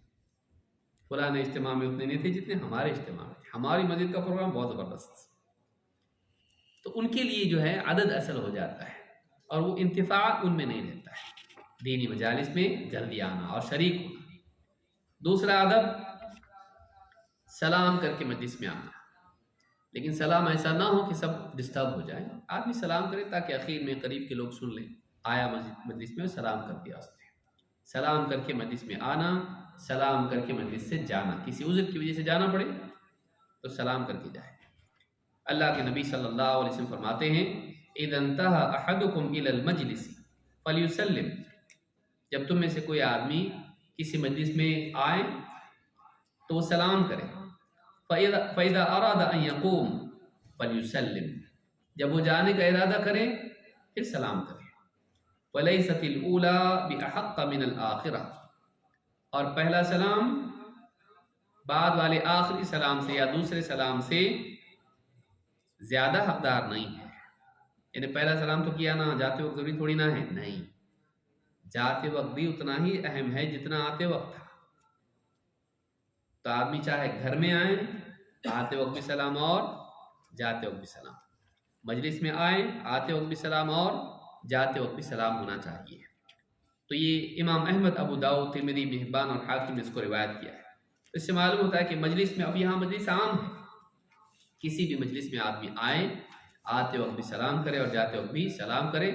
S2: فلاں اجتماع میں اتنے نہیں تھے جتنے ہمارے اجتماع میں تھے، ہماری مسجد کا پروگرام بہت زبردست، تو ان کے لیے جو ہے عدد اصل ہو جاتا ہے، اور وہ انتفاع ان میں نہیں رہتا ہے۔ دینی مجالس میں جلدی آنا اور شریک ہونا۔ دوسرا ادب سلام کر کے مجلس میں آنا، لیکن سلام ایسا نہ ہو کہ سب ڈسٹرب ہو جائیں۔ آدمی سلام کرے تاکہ اخیر میں قریب کے لوگ سن لیں، آیا مجلس میں سلام کر دیا اس نے۔ سلام کر کے مجلس میں آنا، سلام کر کے مجلس سے جانا، کسی عذر کی وجہ سے جانا پڑے تو سلام کر کے جائے۔ اللہ کے نبی صلی اللہ علیہ وسلم فرماتے ہیں اذا انتهى احدكم الى المجلس فليسلم، جب تم میں سے کوئی آدمی کسی مجلس میں آئے تو وہ سلام کرے۔ فاذا اراد ان يقوم فليسلم، جب وہ جانے کا ارادہ کرے پھر سلام کرے۔ وليست الاولى باحق من الاخرہ، اور پہلا سلام بعد والے آخری سلام سے یا دوسرے سلام سے زیادہ حقدار نہیں ہے۔ یعنی پہلا سلام تو کیا نا، جاتے وقت ضروری تھوڑی نہ ہے، نہیں، جاتے وقت بھی اتنا ہی اہم ہے جتنا آتے وقت تھا۔ تو آدمی چاہے گھر میں آئے، آتے وقت بھی سلام اور جاتے وقت بھی سلام، مجلس میں آئے، آتے وقت بھی سلام اور جاتے وقت بھی سلام ہونا چاہیے۔ تو یہ امام احمد، ابو داؤد، ترمذی، ابن حبان اور حاکم نے اس کو روایت کیا ہے۔ اس سے معلوم ہوتا ہے کہ مجلس میں، اب یہاں مجلس عام ہے، کسی بھی مجلس میں آدمی آئے، آتے وقت بھی سلام کرے اور جاتے وقت بھی سلام کرے،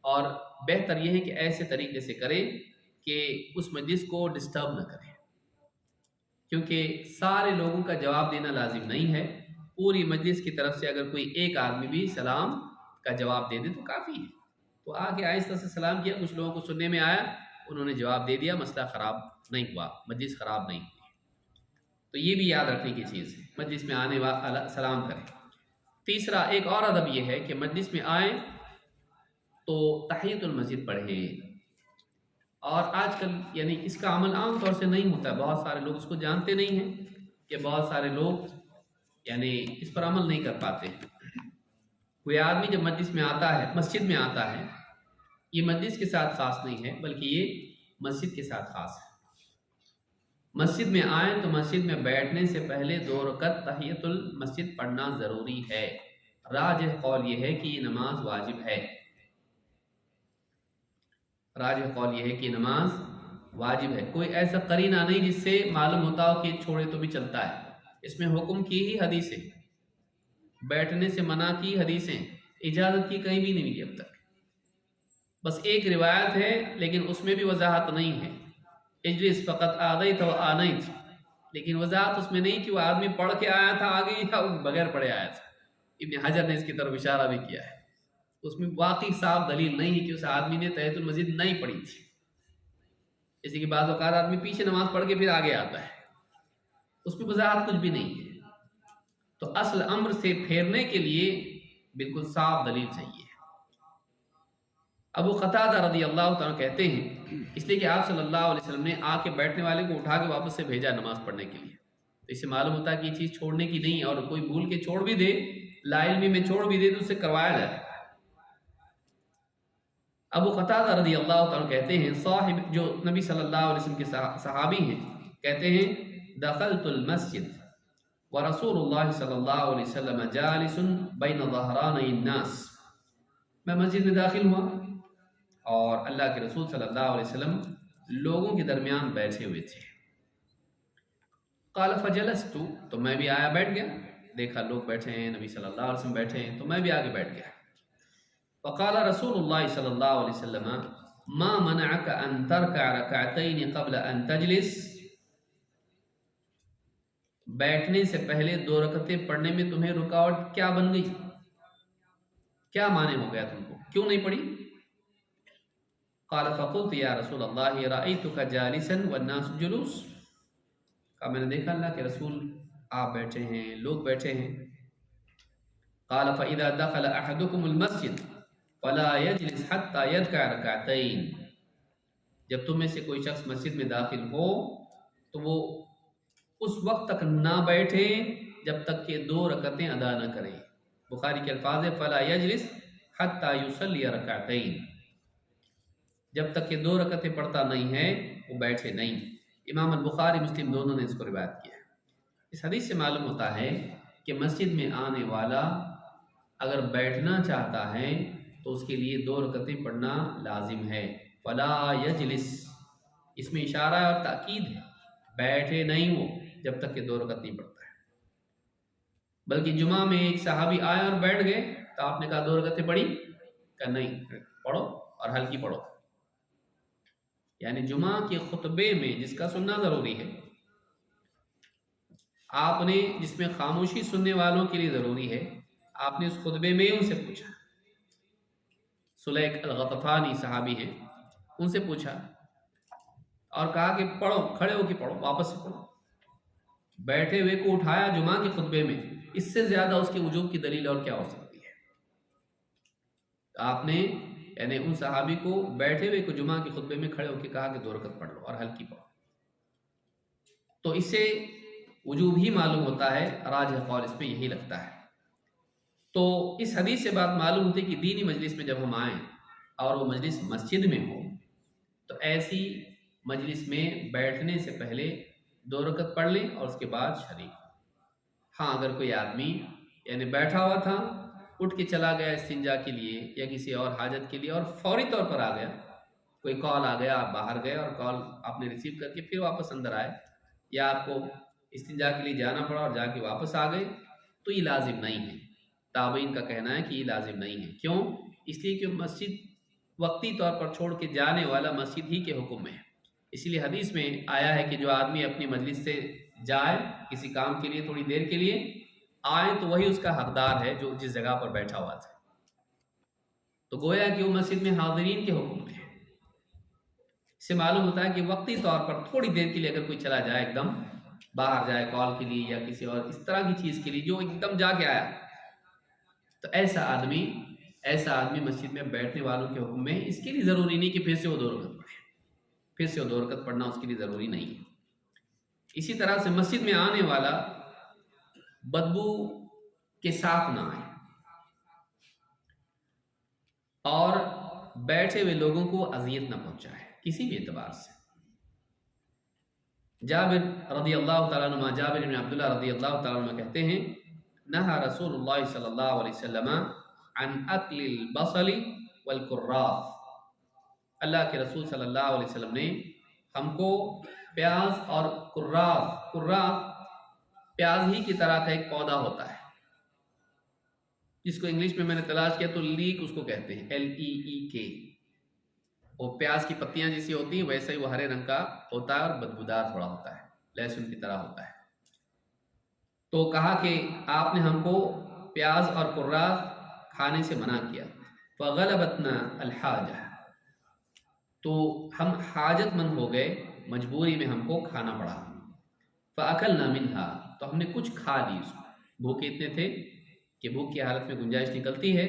S2: اور بہتر یہ ہے کہ ایسے طریقے سے کرے کہ اس مجلس کو ڈسٹرب نہ کرے، کیونکہ سارے لوگوں کا جواب دینا لازم نہیں ہے۔ پوری مجلس کی طرف سے اگر کوئی ایک آدمی بھی سلام کا جواب دے دے تو کافی ہے۔ تو آگے آہستہ سے سلام کیا، کچھ لوگوں کو سننے میں آیا، انہوں نے جواب دے دیا، مسئلہ خراب نہیں ہوا، مجلس خراب نہیں ہوئی۔ تو یہ بھی یاد رکھنے کی چیز ہے، مجلس میں آنے والا سلام کریں۔ تیسرا ایک اور ادب یہ ہے کہ مجلس میں آئیں تو تحیۃ المسجد پڑھیں، اور آج کل یعنی اس کا عمل عام طور سے نہیں ہوتا ہے، بہت سارے لوگ اس کو جانتے نہیں ہیں، کہ بہت سارے لوگ یعنی اس پر عمل نہیں کر پاتے ہیں۔ کوئی آدمی جب مجلس میں آتا ہے، مسجد میں آتا ہے، یہ مجلس کے ساتھ خاص نہیں ہے بلکہ یہ مسجد کے ساتھ خاص ہے۔ مسجد میں آئیں تو مسجد میں بیٹھنے سے پہلے 2 رکعت تحیۃ المسجد پڑھنا ضروری ہے۔ راجح قول یہ ہے کہ یہ نماز واجب ہے، راجح قول یہ ہے کہ یہ نماز واجب ہے۔ کوئی ایسا قرینہ نہیں جس سے معلوم ہوتا ہو کہ چھوڑے تو بھی چلتا ہے۔ اس میں حکم کی ہی حدیثیں، بیٹھنے سے منع کی حدیثیں، اجازت کی کہیں بھی نہیں ملی اب تک۔ بس ایک روایت ہے لیکن اس میں بھی وضاحت نہیں ہے، اجلس فقط آدیت و آنیت، لیکن وضاحت اس میں نہیں کہ وہ آدمی پڑھ کے آیا تھا آگے یا بغیر پڑھے آیا تھا۔ ابن حجر نے اس کی طرف اشارہ بھی کیا ہے، اس میں واقعی صاف دلیل نہیں ہے کہ اس آدمی نے تحیۃ المسجد نہیں پڑھی تھی۔ جیسے کہ بعض اوقات آدمی پیچھے نماز پڑھ کے پھر آگے آتا ہے، اس میں وضاحت کچھ بھی نہیں ہے۔ تو اصل امر سے پھیرنے کے لیے بالکل صاف دلیل چاہیے۔ ابو قتادہ رضی اللہ تعالیٰ کہتے ہیں اس لیے کہ آپ صلی اللہ علیہ وسلم نے آ کے بیٹھنے والے کو اٹھا کے واپس سے بھیجا نماز پڑھنے کے لیے، تو اس سے معلوم ہوتا ہے کہ یہ چیز چھوڑنے کی نہیں، اور کوئی بھول کے چھوڑ بھی دے، لا علمی میں چھوڑ بھی دے تو اسے کروایا جائے۔ ابو قتادہ رضی اللہ تعالیٰ کہتے ہیں، صاحب جو نبی صلی اللہ علیہ وسلم کے صحابی ہیں، کہتے ہیں دخلت المسجد ورسول اللہ صلی اللہ علیہ وسلم جالس بین ظہرانی الناس، میں مسجد میں داخل ہوا اور اللہ کے رسول صلی اللہ علیہ وسلم لوگوں کے درمیان بیٹھے ہوئے تھے۔ قال فجلست، تو میں بھی آیا بیٹھ گیا، دیکھا لوگ بیٹھے ہیں، نبی صلی اللہ علیہ وسلم بیٹھے ہیں تو میں بھی آگے بیٹھ گیا۔ وقال رسول اللہ صلی اللہ علیہ وسلم ما منعك ان تركع ركعتين قبل ان تجلس، بیٹھنے سے پہلے 2 رکعتیں پڑھنے میں تمہیں رکاوٹ کیا بن گئی، کیا معنی ہو گیا تم کو، کیوں نہیں پڑھی؟ قال فقلت یا رسول اللہ رأيتك جالسا والناس جلوس، کہا میں نے دیکھا اللہ کے رسول آپ بیٹھے ہیں، لوگ بیٹھے ہیں۔ قال فإذا دخل أحدكم المسجد فلا يجلس حتى يركع ركعتين، جب تم میں سے کوئی شخص مسجد میں داخل ہو تو وہ اس وقت تک نہ بیٹھے جب تک کہ 2 رکعتیں ادا نہ کریں۔ بخاری کے الفاظ ہے فلا يجلس حتى يصلي ركعتين، جب تک کہ 2 رکعتیں پڑھتا نہیں ہے وہ بیٹھے نہیں۔ امام البخاری مسلم دونوں نے اس کو روایت کیا ہے۔ اس حدیث سے معلوم ہوتا ہے کہ مسجد میں آنے والا اگر بیٹھنا چاہتا ہے تو اس کے لیے 2 رکعتیں پڑھنا لازم ہے۔ فلا یجلس، اس میں اشارہ اور تاکید ہے، بیٹھے نہیں وہ جب تک کہ 2 رکعت نہیں پڑھتا ہے۔ بلکہ جمعہ میں ایک صحابی آئے اور بیٹھ گئے تو آپ نے کہا 2 رکعتیں پڑھی؟ کہا نہیں، پڑھو اور ہلکی پڑھو۔ یعنی جمعہ کے خطبے میں جس کا سننا ضروری ہے، آپ نے جس میں خاموشی سننے والوں کے لیے ضروری ہے، آپ نے اس خطبے میں ان سے پوچھا۔ سلیک الغطفانی صحابی ہیں، ان سے پوچھا اور کہا کہ پڑھو، کھڑے ہو کے پڑھو، واپس سے پڑھو۔ بیٹھے ہوئے کو اٹھایا جمعہ کے خطبے میں، اس سے زیادہ اس کے وجوب کی دلیل اور کیا ہو سکتی ہے؟ آپ نے یعنی ان صحابی کو بیٹھے ہوئے کو جمعہ کے خطبے میں کھڑے ہو کے کہا کہ 2 رکعت پڑھ لو اور ہلکی پڑھو، تو اس سے وجوب ہی معلوم ہوتا ہے۔ راجح قول اس میں یہی لگتا ہے۔ تو اس حدیث سے بات معلوم ہوتی ہے کہ دینی مجلس میں جب ہم آئیں اور وہ مجلس مسجد میں ہو تو ایسی مجلس میں بیٹھنے سے پہلے 2 رکعت پڑھ لیں اور اس کے بعد شریک ہوں۔ ہاں، اگر کوئی آدمی یعنی بیٹھا ہوا تھا، اٹھ کے چلا گیا استنجا کے لیے یا کسی اور حاجت کے لیے اور فوری طور پر آ گیا، کوئی کال آ گیا، آپ باہر گئے اور کال آپ نے ریسیو کر کے پھر واپس اندر آئے، یا آپ کو استنجا کے لیے جانا پڑا اور جا کے واپس آ گئے، تو یہ لازم نہیں ہے۔ تابعین کا کہنا ہے کہ یہ لازم نہیں ہے۔ کیوں؟ اس لیے کہ مسجد وقتی طور پر چھوڑ کے جانے والا مسجد ہی کے حکم میں ہے۔ اسی لیے حدیث میں آیا ہے کہ جو آدمی اپنی مجلس سے جائے کسی کام کے لیے تھوڑی دیر کے لیے آئے تو وہی اس کا حقدار ہے جو جس جگہ پر بیٹھا ہوا تھا۔ تو گویا کہ وہ مسجد میں حاضرین کے حکم میں ہے۔ اس سے معلوم ہوتا ہے کہ وقتی طور پر تھوڑی دیر کے لیے اگر کوئی چلا جائے، ایک دم باہر جائے کال کے لیے یا کسی اور اس طرح کی چیز کے لیے جو ایک دم جا کے آیا، تو ایسا آدمی مسجد میں بیٹھنے والوں کے حکم میں، اس کے لیے ضروری نہیں کہ پھر سے وہ 2 رکعت پڑھے، پھر سے وہ 2 رکعت پڑھنا اس کے لیے ضروری نہیں ہے۔ اسی طرح سے مسجد میں آنے والا بدبو کے ساتھ نہ آئے اور بیٹھے ہوئے لوگوں کو اذیت نہ پہنچائے کسی بھی اعتبار سے۔ جابر رضی اللہ تعالیٰ عنہ، جابر بن عبداللہ رضی اللہ تعالیٰ عنہ کہتے ہیں، نہا رسول اللہ صلی اللہ علیہ وسلم عن اکل البصل والکراث، اللہ کے رسول صلی اللہ علیہ وسلم نے ہم کو پیاز اور کراث پیاز ہی کی طرح کا ایک پودا ہوتا ہے جس کو انگلش میں نے تلاش کیا تو لیک اس کو کہتے ہیں، LEEK۔ وہ پیاز کی پتیاں جیسی ہوتی ہیں ویسے ہی وہ ہرے رنگ کا ہوتا ہے اور بدبودار تھوڑا ہوتا ہے، لہسن کی طرح ہوتا ہے۔ تو کہا کہ آپ نے ہم کو پیاز اور کراث کھانے سے منع کیا، فغلبتنا الحاجہ، تو ہم حاجت مند ہو گئے، مجبوری میں ہم کو کھانا پڑا، فاکلنا منہا، تو ہم نے کچھ کھا لی اس کو، بھوکے اتنے تھے کہ بھوک کی حالت میں گنجائش نکلتی ہے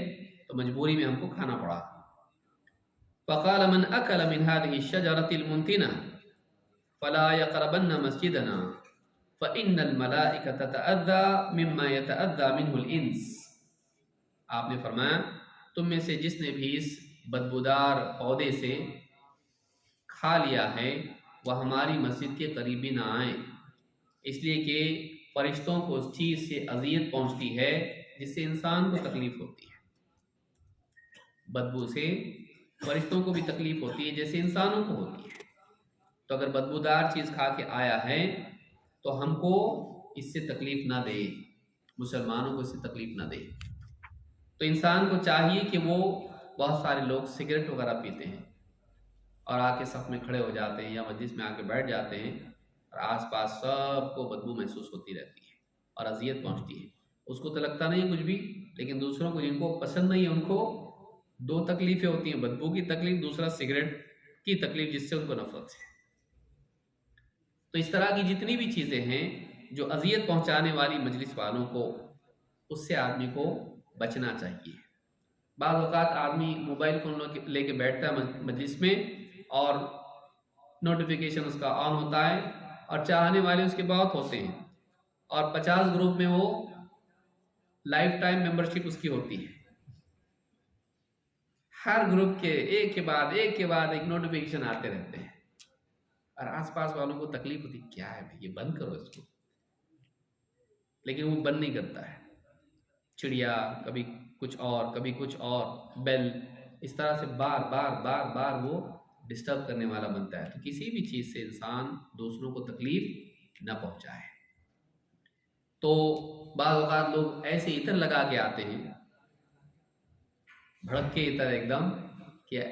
S2: تو مجبوری میں ہم کو کھانا پڑا۔ فقال من اکل من هذه الشجرة المنتنة فلا يقربن مسجدنا فإن الملائكة تتأذى مما يتأذى منه الإنس، آپ نے فرمایا تم میں سے جس نے بھی اس بدبودار پودے سے کھا لیا ہے وہ ہماری مسجد کے قریبی نہ آئیں، اس لیے کہ فرشتوں کو اس چیز سے اذیت پہنچتی ہے جس سے انسان کو تکلیف ہوتی ہے۔ بدبو سے فرشتوں کو بھی تکلیف ہوتی ہے جیسے انسانوں کو ہوتی ہے، تو اگر بدبودار چیز کھا کے آیا ہے تو ہم کو اس سے تکلیف نہ دے، مسلمانوں کو اس سے تکلیف نہ دے۔ تو انسان کو چاہیے کہ وہ، بہت سارے لوگ سگریٹ وغیرہ پیتے ہیں اور آ کے صف میں کھڑے ہو جاتے ہیں یا مجلس میں آ کے بیٹھ جاتے ہیں اور آس پاس سب کو بدبو محسوس ہوتی رہتی ہے اور اذیت پہنچتی ہے۔ اس کو تو لگتا نہیں کچھ بھی، لیکن دوسروں کو جن کو پسند نہیں ہے ان کو 2 تکلیفیں ہوتی ہیں، بدبو کی تکلیف، دوسرا سگریٹ کی تکلیف جس سے ان کو نفرت ہے۔ تو اس طرح کی جتنی بھی چیزیں ہیں جو اذیت پہنچانے والی مجلس والوں کو، اس سے آدمی کو بچنا چاہیے۔ بعض اوقات آدمی موبائل فون لے کے بیٹھتا ہے مجلس میں اور نوٹیفیکیشن اس کا آن ہوتا ہے اور چاہنے والے اس کے بہت ہوتے ہیں اور 50 گروپ میں وہ لائف ٹائم ممبرشپ اس کی ہوتی ہے، ہر گروپ کے ایک کے بعد ایک نوٹیفیکیشن آتے رہتے ہیں اور آس پاس والوں کو تکلیف ہوتی، کیا ہے بھائی یہ بند کرو اس کو، لیکن وہ بند نہیں کرتا ہے۔ چڑیا کبھی کچھ اور، کبھی کچھ اور، بیل، اس طرح سے بار بار بار بار وہ ڈسٹرب کرنے والا بنتا ہے. تو کسی بھی چیز سے انسان دوسروں کو تکلیف نہ پہنچائے. تو بعض اوقات لوگ ایسے عطر لگا کے آتے ہیں، بھڑک کے عطر ایک دم، کہ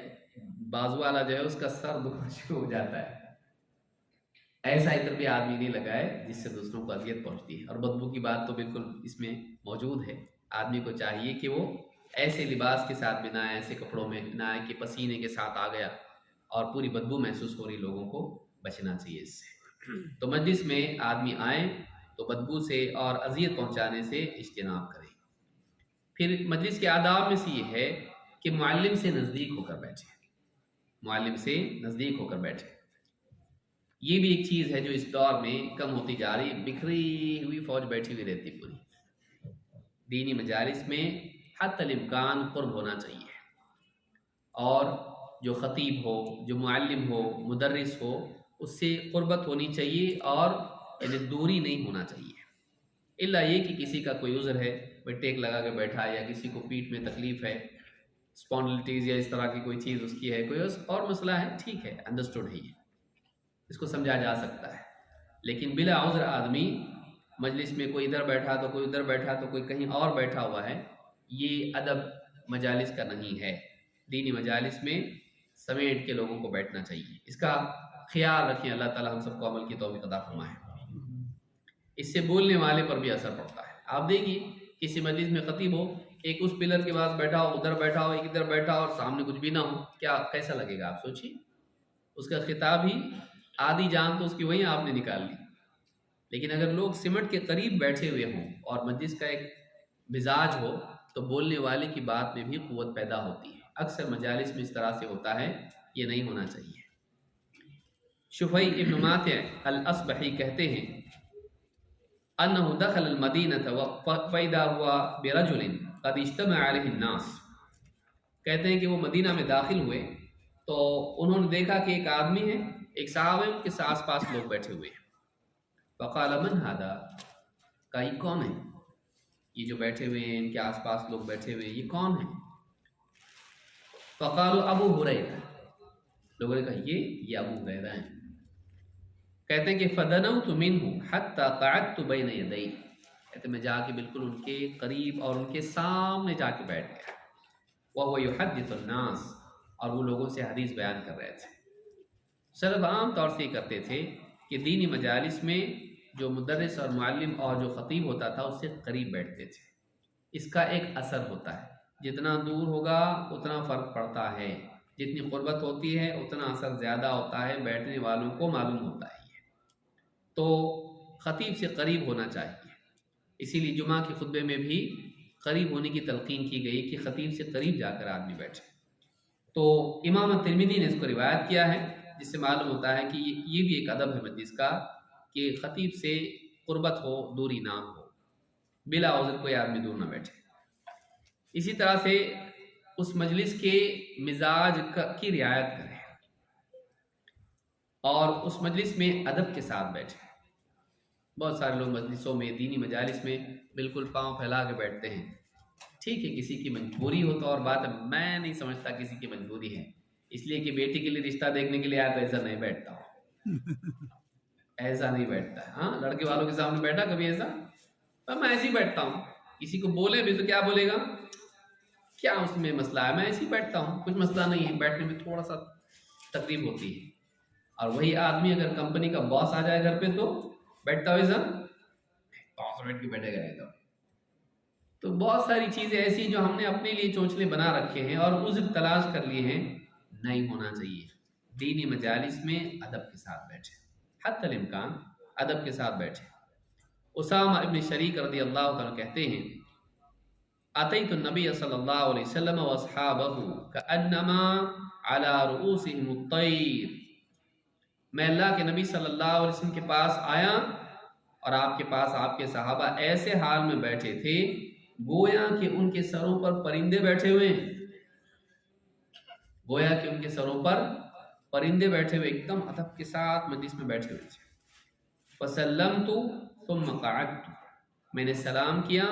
S2: بازو والا جو ہے اس کا سر دکھنا شروع ہو جاتا ہے. ایسا عطر بھی آدمی نہیں لگائے جس سے دوسروں کو اذیت پہنچتی ہے. اور بدبو کی بات تو بالکل اس میں موجود ہے. آدمی کو چاہیے کہ وہ ایسے لباس کے ساتھ بھی نہ آئے، ایسے کپڑوں میں نہ آئے کہ پسینے کے ساتھ آ گیا اور پوری بدبو محسوس ہو رہی. لوگوں کو بچنا چاہیے اس سے. تو مجلس میں آدمی آئیں تو بدبو سے اور اذیت پہنچانے سے اجتناب کریں. پھر مجلس کے آداب میں سے یہ ہے کہ معلم سے نزدیک ہو کر بیٹھے. معلم سے نزدیک ہو کر بیٹھے. یہ بھی ایک چیز ہے جو اس دور میں کم ہوتی جا رہی. بکھری ہوئی فوج بیٹھی ہوئی رہتی پوری. دینی مجالس میں حتی الامکان قرب ہونا چاہیے، اور جو خطیب ہو، جو معلم ہو، مدرس ہو، اس سے قربت ہونی چاہیے، اور یعنی دوری نہیں ہونا چاہیے. الا یہ کہ کسی کا کوئی عذر ہے، کوئی ٹیک لگا کے بیٹھا ہے، یا کسی کو پیٹھ میں تکلیف ہے، اسپونڈلٹیز یا اس طرح کی کوئی چیز اس کی ہے، کوئی اور مسئلہ ہے، ٹھیک ہے، انڈرسٹوڈ ہے، اس کو سمجھا جا سکتا ہے. لیکن بلا عذر آدمی مجلس میں کوئی ادھر بیٹھا تو کوئی ادھر بیٹھا تو کوئی کہیں اور بیٹھا ہوا ہے، یہ ادب مجالس کا نہیں ہے. دینی مجالس میں سمیٹ کے لوگوں کو بیٹھنا چاہیے. اس کا خیال رکھیں. اللہ تعالی ہم سب کو عمل کی توفیق عطا فرمائے. اس سے بولنے والے پر بھی اثر پڑتا ہے. آپ دیکھیے کسی مجلس میں خطیب ہو، ایک اس پلر کے پاس بیٹھا ہو، ادھر بیٹھا ہو، ایک ادھر بیٹھا ہو، اور سامنے کچھ بھی نہ ہو، کیسا لگے گا؟ آپ سوچیے. اس کا خطاب ہی آدھی جان تو اس کی وہیں آپ نے نکال لی. لیکن اگر لوگ سمٹ کے قریب بیٹھے ہوئے ہوں اور مجلس کا ایک مزاج ہو تو بولنے والے کی بات میں بھی قوت پیدا ہوتی ہے. اکثر مجالس میں اس طرح سے ہوتا ہے، یہ نہیں ہونا چاہیے. شفیع ابن ماتع الاصبحی کہتے ہیں انہ دخل المدینہ فاذا ہوا برجل قد اجتمع علیہ الناس. کہتے ہیں کہ وہ مدینہ میں داخل ہوئے تو انہوں نے دیکھا کہ ایک آدمی ہے، ایک صحابہ ہے، ان کے آس پاس لوگ بیٹھے ہوئے ہیں. فقال من هذا، کہا یہ کون ہے؟ یہ جو بیٹھے ہوئے ہیں، ان کے آس پاس لوگ بیٹھے ہوئے ہیں، یہ کون ہے؟ فقالوا ابو ہریرہ. لوگوں نے کہا یہ ابو ہریرہ ہیں. کہتے ہیں کہ فدنوت منہ حتی قعدت بین یدیہ. کہتے ہیں میں جا کے بالکل ان کے قریب اور ان کے سامنے جا کے بیٹھ گیا. وہو یحدث الناس، اور وہ لوگوں سے حدیث بیان کر رہے تھے. سلف عام طور سے یہ کرتے تھے کہ دینی مجالس میں جو مدرس اور معلم اور جو خطیب ہوتا تھا اس سے قریب بیٹھتے تھے. اس کا ایک اثر ہوتا ہے. جتنا دور ہوگا اتنا فرق پڑتا ہے، جتنی قربت ہوتی ہے اتنا اثر زیادہ ہوتا ہے، بیٹھنے والوں کو معلوم ہوتا ہے. تو خطیب سے قریب ہونا چاہیے. اسی لیے جمعہ کے خطبے میں بھی قریب ہونے کی تلقین کی گئی کہ خطیب سے قریب جا کر آدمی بیٹھے. تو امام ترمذی نے اس کو روایت کیا ہے، جس سے معلوم ہوتا ہے کہ یہ بھی ایک ادب ہے مجلس کا کہ خطیب سے قربت ہو، دوری نہ ہو، بلا عذر کوئی آدمی دور نہ بیٹھے. اسی طرح سے اس مجلس کے مزاج کی رعایت کریں اور اس مجلس میں ادب کے ساتھ بیٹھے. بہت سارے لوگ مجلسوں میں، دینی مجالس میں بالکل پاؤں پھیلا کے بیٹھتے ہیں. ٹھیک ہے، کسی کی مجبوری ہو تو اور بات ہے. میں نہیں سمجھتا کسی کی مجبوری ہے. اس لیے کہ بیٹی کے لیے رشتہ دیکھنے کے لیے آیا تو ایسا نہیں بیٹھتا ہوں. ایسا نہیں بیٹھتا ہے. ہاں، لڑکے والوں کے سامنے بیٹھا کبھی ایسا؟ میں ایسے ہی بیٹھتا ہوں. کسی کو بولے بھی تو کیا بولے گا؟ کیا اس میں مسئلہ ہے؟ میں ایسے ہی بیٹھتا ہوں، کچھ مسئلہ نہیں ہے. بیٹھنے میں تھوڑا سا تکلیف ہوتی ہے. اور وہی آدمی اگر کمپنی کا باس آ جائے گھر پہ تو بیٹھتا ہوئے سر پاؤں بیٹھ کے بیٹھے گا ایک. تو بہت ساری چیزیں ایسی جو ہم نے اپنے لیے چونچلے بنا رکھے ہیں اور عذر تلاش کر لیے ہیں، نہیں ہونا چاہیے. دینی مجالس میں ادب کے ساتھ بیٹھے، حتی الامکان ادب کے ساتھ بیٹھے. اسامہ ابن شریک رضی اللہ عنہ کہتے ہیں اتیت النبی صلی اللہ علیہ وسلم واصحابہ کانما علی رؤوسہم الطیر. میں اللہ کے نبی صلی اللہ علیہ وسلم کے پاس آیا اور آپ کے پاس آپ کے صحابہ ایسے حال میں بیٹھے تھے گویا کہ ان کے سروں پر پرندے بیٹھے ہوئے ہیں. گویا کہ ان کے سروں پر پرندے بیٹھے ہوئے، ایک دم ادب کے ساتھ مجلس میں بیٹھے ہوئے تھے. فسلمت ثم قعدت. میں نے سلام کیا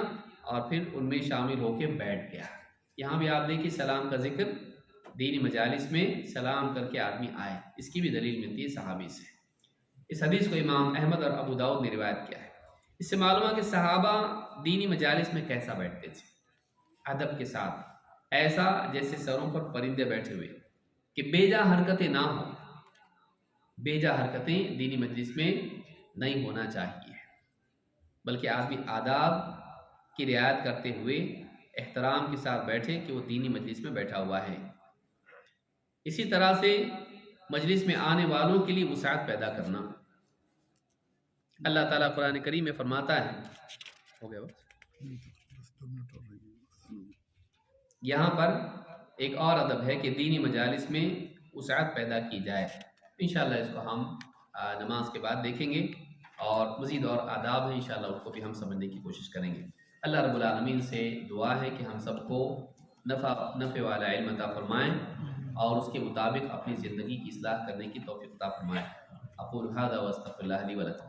S2: اور پھر ان میں شامل ہو کے بیٹھ گیا۔ یہاں بھی آپ دیکھیں سلام کا ذکر دینی مجالس میں سلام کر کے آدمی آئے، اس کی بھی دلیل ملتی ہے صحابی سے۔ اس حدیث کو امام احمد اور ابو داؤد نے روایت کیا ہے۔ اس سے معلوم ہے کہ صحابہ دینی مجالس میں کیسا بیٹھتے تھے، ادب کے ساتھ، ایسا جیسے سروں پر پرندے بیٹھے ہوئے، کہ بیجا حرکتیں نہ ہوں۔ بیجا حرکتیں دینی مجلس میں نہیں ہونا چاہیے، بلکہ آدمی آداب کی رعایت کرتے ہوئے احترام کے ساتھ بیٹھے کہ وہ دینی مجلس میں بیٹھا ہوا ہے۔ اسی طرح سے مجلس میں آنے والوں کے لیے وسعت پیدا کرنا۔ اللہ تعالیٰ قرآن کریم میں فرماتا ہے، ہو گیا بس، یہاں پر ایک اور ادب ہے کہ دینی مجالس میں وسعت پیدا کی جائے۔ انشاءاللہ اس کو ہم نماز کے بعد دیکھیں گے، اور مزید اور آداب ہیں انشاءاللہ اس کو بھی ہم سمجھنے کی کوشش کریں گے۔ اللہ رب العالمین سے دعا ہے کہ ہم سب کو نفع والا علم عطا فرمائیں اور اس کے مطابق اپنی زندگی کی اصلاح کرنے کی توفیق عطا فرمائیں۔ اقول ھذا واستغفر اللہ لی ولکم۔